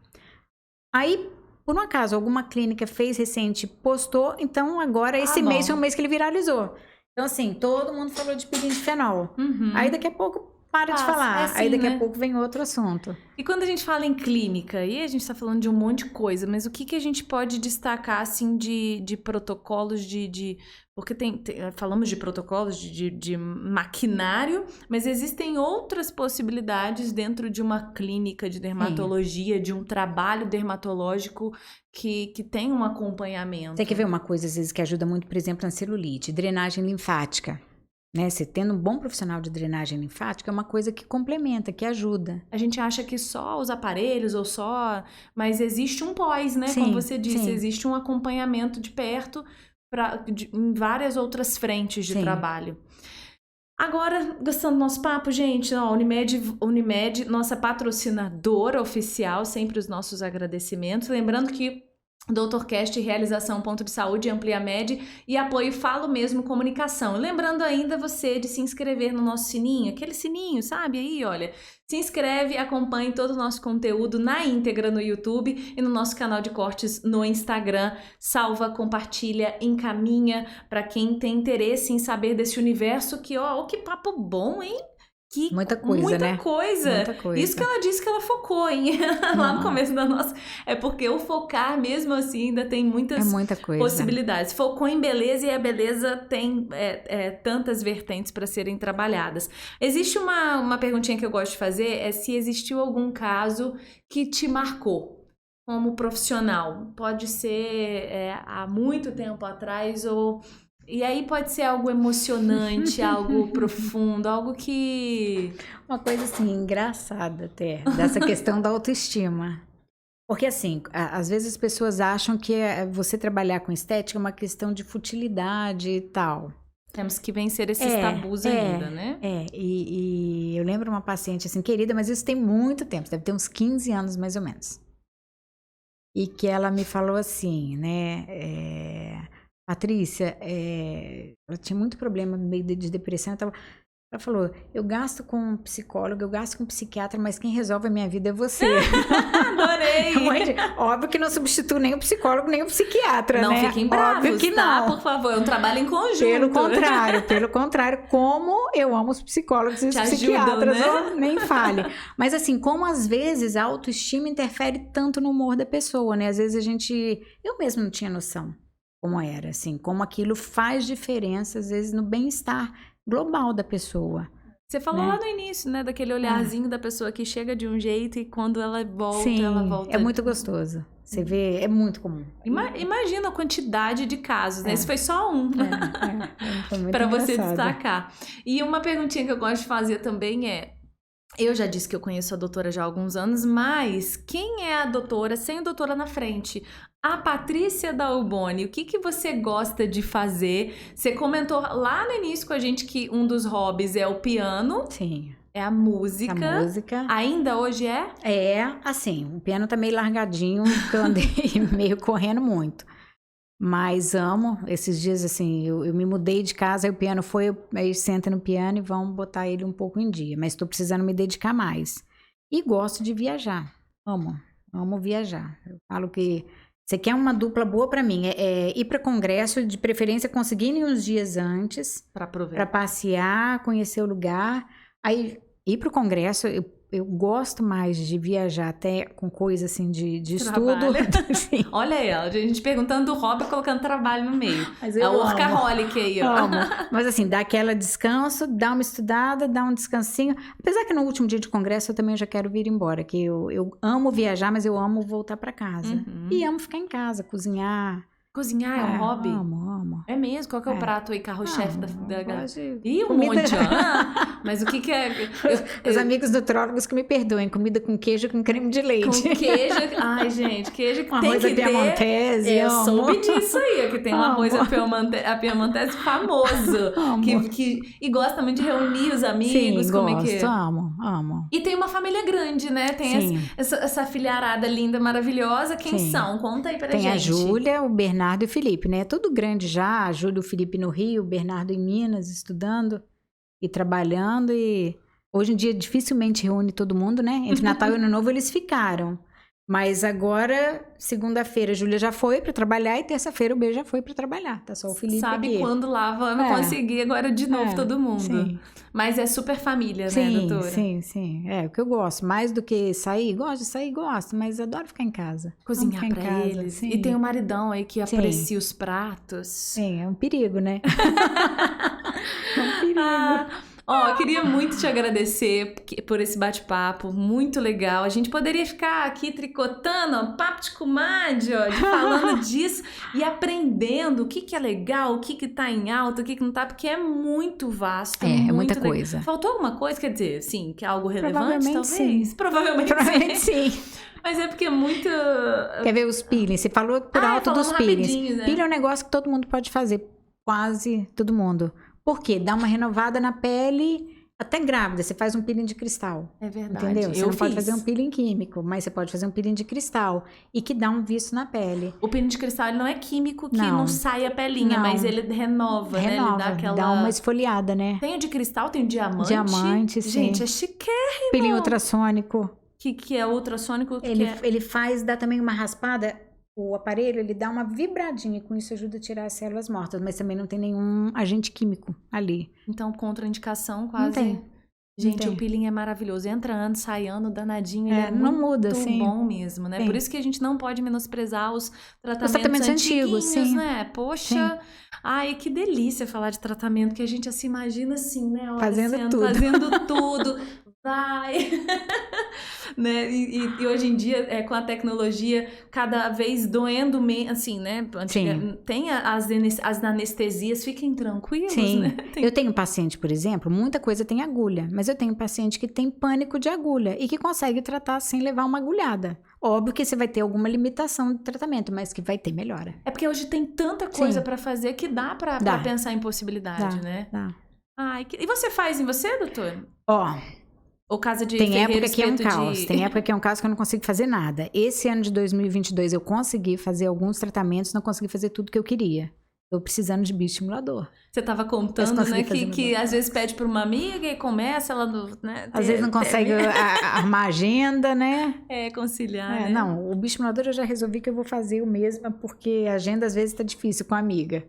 Aí, por um acaso, alguma clínica fez recente, postou, então agora esse mês foi um mês que ele viralizou. Então, assim, todo mundo falou de peeling de fenol. Aí, daqui a pouco, para de falar. assim, Aí daqui né? a pouco vem outro assunto. E quando a gente fala em clínica, aí a gente tá falando de um monte de coisa, mas o que a gente pode destacar, assim, de protocolos porque falamos de protocolos de maquinário, mas existem outras possibilidades dentro de uma clínica de dermatologia, de um trabalho dermatológico que tem um acompanhamento. Você quer ver uma coisa, às vezes, que ajuda muito, por exemplo, na celulite? Drenagem linfática. Né? Você tendo um bom profissional de drenagem linfática é uma coisa que complementa, que ajuda. A gente acha que só os aparelhos ou só... Mas existe um pós, né? Sim, Como você disse, sim. Existe um acompanhamento de perto em várias outras frentes de Sim. trabalho. Agora, gostando do nosso papo, gente, ó, Unimed, nossa patrocinadora oficial, sempre os nossos agradecimentos. Lembrando que DoutorCast, realização Ponto de Saúde, Ampliamed e apoio Falo Mesmo Comunicação. Lembrando ainda você de se inscrever no nosso sininho, aquele sininho, sabe? Aí, olha, se inscreve, acompanhe todo o nosso conteúdo na íntegra no YouTube e no nosso canal de cortes no Instagram. Salva, compartilha, encaminha para quem tem interesse em saber desse universo que, ó, que papo bom, hein? Muita coisa, muita né? coisa. Muita coisa. Isso que ela disse que ela focou, hein? Lá no começo da nossa... É porque o focar, mesmo assim, ainda tem muitas muita coisa. possibilidades. Focou em beleza e a beleza tem tantas vertentes para serem trabalhadas. Existe uma perguntinha que eu gosto de fazer, é se existiu algum caso que te marcou como profissional. Pode ser há muito tempo atrás ou... E aí pode ser algo emocionante, algo profundo, algo que... Uma coisa assim, engraçada até, dessa questão da autoestima. Porque assim, às vezes as pessoas acham que você trabalhar com estética é uma questão de futilidade e tal. Temos que vencer esses tabus ainda, né? E eu lembro uma paciente assim, querida, mas isso tem muito tempo, deve ter uns 15 anos mais ou menos. E que ela me falou assim, né... Patrícia, ela tinha muito problema no meio de depressão. Ela falou, eu gasto com psicólogo, eu gasto com psiquiatra, mas quem resolve a minha vida é você. Adorei! Óbvio que não substitui nem o psicólogo, nem o psiquiatra, não né? Fiquem bravos, óbvio que tá? não. Por favor, é um trabalho em conjunto. Pelo contrário, como eu amo os psicólogos e os psiquiatras, né? Nem fale. Mas assim, como às vezes a autoestima interfere tanto no humor da pessoa, né? Às vezes eu mesma não tinha noção como era, assim, como aquilo faz diferença, às vezes, no bem-estar global da pessoa. Você falou lá no início, né, daquele olharzinho da pessoa que chega de um jeito e quando ela volta, ela volta. É muito gostoso. Você vê, é muito comum. Imagina a quantidade de casos, né? Esse foi só um. Para você destacar. E uma perguntinha que eu gosto de fazer também é, eu já disse que eu conheço a doutora já há alguns anos, mas quem é a doutora sem a doutora na frente? A Patrícia Dalboni, o que você gosta de fazer? Você comentou lá no início com a gente que um dos hobbies é o piano. Sim. É a música. A música. Ainda hoje é? Assim, o piano tá meio largadinho, porque eu andei meio correndo muito. Mas amo, esses dias assim, eu me mudei de casa, aí o piano aí senta no piano e vamos botar ele um pouco em dia. Mas tô precisando me dedicar mais. E gosto de viajar, amo viajar. Eu falo que você quer uma dupla boa pra mim, ir pra congresso, de preferência conseguir uns dias antes. Pra passear, conhecer o lugar. Aí, ir pro congresso, eu gosto mais de viajar até com coisa assim de estudo. Assim. Olha ela, a gente perguntando do hobby, colocando trabalho no meio. Mas eu a workaholic aí, ó. Amo. Mas assim, dá aquela descanso, dá uma estudada, dá um descansinho. Apesar que no último dia de congresso eu também já quero vir embora, que eu amo viajar, mas eu amo voltar pra casa. E amo ficar em casa, cozinhar. Cozinhar é um hobby? Amo. É mesmo? Qual que é o prato aí, carro-chefe da galera? Ih, um comida... monte. Mas o que é? Os amigos nutrólogos que me perdoem. Comida com queijo com creme de leite. Com queijo. Ai, gente, queijo que tem que ter. Piemontese. Eu soube disso aí, que tem um arroz a piemontese famoso. E gosta muito de reunir os amigos. Sim, gosto. Amo. E tem uma família grande, né? Tem essa filharada linda, maravilhosa. Quem são? Conta aí pra gente. Tem a Júlia, o Bernardo e o Felipe, né? Tudo grande já. A Júlia e o Felipe no Rio, o Bernardo em Minas, estudando e trabalhando. E hoje em dia dificilmente reúne todo mundo, né? Entre Natal e Ano Novo eles ficaram. Mas agora, segunda-feira, a Júlia já foi pra trabalhar e terça-feira o B já foi pra trabalhar. Tá só o Felipe Sabe aqui. quando lá vai conseguir agora de novo todo mundo. Sim. Mas é super família, né, Sim, doutora? sim. É o que eu gosto. Mais do que sair, gosto de sair, gosto. Mas adoro ficar em casa. Cozinhar Vamos pra ficar em casa, eles. sim. E tem o maridão aí que aprecia os pratos. Sim, é um perigo, né? É um perigo. Ó, queria muito te agradecer por esse bate-papo, muito legal. A gente poderia ficar aqui tricotando, ó, papo de comadre, ó, falando disso e aprendendo o que é legal, o que tá em alta, o que não tá, porque é muito vasto. É muita legal. coisa. Faltou alguma coisa? Quer dizer, sim, que é algo relevante, Provavelmente talvez? sim. Provavelmente sim. sim. Mas é porque é muito... Quer ver os peelings? Você falou por alto dos peelings. Né? Peeling é um negócio que todo mundo pode fazer. Quase todo mundo. Por quê? Dá uma renovada na pele, até grávida. Você faz um peeling de cristal. É verdade. Entendeu? Você não pode fazer um peeling químico, mas você pode fazer um peeling de cristal. E que dá um viço na pele. O peeling de cristal ele não é químico que não sai a pelinha, mas ele renova, né? Ele dá aquela... dá uma esfoliada, né? Tem o de cristal, tem o diamante. Diamante, sim. Gente, é chiquérrimo. Peeling ultrassônico. Que é ultrassônico. Ele faz, dá também uma raspada. O aparelho, ele dá uma vibradinha e com isso ajuda a tirar as células mortas, mas também não tem nenhum agente químico ali. Então, contraindicação quase... Não tem. Gente, o peeling é maravilhoso. Entra ano, sai ano, danadinho. Ele é não muito muda, assim. bom mesmo, né? Sim. Por isso que a gente não pode menosprezar os tratamentos antigos, sim. né? Poxa, ai, que delícia falar de tratamento, que a gente assim imagina assim, né? Olha, fazendo tudo. Vai! Né? E hoje em dia, com a tecnologia, cada vez doendo menos, assim, né? Tem as anestesias, fiquem tranquilos, né? Eu tenho paciente, por exemplo, muita coisa tem agulha, mas eu tenho paciente que tem pânico de agulha e que consegue tratar sem levar uma agulhada. Óbvio que você vai ter alguma limitação de tratamento, mas que vai ter melhora. É porque hoje tem tanta coisa pra fazer que dá pra pensar em possibilidade, né? Dá. Ai, e você faz em você, doutor? Ó... Ou casa de Tem época que é um caos. Tem época que é um caos que eu não consigo fazer nada. Esse ano de 2022 eu consegui fazer alguns tratamentos, não consegui fazer tudo que eu queria. Tô precisando de bioestimulador. Você tava contando, né, que às vezes pede pra uma amiga e começa, ela né, às vezes não consegue armar agenda, né? Conciliar, né? Não, o bioestimulador eu já resolvi que eu vou fazer o mesmo, porque a agenda às vezes tá difícil com a amiga.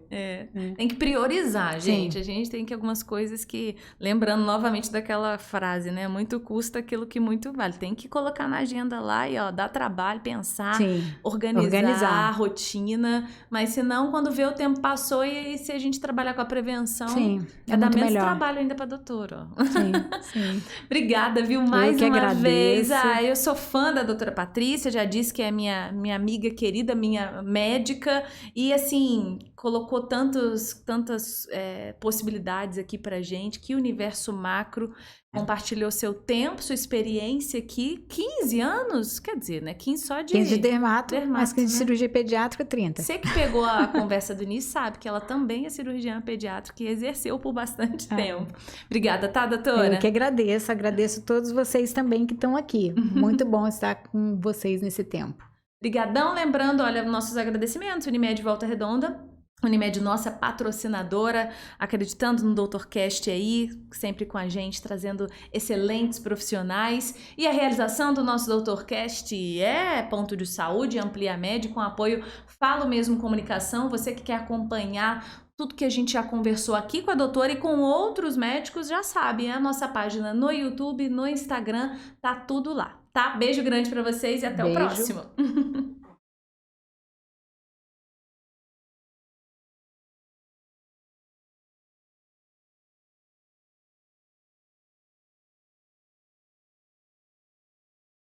Tem que priorizar, gente. A gente tem que algumas coisas que... Lembrando novamente daquela frase, né? Muito custa aquilo que muito vale. Tem que colocar na agenda lá e, ó, dá trabalho, pensar, organizar a rotina. Mas senão, quando vê o tempo passou e se a gente trabalhar com a prevenção, vai dar menos trabalho ainda pra doutora. Sim. Obrigada, viu? Mais uma agradeço. vez. Eu sou fã da doutora Patrícia, já disse que é minha amiga querida, minha médica. E, assim, colocou tantas possibilidades aqui pra gente. Que universo macro. Compartilhou seu tempo, sua experiência aqui. 15 anos? Quer dizer, né? 15 só de... 15 de dermato, mas que de né? cirurgia pediátrica, 30. Você que pegou a conversa do início sabe que ela também é cirurgiã pediátrica e exerceu por bastante tempo. Obrigada, tá, doutora? Eu que agradeço todos vocês também que estão aqui. Muito bom estar com vocês nesse tempo. Obrigadão, lembrando, olha, nossos agradecimentos, Unimed Volta Redonda. Unimed, nossa patrocinadora, acreditando no DoutorCast aí, sempre com a gente, trazendo excelentes profissionais. E a realização do nosso DoutorCast é Ponto de Saúde, Amplia Med, com apoio Falo Mesmo Comunicação. Você que quer acompanhar tudo que a gente já conversou aqui com a doutora e com outros médicos, já sabe, a nossa página no YouTube, no Instagram, tá tudo lá, tá? Beijo grande pra vocês e até o próximo.